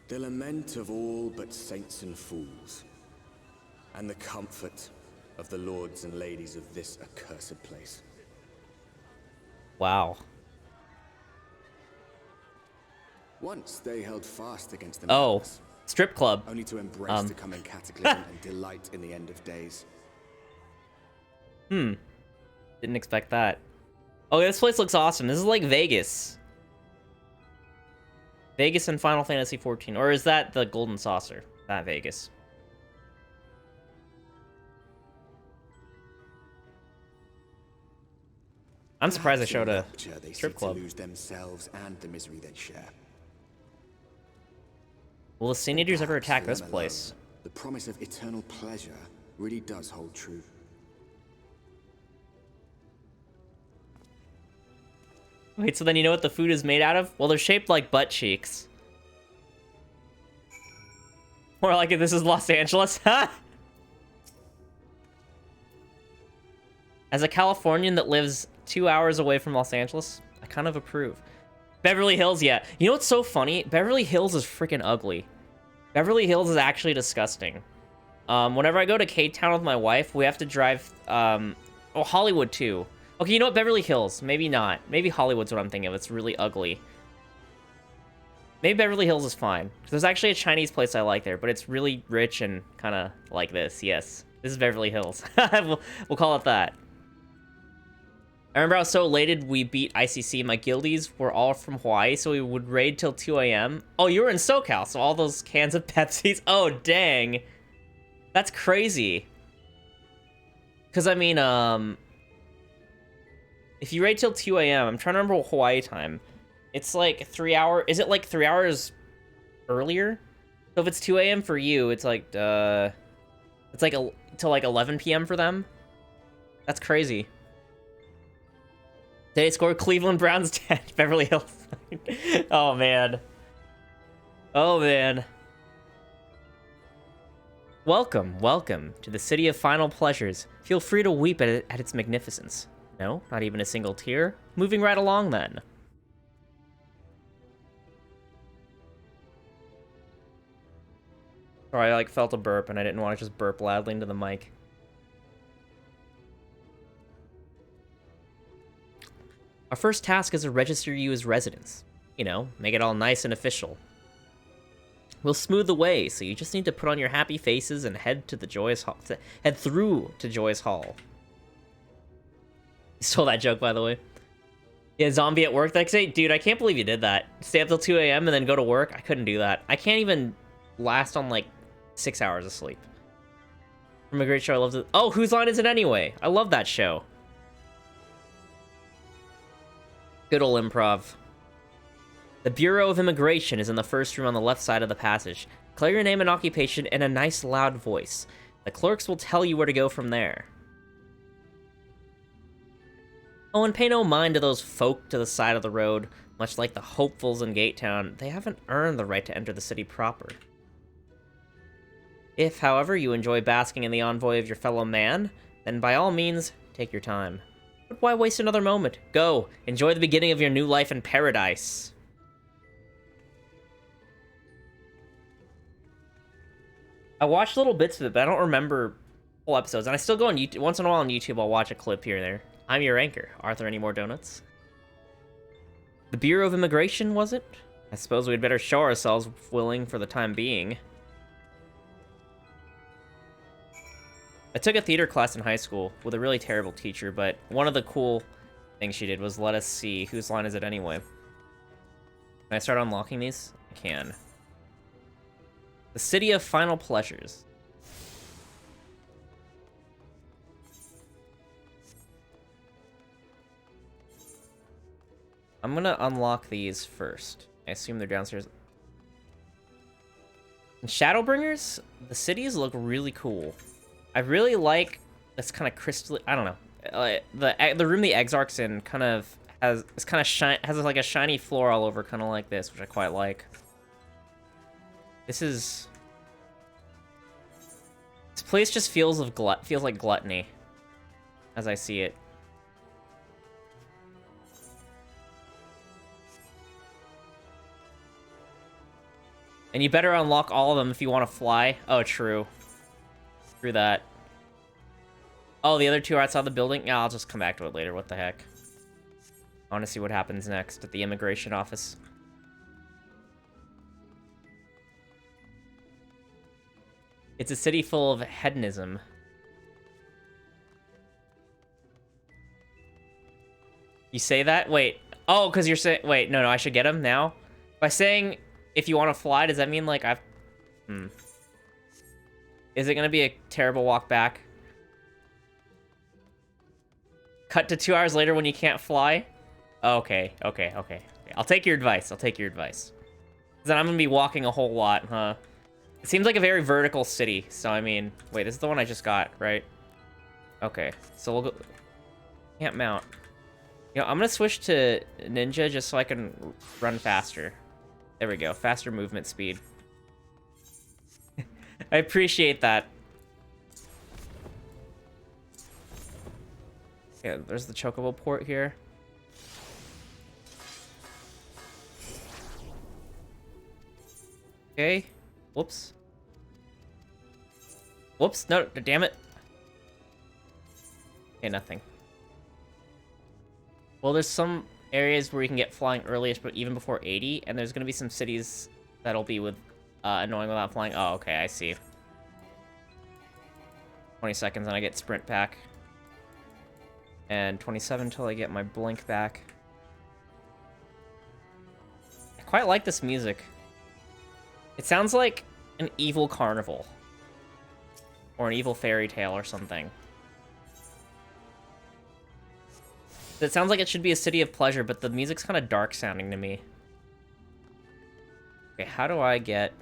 The lament of all but saints and fools, and the comfort of the lords and ladies of this accursed place. Wow. Once they held fast against the Oh, madness, strip club. only to embrace the coming cataclysm and delight in the end of days. Didn't expect that. Oh, this place looks awesome. This is like Vegas. Vegas in Final Fantasy XIV. Or is that the Golden Saucer? Not Vegas. I'm surprised they showed a They strip seek club. to lose themselves and the misery they share. Will the Sin Eaters ever Perhaps attack for this them place? alone, the promise of eternal pleasure really does hold true. Wait, so then you know what the food is made out of? Well, they're shaped like butt cheeks. Or like if this is Los Angeles. As a Californian that lives 2 hours away from Los Angeles, I kind of approve. Beverly Hills, yeah. You know what's so funny? Beverly Hills is freaking ugly. Beverly Hills is actually disgusting. Whenever I go to K-Town with my wife, we have to drive, oh, Hollywood too. Okay, you know what? Beverly Hills. Maybe not. Maybe Hollywood's what I'm thinking of. It's really ugly. Maybe Beverly Hills is fine. There's actually a Chinese place I like there, but it's really rich and kind of like this. Yes. This is Beverly Hills. We'll call it that. I remember I was so elated we beat ICC. My guildies were all from Hawaii, so we would raid till 2 a.m. Oh, you were in SoCal, so all those cans of Pepsis. Oh, dang. That's crazy. Because, I mean, if you raid till 2 a.m., I'm trying to remember Hawaii time. It's like 3 hours. Is it like 3 hours earlier? So if it's 2 a.m. for you, it's like, it's like till like 11 p.m. for them. That's crazy. They scored Cleveland Browns 10, Beverly Hills. Oh, man. Oh, man. Welcome, welcome to the city of final pleasures. Feel free to weep at its magnificence. No, not even a single tear. Moving right along, then. Sorry, I like felt a burp, and I didn't want to just burp loudly into the mic. Our first task is to register you as residents. You know, make it all nice and official. We'll smooth the way, so you just need to put on your happy faces and head to the Joyous Hall. Head through to Joyous Hall. You stole that joke, by the way. Yeah, zombie at work the next day? Dude, I can't believe you did that. Stay up till 2 a.m. and then go to work? I couldn't do that. I can't even last on, like, 6 hours of sleep. From a great show, I love it. Oh, whose line is it anyway? I love that show. Good ol' improv. The Bureau of Immigration is in the first room on the left side of the passage. Declare your name and occupation in a nice loud voice. The clerks will tell you where to go from there. Oh, and pay no mind to those folk to the side of the road. Much like the hopefuls in Gatetown, they haven't earned the right to enter the city proper. If, however, you enjoy basking in the envoy of your fellow man, then by all means, take your time. But why waste another moment? Go, enjoy the beginning of your new life in paradise. I watched little bits of it, but I don't remember whole episodes. And I still go on YouTube. Once in a while on YouTube, I'll watch a clip here and there. I'm your anchor. Are there any more donuts? The Bureau of Immigration, was it? I suppose we'd better show ourselves willing for the time being. I took a theater class in high school with a really terrible teacher, but one of the cool things she did was let us see whose line is it anyway. Can I start unlocking these? I can. The City of Final Pleasures. I'm gonna unlock these first. I assume they're downstairs. In Shadowbringers, the cities look really cool. I really like this kind of crystal. I don't know. The room the Exarch's in kind of has like a shiny floor all over, kind of like this, which I quite like. This place just feels like gluttony, as I see it. And you better unlock all of them if you want to fly. Oh, true. Through that. Oh, the other two are outside the building? Yeah, I'll just come back to it later. What the heck? I want to see what happens next at the immigration office. It's a city full of hedonism. You say that? Wait. Oh, because you're saying... Wait, no, I should get him now? By saying, if you want to fly, does that mean, like, I've... Is it going to be a terrible walk back? Cut to 2 hours later when you can't fly? Okay. I'll take your advice. Then I'm going to be walking a whole lot, huh? It seems like a very vertical city, so I mean... Wait, this is the one I just got, right? Okay, so we'll go... Can't mount. You know, I'm going to switch to Ninja just so I can run faster. There we go, faster movement speed. I appreciate that. Okay, there's the Chocobo port here. Okay. Whoops. Whoops, no, damn it. Okay, nothing. Well, there's some areas where you can get flying earliest, but even before 80, and there's going to be some cities that'll be with annoying without flying. Oh, okay, I see. 20 seconds and I get sprint back. And 27 until I get my blink back. I quite like this music. It sounds like an evil carnival. Or an evil fairy tale or something. It sounds like it should be a city of pleasure, but the music's kind of dark sounding to me. Okay, how do I get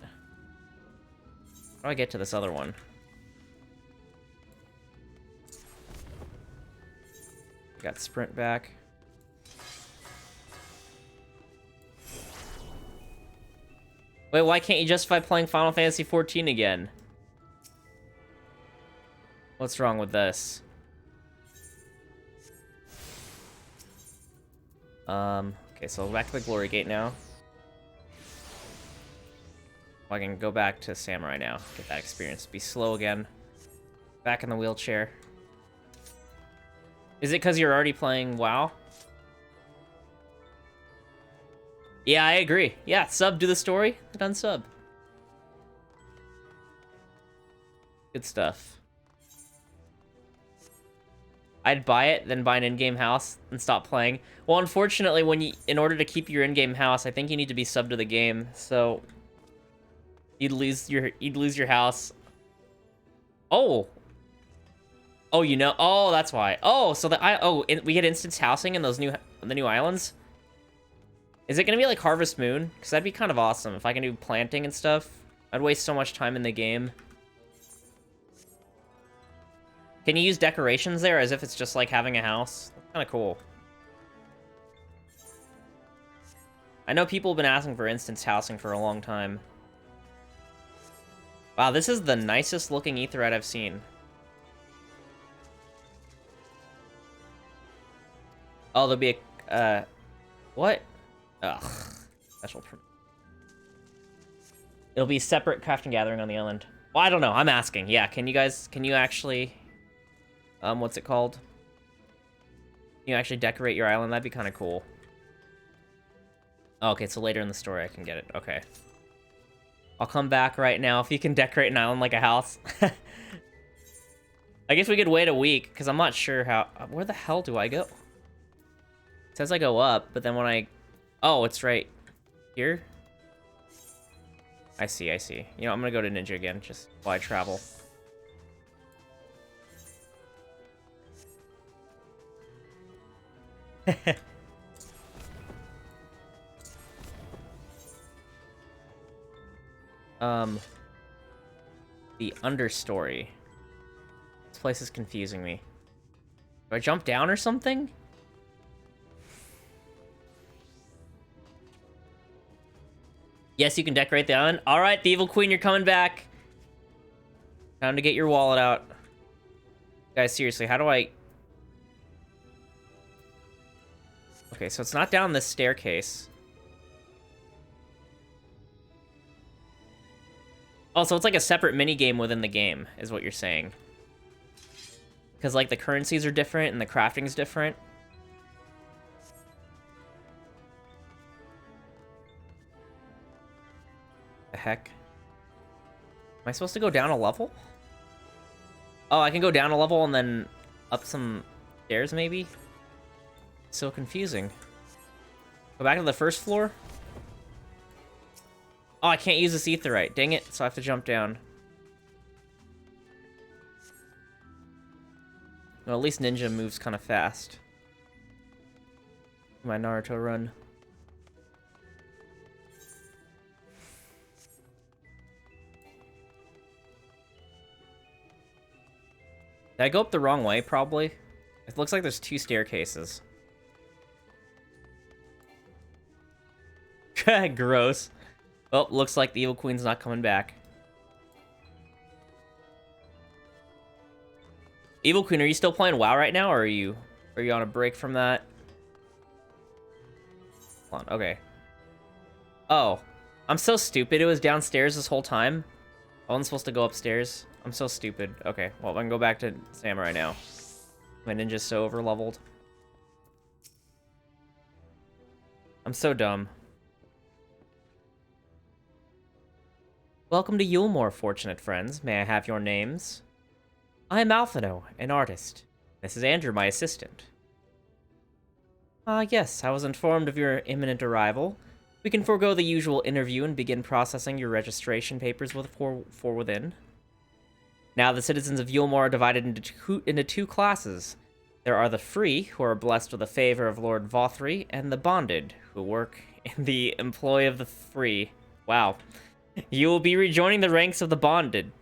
to this other one? Got sprint back. Wait, why can't you justify playing Final Fantasy XIV again? What's wrong with this? Okay, so back to the Glory Gate now. I can go back to Samurai now, get that experience. Be slow again. Back in the wheelchair. Is it because you're already playing WoW? Yeah, I agree. Yeah, sub to the story, then unsub. Good stuff. I'd buy it, then buy an in-game house, and stop playing. Well, unfortunately, in order to keep your in-game house, I think you need to be subbed to the game. So you'd lose your house. Oh, you know. Oh, that's why. Oh, so we get instance housing in the new islands. Is it gonna be like Harvest Moon? Because that'd be kind of awesome if I can do planting and stuff. I'd waste so much time in the game. Can you use decorations there as if it's just like having a house? That's kind of cool. I know people have been asking for instance housing for a long time. Wow, this is the nicest looking Aetheryte I've seen. Oh, there'll be a, what? Ugh. Special permit. It'll be separate craft and gathering on the island. Well, I don't know. I'm asking. Yeah, can you actually, what's it called? Can you actually decorate your island? That'd be kind of cool. Oh, okay, so later in the story I can get it. Okay. I'll come back right now if you can decorate an island like a house. I guess we could wait a week, because I'm not sure how... Where the hell do I go? It says I go up, but then when I... Oh, it's right here? I see, I see. You know, I'm gonna go to Ninja again, just while I travel. The understory. This place is confusing me. Do I jump down or something? Yes, you can decorate the island. All right, the Evil Queen, you're coming back. Time to get your wallet out. Guys, seriously, how do I... Okay, so it's not down this staircase. Oh, so it's like a separate mini-game within the game, is what you're saying. Because, like, the currencies are different and the crafting's different. The heck? Am I supposed to go down a level? Oh, I can go down a level and then up some stairs, maybe? So confusing. Go back to the first floor? Oh, I can't use this aetherite. Dang it, so I have to jump down. Well, at least Ninja moves kind of fast. My Naruto run. Did I go up the wrong way, probably? It looks like there's 2 staircases. Gross. Oh, looks like the Evil Queen's not coming back. Evil Queen, are you still playing WoW right now, or are you on a break from that? Hold on, okay. Oh, I'm so stupid. It was downstairs this whole time. I wasn't supposed to go upstairs. I'm so stupid. Okay, well, I can go back to Samurai now. My ninja's so over-leveled. I'm so dumb. Welcome to Yulmore, fortunate friends. May I have your names? I am Alphino, an artist. This is Andrew, my assistant. Yes, I was informed of your imminent arrival. We can forego the usual interview and begin processing your registration papers for within. Now, the citizens of Yulmore are divided into two classes. There are the free, who are blessed with the favor of Lord Vothri, and the bonded, who work in the employ of the free. Wow. You will be rejoining the ranks of the bonded.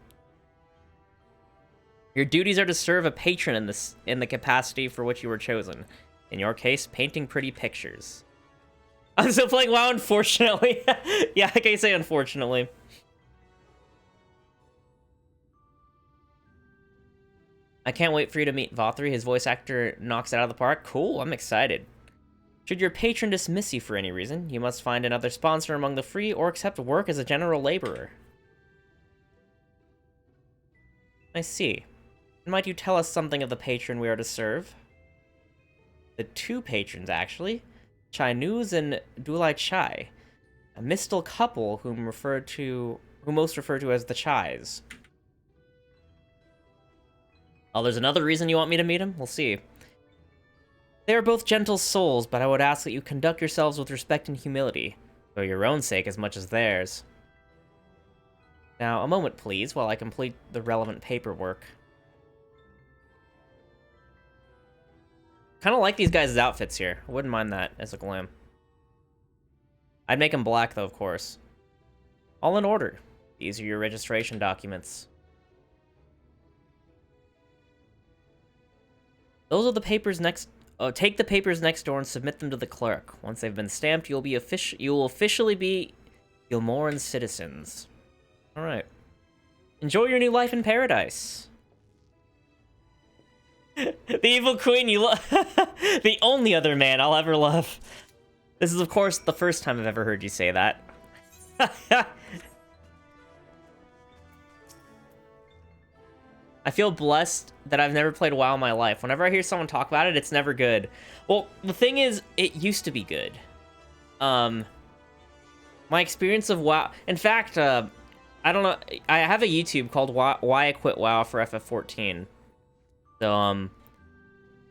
Your duties are to serve a patron in the capacity for which you were chosen. In your case, painting pretty pictures. I'm still playing WoW, unfortunately. Yeah, I can say unfortunately. I can't wait for you to meet Vothri. His voice actor knocks it out of the park. Cool, I'm excited. Should your patron dismiss you for any reason, you must find another sponsor among the free or accept work as a general laborer. I see. Might you tell us something of the patron we are to serve? The 2 patrons, actually. Chainuz and Dulai Chai. A mistal couple who most refer to as the Chais. Oh, there's another reason you want me to meet him? We'll see. They are both gentle souls, but I would ask that you conduct yourselves with respect and humility, for your own sake as much as theirs. Now, a moment, please, while I complete the relevant paperwork. Kind of like these guys' outfits here. I wouldn't mind that as a glam. I'd make them black, though, of course. All in order. These are your registration documents. Those are the papers next... Oh, take the papers next door and submit them to the clerk. Once they've been stamped, you will officially be Yulmoran citizens. Alright. Enjoy your new life in paradise. The evil queen you love. The only other man I'll ever love. This is, of course, the first time I've ever heard you say that. I feel blessed that I've never played WoW in my life. Whenever I hear someone talk about it, it's never good. Well, the thing is, it used to be good. My experience of WoW... In fact, I don't know... I have a YouTube called Why I Quit WoW for FF14. So,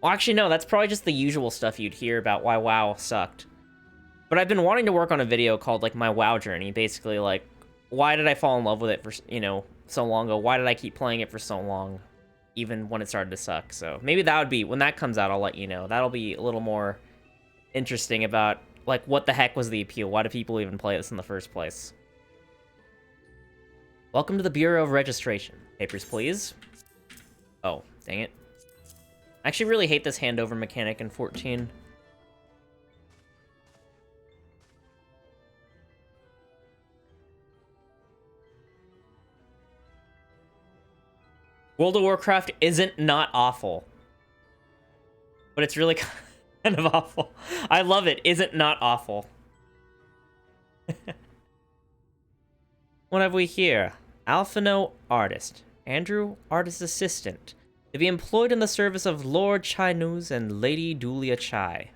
well, actually, no, that's probably just the usual stuff you'd hear about why WoW sucked. But I've been wanting to work on a video called, like, my WoW journey. Basically, like, why did I fall in love with it for, you know, so long ago? Why did I keep playing it for so long, even when it started to suck? So maybe that would be, when that comes out, I'll let you know. That'll be a little more interesting about, like, what the heck was the appeal? Why do people even play this in the first place? Welcome to the Bureau of Registration. Papers, please. Oh, dang it. I actually really hate this handover mechanic in 14. World of Warcraft isn't not awful. But it's really kind of awful. I love it. Isn't not awful. What have we here? Alphino Artist. Andrew, Artist Assistant. To be employed in the service of Lord Chinus and Lady Dulia Chai.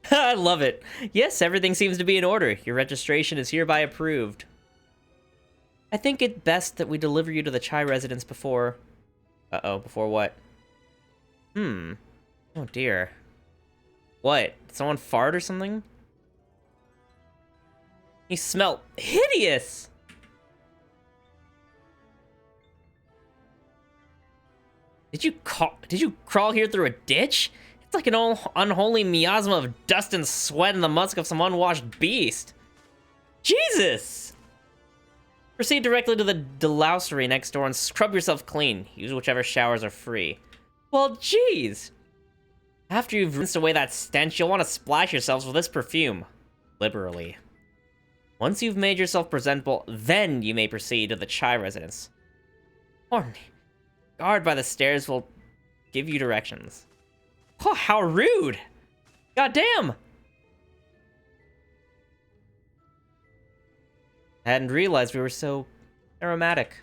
I love it. Yes, everything seems to be in order. Your registration is hereby approved. I think it best that we deliver you to the Chai residence before... Uh-oh, before what? Oh dear. What? Did someone fart or something? You smell hideous! Did you crawl here through a ditch? It's like an unholy miasma of dust and sweat and the musk of some unwashed beast. Jesus! Proceed directly to the delousery next door and scrub yourself clean. Use whichever showers are free. Well, jeez. After you've rinsed away that stench, you'll want to splash yourselves with this perfume. Liberally. Once you've made yourself presentable, then you may proceed to the Chai residence. Horny. Guard by the stairs will give you directions. Oh, how rude! Goddamn! I hadn't realized we were so aromatic.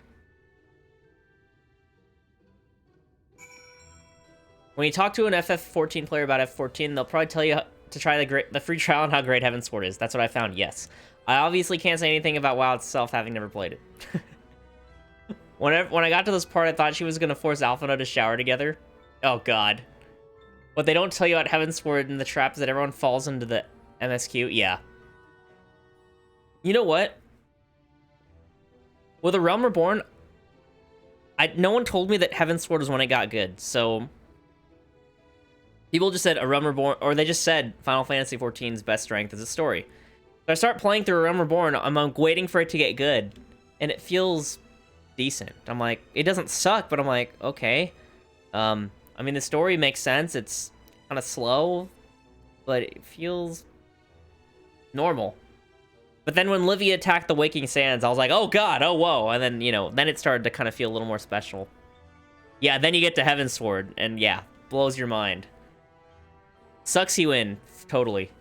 When you talk to an FF14 player about F14, they'll probably tell you to try the free trial and how great Heavensward is. That's what I found, yes. I obviously can't say anything about WoW itself, having never played it. When I got to this part, I thought she was going to force Alphino to shower together. Oh, God. What they don't tell you about Heavensward and the traps that everyone falls into the MSQ, yeah. You know what? With A Realm Reborn, no one told me that Heavensward was when it got good, so... People just said A Realm Reborn, or they just said Final Fantasy XIV's best strength is a story. So I start playing through A Realm Reborn, I'm waiting for it to get good, and it feels decent. I'm like, it doesn't suck, but I'm like, okay. I mean, the story makes sense, it's kind of slow, but it feels normal. But then when Livia attacked the Waking Sands, I was like, oh god, oh whoa, and then, you know, then it started to kind of feel a little more special. Yeah, then you get to Heavensward, and yeah, blows your mind. Sucks you in, totally.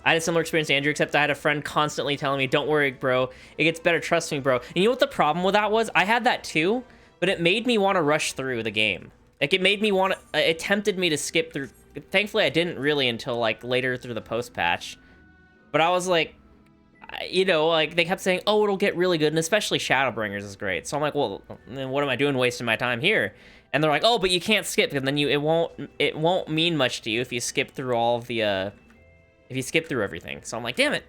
I had a similar experience to Andrew, except I had a friend constantly telling me, don't worry, bro, it gets better, trust me, bro. And you know what the problem with that was? I had that too, but it made me want to rush through the game. Like, it made me want to, it tempted me to skip through. Thankfully, I didn't really until, like, later through the post-patch. But I was like, you know, like, they kept saying, oh, it'll get really good, and especially Shadowbringers is great. So I'm like, well, then what am I doing wasting my time here? And they're like, oh, but you can't skip, and then it won't mean much to you if you skip through all of the, if you skip through everything. So I'm like, damn it.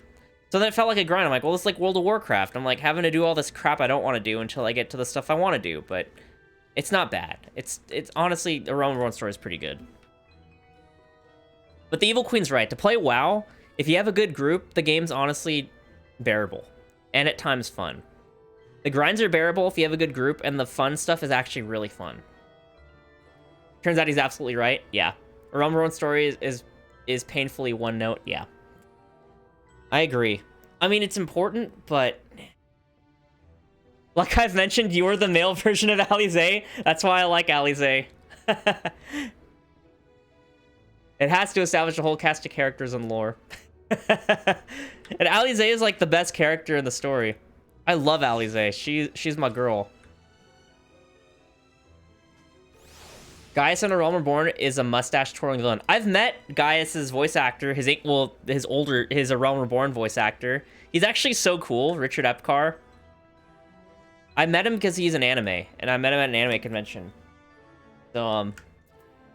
So then it felt like a grind. I'm like, well, it's like World of Warcraft. I'm like having to do all this crap I don't want to do until I get to the stuff I want to do, but it's not bad. It's honestly, the Realm Reborn story is pretty good. But the Evil Queen's right. To play WoW, if you have a good group, the game's honestly bearable. And at times fun. The grinds are bearable if you have a good group, and the fun stuff is actually really fun. Turns out he's absolutely right. Yeah. A Realm Reborn story is painfully one note. Yeah. I agree. I mean, it's important, but Like I've mentioned, you were the male version of Alize. That's why I like Alize. It has to establish a whole cast of characters and lore. And Alize is like the best character in the story. I love Alize. She's my girl. Gaius in A Realm Reborn is a mustache-twirling villain. I've met Gaius's voice actor, his A Realm Reborn voice actor. He's actually so cool, Richard Epcar. I met him because he's an anime, and I met him at an anime convention. So,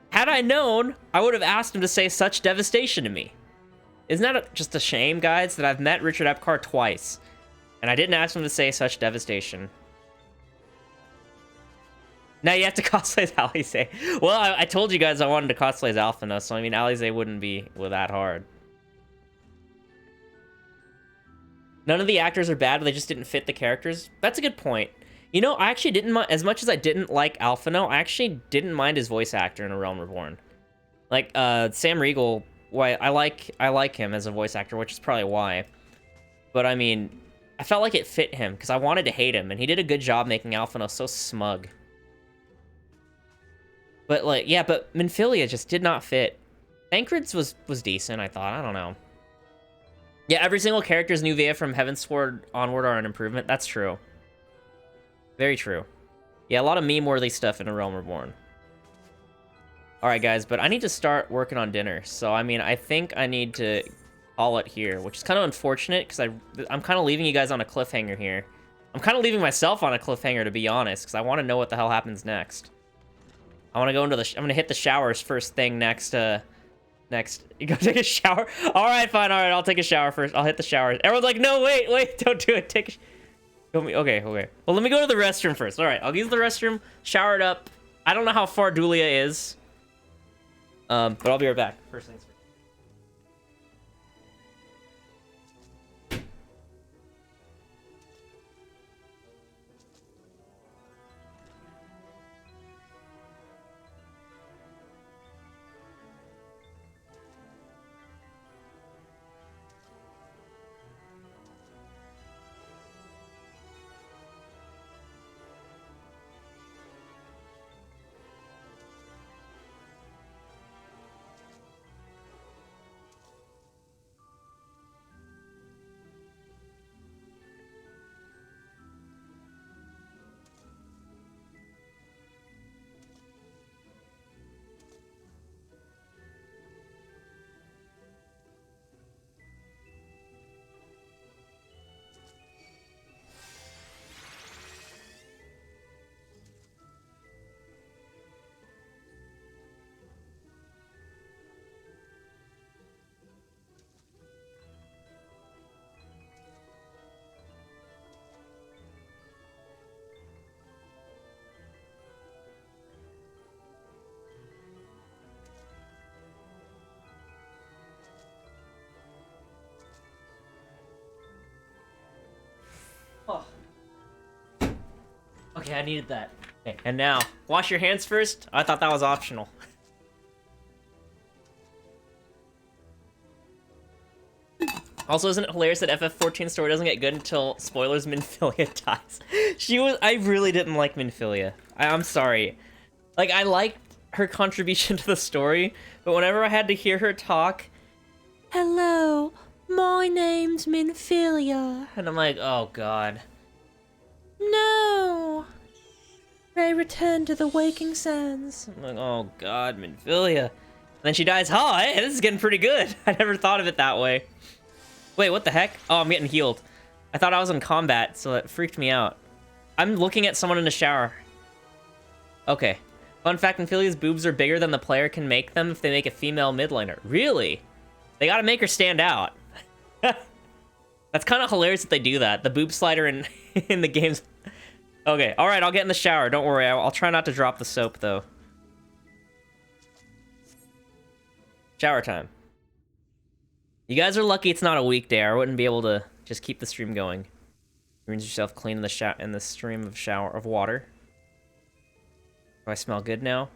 had I known, I would have asked him to say such devastation to me. Isn't that just a shame, guys, that I've met Richard Epcar twice, and I didn't ask him to say such devastation? Now you have to cosplay as Alize. Well, I told you guys I wanted to cosplay as Alphina, so I mean, Alize wouldn't be that hard. None of the actors are bad, but they just didn't fit the characters. That's a good point. You know, I actually didn't mind, as much as I didn't like Alphino, I actually didn't mind his voice actor in A Realm Reborn. Like, Sam Riegel, why I like him as a voice actor, which is probably why. But I mean, I felt like it fit him, because I wanted to hate him, and he did a good job making Alphino so smug. But like, yeah, but Minfilia just did not fit. Thancred's was decent, I thought. I don't know. Yeah, every single character's Nuvea from Heavensward onward are an improvement. That's true. Very true. Yeah, a lot of meme-worthy stuff in A Realm Reborn. Alright, guys, but I need to start working on dinner. So, I mean, I think I need to call it here, which is kind of unfortunate, because I'm kind of leaving you guys on a cliffhanger here. I'm kind of leaving myself on a cliffhanger, to be honest, because I want to know what the hell happens next. I want to go into I'm going to hit the showers first thing next, You go take a shower? Alright, fine, alright, I'll take a shower first. I'll hit the shower. Everyone's like, no, wait, don't do it. Okay. Well, let me go to the restroom first. Alright, I'll use the restroom, shower it up. I don't know how far Dulia is. But I'll be right back. First things first. Oh. Okay, I needed that. Okay, and now, wash your hands first? I thought that was optional. Also, isn't it hilarious that FF14 story doesn't get good until, spoilers, Minfilia dies? I really didn't like Minfilia. I'm sorry. Like, I liked her contribution to the story, but whenever I had to hear her talk, hello, my name's Minfilia. And I'm like, oh god. No! Ray returned to the waking sands. I'm like, oh god, Minfilia. And then she dies. Oh, hey, this is getting pretty good. I never thought of it that way. Wait, what the heck? Oh, I'm getting healed. I thought I was in combat, so that freaked me out. I'm looking at someone in the shower. Okay. Fun fact, Minfilia's boobs are bigger than the player can make them if they make a female midlaner. Really? They gotta make her stand out. That's kind of hilarious that they do that. The boob slider in in the games. Okay, all right, I'll get in the shower. Don't worry, I'll try not to drop the soap though. Shower time. You guys are lucky it's not a weekday. I wouldn't be able to just keep the stream going. Rinse yourself clean in the stream of water. Do I smell good now?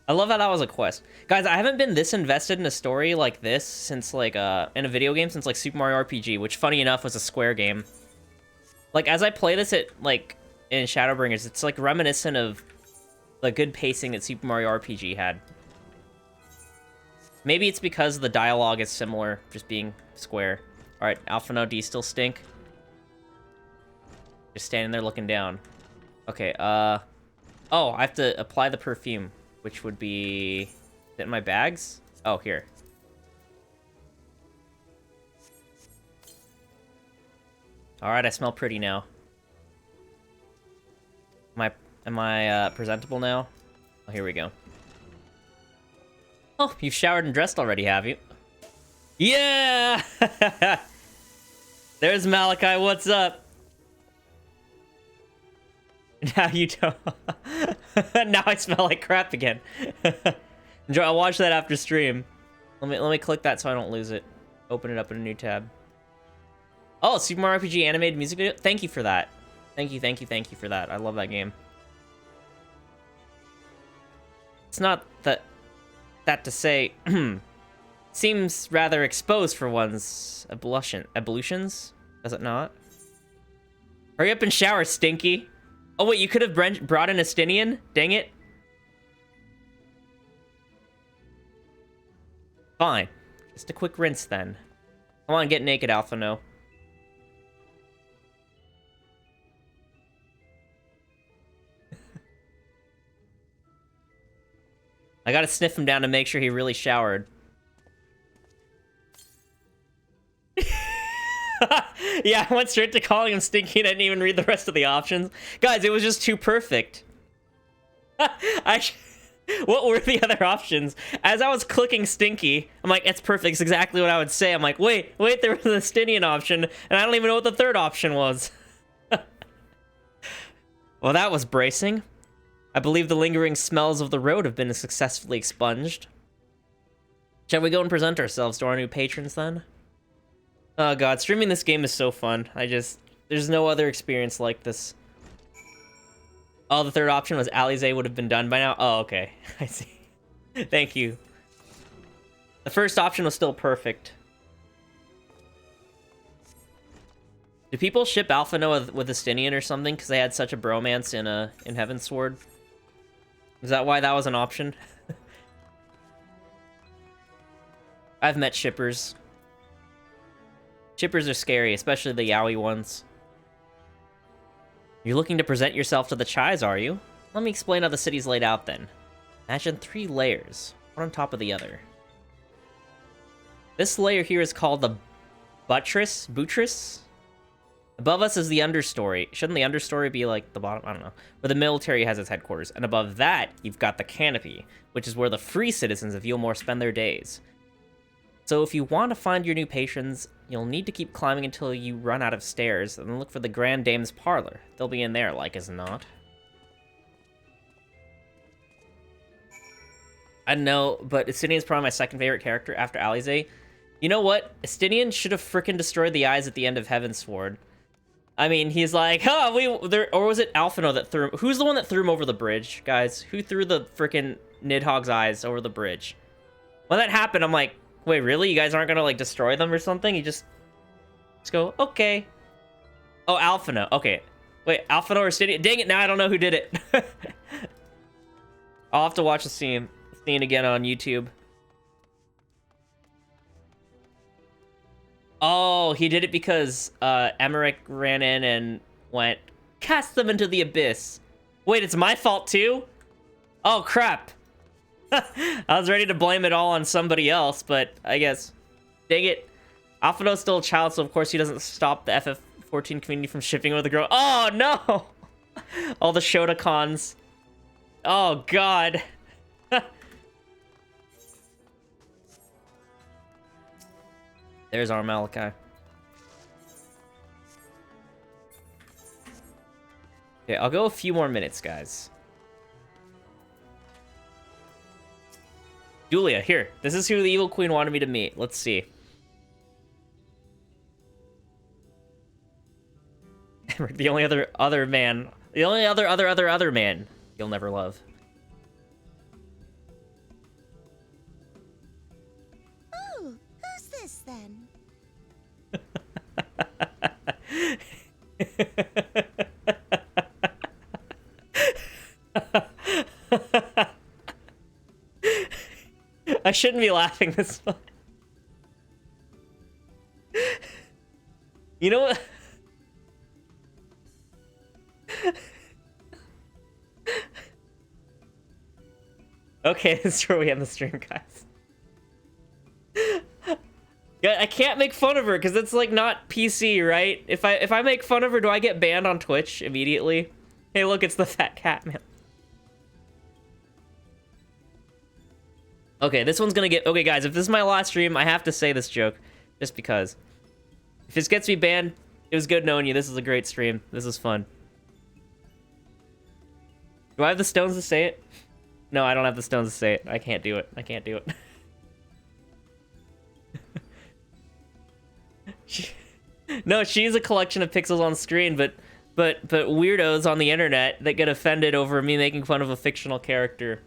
I love how that was a quest. Guys, I haven't been this invested in a story like this since, like, in a video game since, like, Super Mario RPG, which, funny enough, was a Square game. Like, as I play this in Shadowbringers, it's, like, reminiscent of the good pacing that Super Mario RPG had. Maybe it's because the dialogue is similar, just being Square. Alright, Alphino, do you still stink? Just standing there looking down. Okay, oh, I have to apply the perfume, which would be... Is it in my bags? Oh, here. Alright, I smell pretty now. Am I presentable now? Oh, here we go. Oh, you've showered and dressed already, have you? Yeah! There's Malachi, what's up? Now you don't. Now I smell like crap again. Enjoy. I'll watch that after stream. Let me click that so I don't lose it. Open it up in a new tab. Oh, Super Mario RPG animated music video. Thank you for that. Thank you for that. I love that game. It's not that to say seems rather exposed for one's ablutions. Does it not? Hurry up and shower, Stinky. Oh, wait, you could have brought in a Stinian? Dang it. Fine. Just a quick rinse, then. Come on, get naked, Alphino. I gotta sniff him down to make sure he really showered. Yeah, I went straight to calling him Stinky and I didn't even read the rest of the options. Guys, it was just too perfect. What were the other options? As I was clicking Stinky, I'm like, it's perfect. It's exactly what I would say. I'm like, wait, there was a Stinian option, and I don't even know what the third option was. Well, that was bracing. I believe the lingering smells of the road have been successfully expunged. Shall we go and present ourselves to our new patrons, then? Oh god, streaming this game is so fun. There's no other experience like this. Oh, the third option was Alize would have been done by now? Oh, okay. I see. Thank you. The first option was still perfect. Do people ship Alphino with Estinian or something because they had such a bromance in Heavensward? Is that why that was an option? I've met shippers. Shippers are scary, especially the yaoi ones. You're looking to present yourself to the Chais, are you? Let me explain how the city's laid out then. Imagine 3 layers, one on top of the other. This layer here is called the buttress? Above us is the understory. Shouldn't the understory be like the bottom? I don't know. Where the military has its headquarters. And above that, you've got the canopy, which is where the free citizens of Yulmore spend their days. So if you want to find your new patrons, you'll need to keep climbing until you run out of stairs, and then look for the Grand Dame's parlor. They'll be in there, like as not. I don't know, but Estinian's probably my second favorite character after Alize. You know what? Estinian should have frickin' destroyed the eyes at the end of Heavensward. I mean, he's like, or was it Alphino that threw him? Who's the one that threw him over the bridge, guys? Who threw the frickin' Nidhogg's eyes over the bridge? When that happened, I'm like, wait, really? You guys aren't gonna, like, destroy them or something? You just go, okay. Oh, Alphino. Okay. Wait, Alphino or Estinian? Dang it, now I don't know who did it. I'll have to watch the scene again on YouTube. Oh, he did it because Emmerich ran in and went, cast them into the abyss. Wait, it's my fault too? Oh, crap. I was ready to blame it all on somebody else, but I guess. Dang it. Alphino's still a child, so of course he doesn't stop the FF14 community from shipping with the girl. Oh, no! All the Shotacons. Oh, God. There's our Malachi. Okay, I'll go a few more minutes, guys. Julia, here. This is who the Evil Queen wanted me to meet. Let's see. The only other man. The only other man you'll never love. this then? I shouldn't be laughing this much. You know what? Okay, this is where we end the stream, guys. Yeah, I can't make fun of her because it's like not PC, right? If I make fun of her, do I get banned on Twitch immediately? Hey, look, it's the fat cat man. Okay, this one's gonna get... Okay, guys, if this is my last stream, I have to say this joke. Just because. If this gets me banned, it was good knowing you. This is a great stream. This is fun. Do I have the stones to say it? No, I don't have the stones to say it. I can't do it. I can't do it. No, she's a collection of pixels on screen, but weirdos on the internet that get offended over me making fun of a fictional character.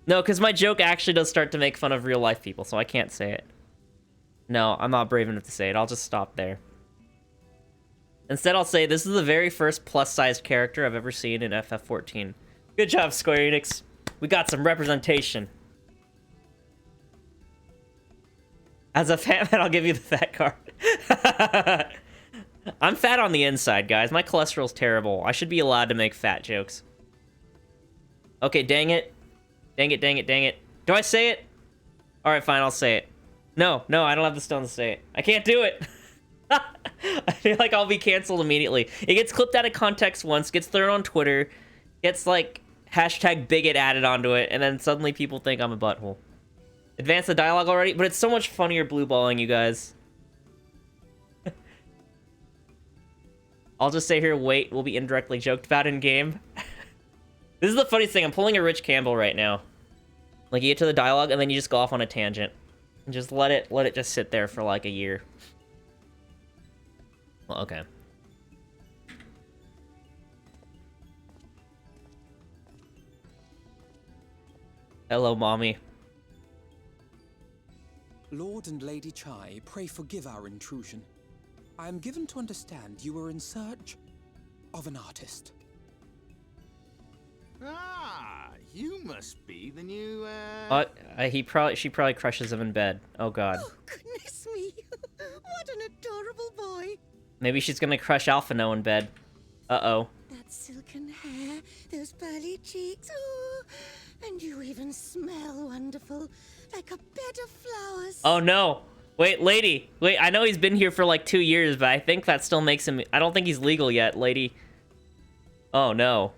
No, because my joke actually does start to make fun of real life people, so I can't say it. No, I'm not brave enough to say it. I'll just stop there. Instead, I'll say this is the very first plus-sized character I've ever seen in FF14. Good job, Square Enix. We got some representation. As a fat man, I'll give you the fat card. I'm fat on the inside, guys. My cholesterol's terrible. I should be allowed to make fat jokes. Okay, dang it. Dang it, dang it, dang it. Do I say it? Alright, fine, I'll say it. No, I don't have the stones to say it. I can't do it. I feel like I'll be canceled immediately. It gets clipped out of context once, gets thrown on Twitter, gets like #bigot added onto it, and then suddenly people think I'm a butthole. Advance the dialogue already? But it's so much funnier blue balling, you guys. I'll just say here, wait, will be indirectly joked about in game. This is the funniest thing. I'm pulling a Rich Campbell right now. Like, you get to the dialogue, and then you just go off on a tangent. And just let it just sit there for like a year. Well, okay. Hello, mommy. Lord and Lady Chai, pray forgive our intrusion. I am given to understand you were in search of an artist. Ah, you must be the new, She probably crushes him in bed. Oh, God. Oh, goodness me. What an adorable boy. Maybe she's gonna crush Alphino in bed. Uh-oh. That silken hair, those pearly cheeks, oh, and you even smell wonderful, like a bed of flowers. Oh, no. Wait, lady. Wait, I know he's been here for like 2 years, but I think that still makes him... I don't think he's legal yet, lady. Oh, no.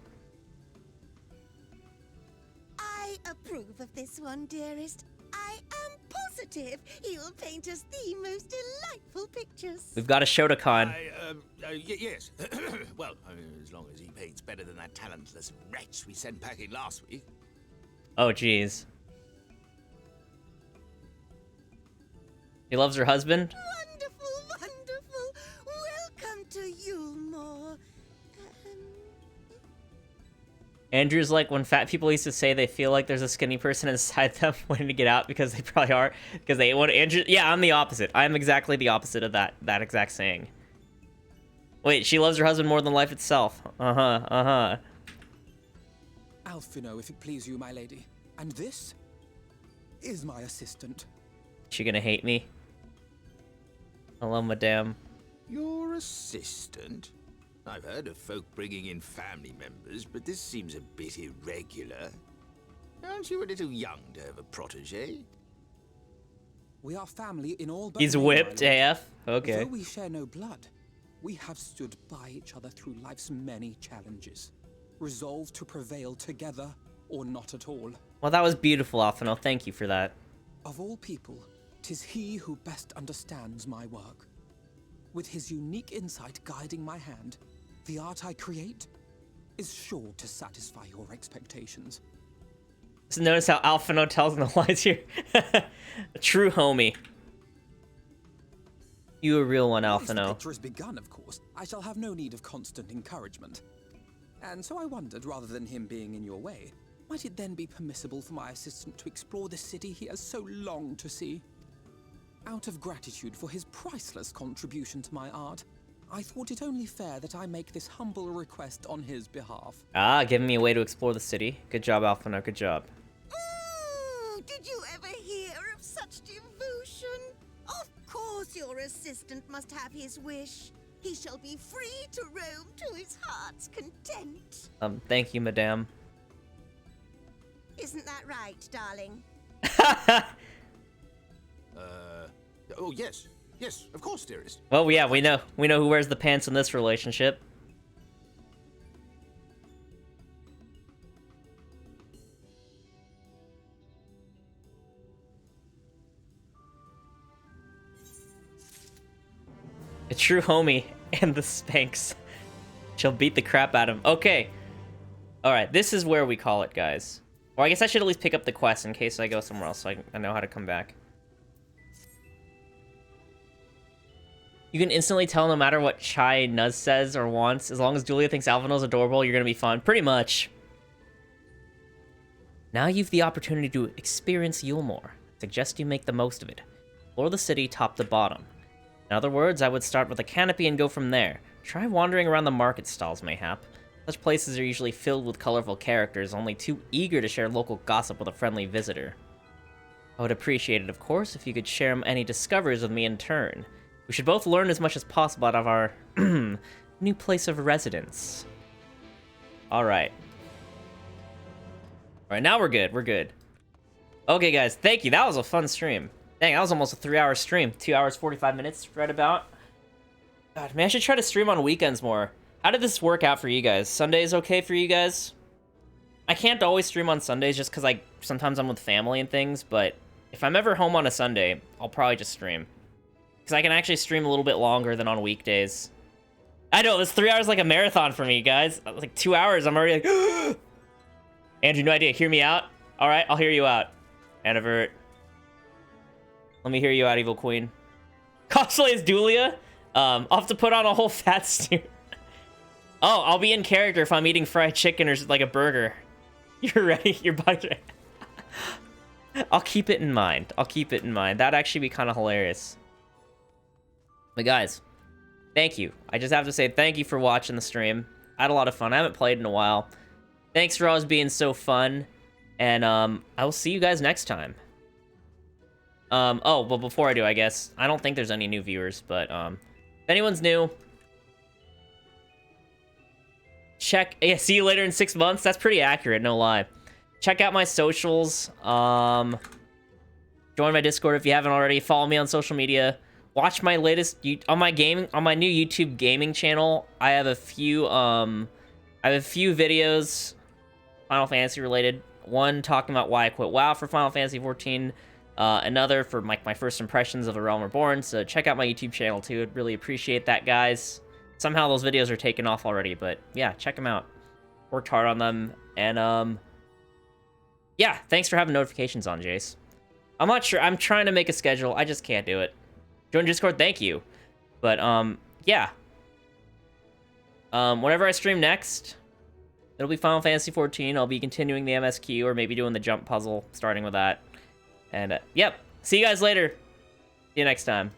I approve of this one, dearest. I am positive he'll paint us the most delightful pictures. We've got a Shotokan. Yes. Well, as long as he paints better than that talentless wretch we sent packing last week. Oh, jeez. He loves her husband? Wonderful, wonderful. Welcome to Yulmore. Andrew's like when fat people used to say they feel like there's a skinny person inside them waiting to get out because they probably are. Because they want Andrew. Yeah, I'm the opposite. I'm exactly the opposite of that exact saying. Wait, she loves her husband more than life itself. Uh-huh. Alphino, if it please you, my lady. And this is my assistant. She gonna hate me? Hello, madame. Your assistant? I've heard of folk bringing in family members, but this seems a bit irregular. Aren't you a little young to have a protege? We are family in all but He's name, whipped my lord. AF? Okay. Though we share no blood, we have stood by each other through life's many challenges, resolved to prevail together or not at all. Well, that was beautiful, Alphino. Thank you for that. Of all people, 'tis he who best understands my work. With his unique insight guiding my hand, the art I create is sure to satisfy your expectations. Just notice how Alphino tells no lies here. A true homie. You a real one, Once the Alphino. picture has begun, of course, I shall have no need of constant encouragement. And so I wondered, rather than him being in your way, might it then be permissible for my assistant to explore the city he has so longed to see? Out of gratitude for his priceless contribution to my art, I thought it only fair that I make this humble request on his behalf. Ah, giving me a way to explore the city. Good job, Alphinaud. Good job. Ooh, did you ever hear of such devotion? Of course your assistant must have his wish. He shall be free to roam to his heart's content. Thank you, madame. Isn't that right, darling? Oh, yes. Yes, of course, dearest. Well, yeah, we know who wears the pants in this relationship. A true homie and the Spanx. She'll beat the crap out of him. Okay. Alright, this is where we call it, guys. Or I guess I should at least pick up the quest in case I go somewhere else so I know how to come back. You can instantly tell no matter what Chai Nuz says or wants. As long as Julia thinks Alphinaud's adorable, you're gonna be fun. Pretty much. Now you've the opportunity to experience Yulemore. I suggest you make the most of it. Explore the city top to bottom. In other words, I would start with a canopy and go from there. Try wandering around the market stalls, mayhap. Such places are usually filled with colorful characters, only too eager to share local gossip with a friendly visitor. I would appreciate it, of course, if you could share any discoveries with me in turn. We should both learn as much as possible out of our new place of residence. Alright. Alright, now we're good. We're good. Okay, guys. Thank you. That was a fun stream. Dang, that was almost a 3-hour stream. 2 hours, 45 minutes, right about. God, man, I should try to stream on weekends more. How did this work out for you guys? Sundays okay for you guys? I can't always stream on Sundays just because sometimes I'm with family and things, but if I'm ever home on a Sunday, I'll probably just stream. Because I can actually stream a little bit longer than on weekdays. I know, this 3 hours like a marathon for me, guys. Like 2 hours, I'm already like, Andrew, no idea. Hear me out? Alright, I'll hear you out. Anivert. Let me hear you out, Evil Queen. Cosplay as Dulia? I'll have to put on a whole fat suit. Oh, I'll be in character if I'm eating fried chicken or like a burger. You're ready? Your body's ready. I'll keep it in mind. I'll keep it in mind. That'd actually be kind of hilarious. But guys, thank you. I just have to say thank you for watching the stream. I had a lot of fun. I haven't played in a while. Thanks for always being so fun. And I will see you guys next time. Oh, well, before I do, I guess, I don't think there's any new viewers, but if anyone's new, check, yeah, see you later in 6 months. That's pretty accurate, no lie. Check out my socials. Join my Discord if you haven't already. Follow me on social media. Watch my latest on my new YouTube gaming channel. I have a few videos, Final Fantasy related. One talking about why I quit WoW for Final Fantasy 14. Another for my first impressions of A Realm Reborn. So check out my YouTube channel too. I'd really appreciate that, guys. Somehow those videos are taken off already, but yeah, check them out. Worked hard on them, and yeah, thanks for having notifications on, Jace. I'm not sure. I'm trying to make a schedule. I just can't do it. Join Discord, thank you. But yeah. Whenever I stream next, it'll be Final Fantasy 14. I'll be continuing the MSQ or maybe doing the jump puzzle, starting with that. And yep, see you guys later. See you next time.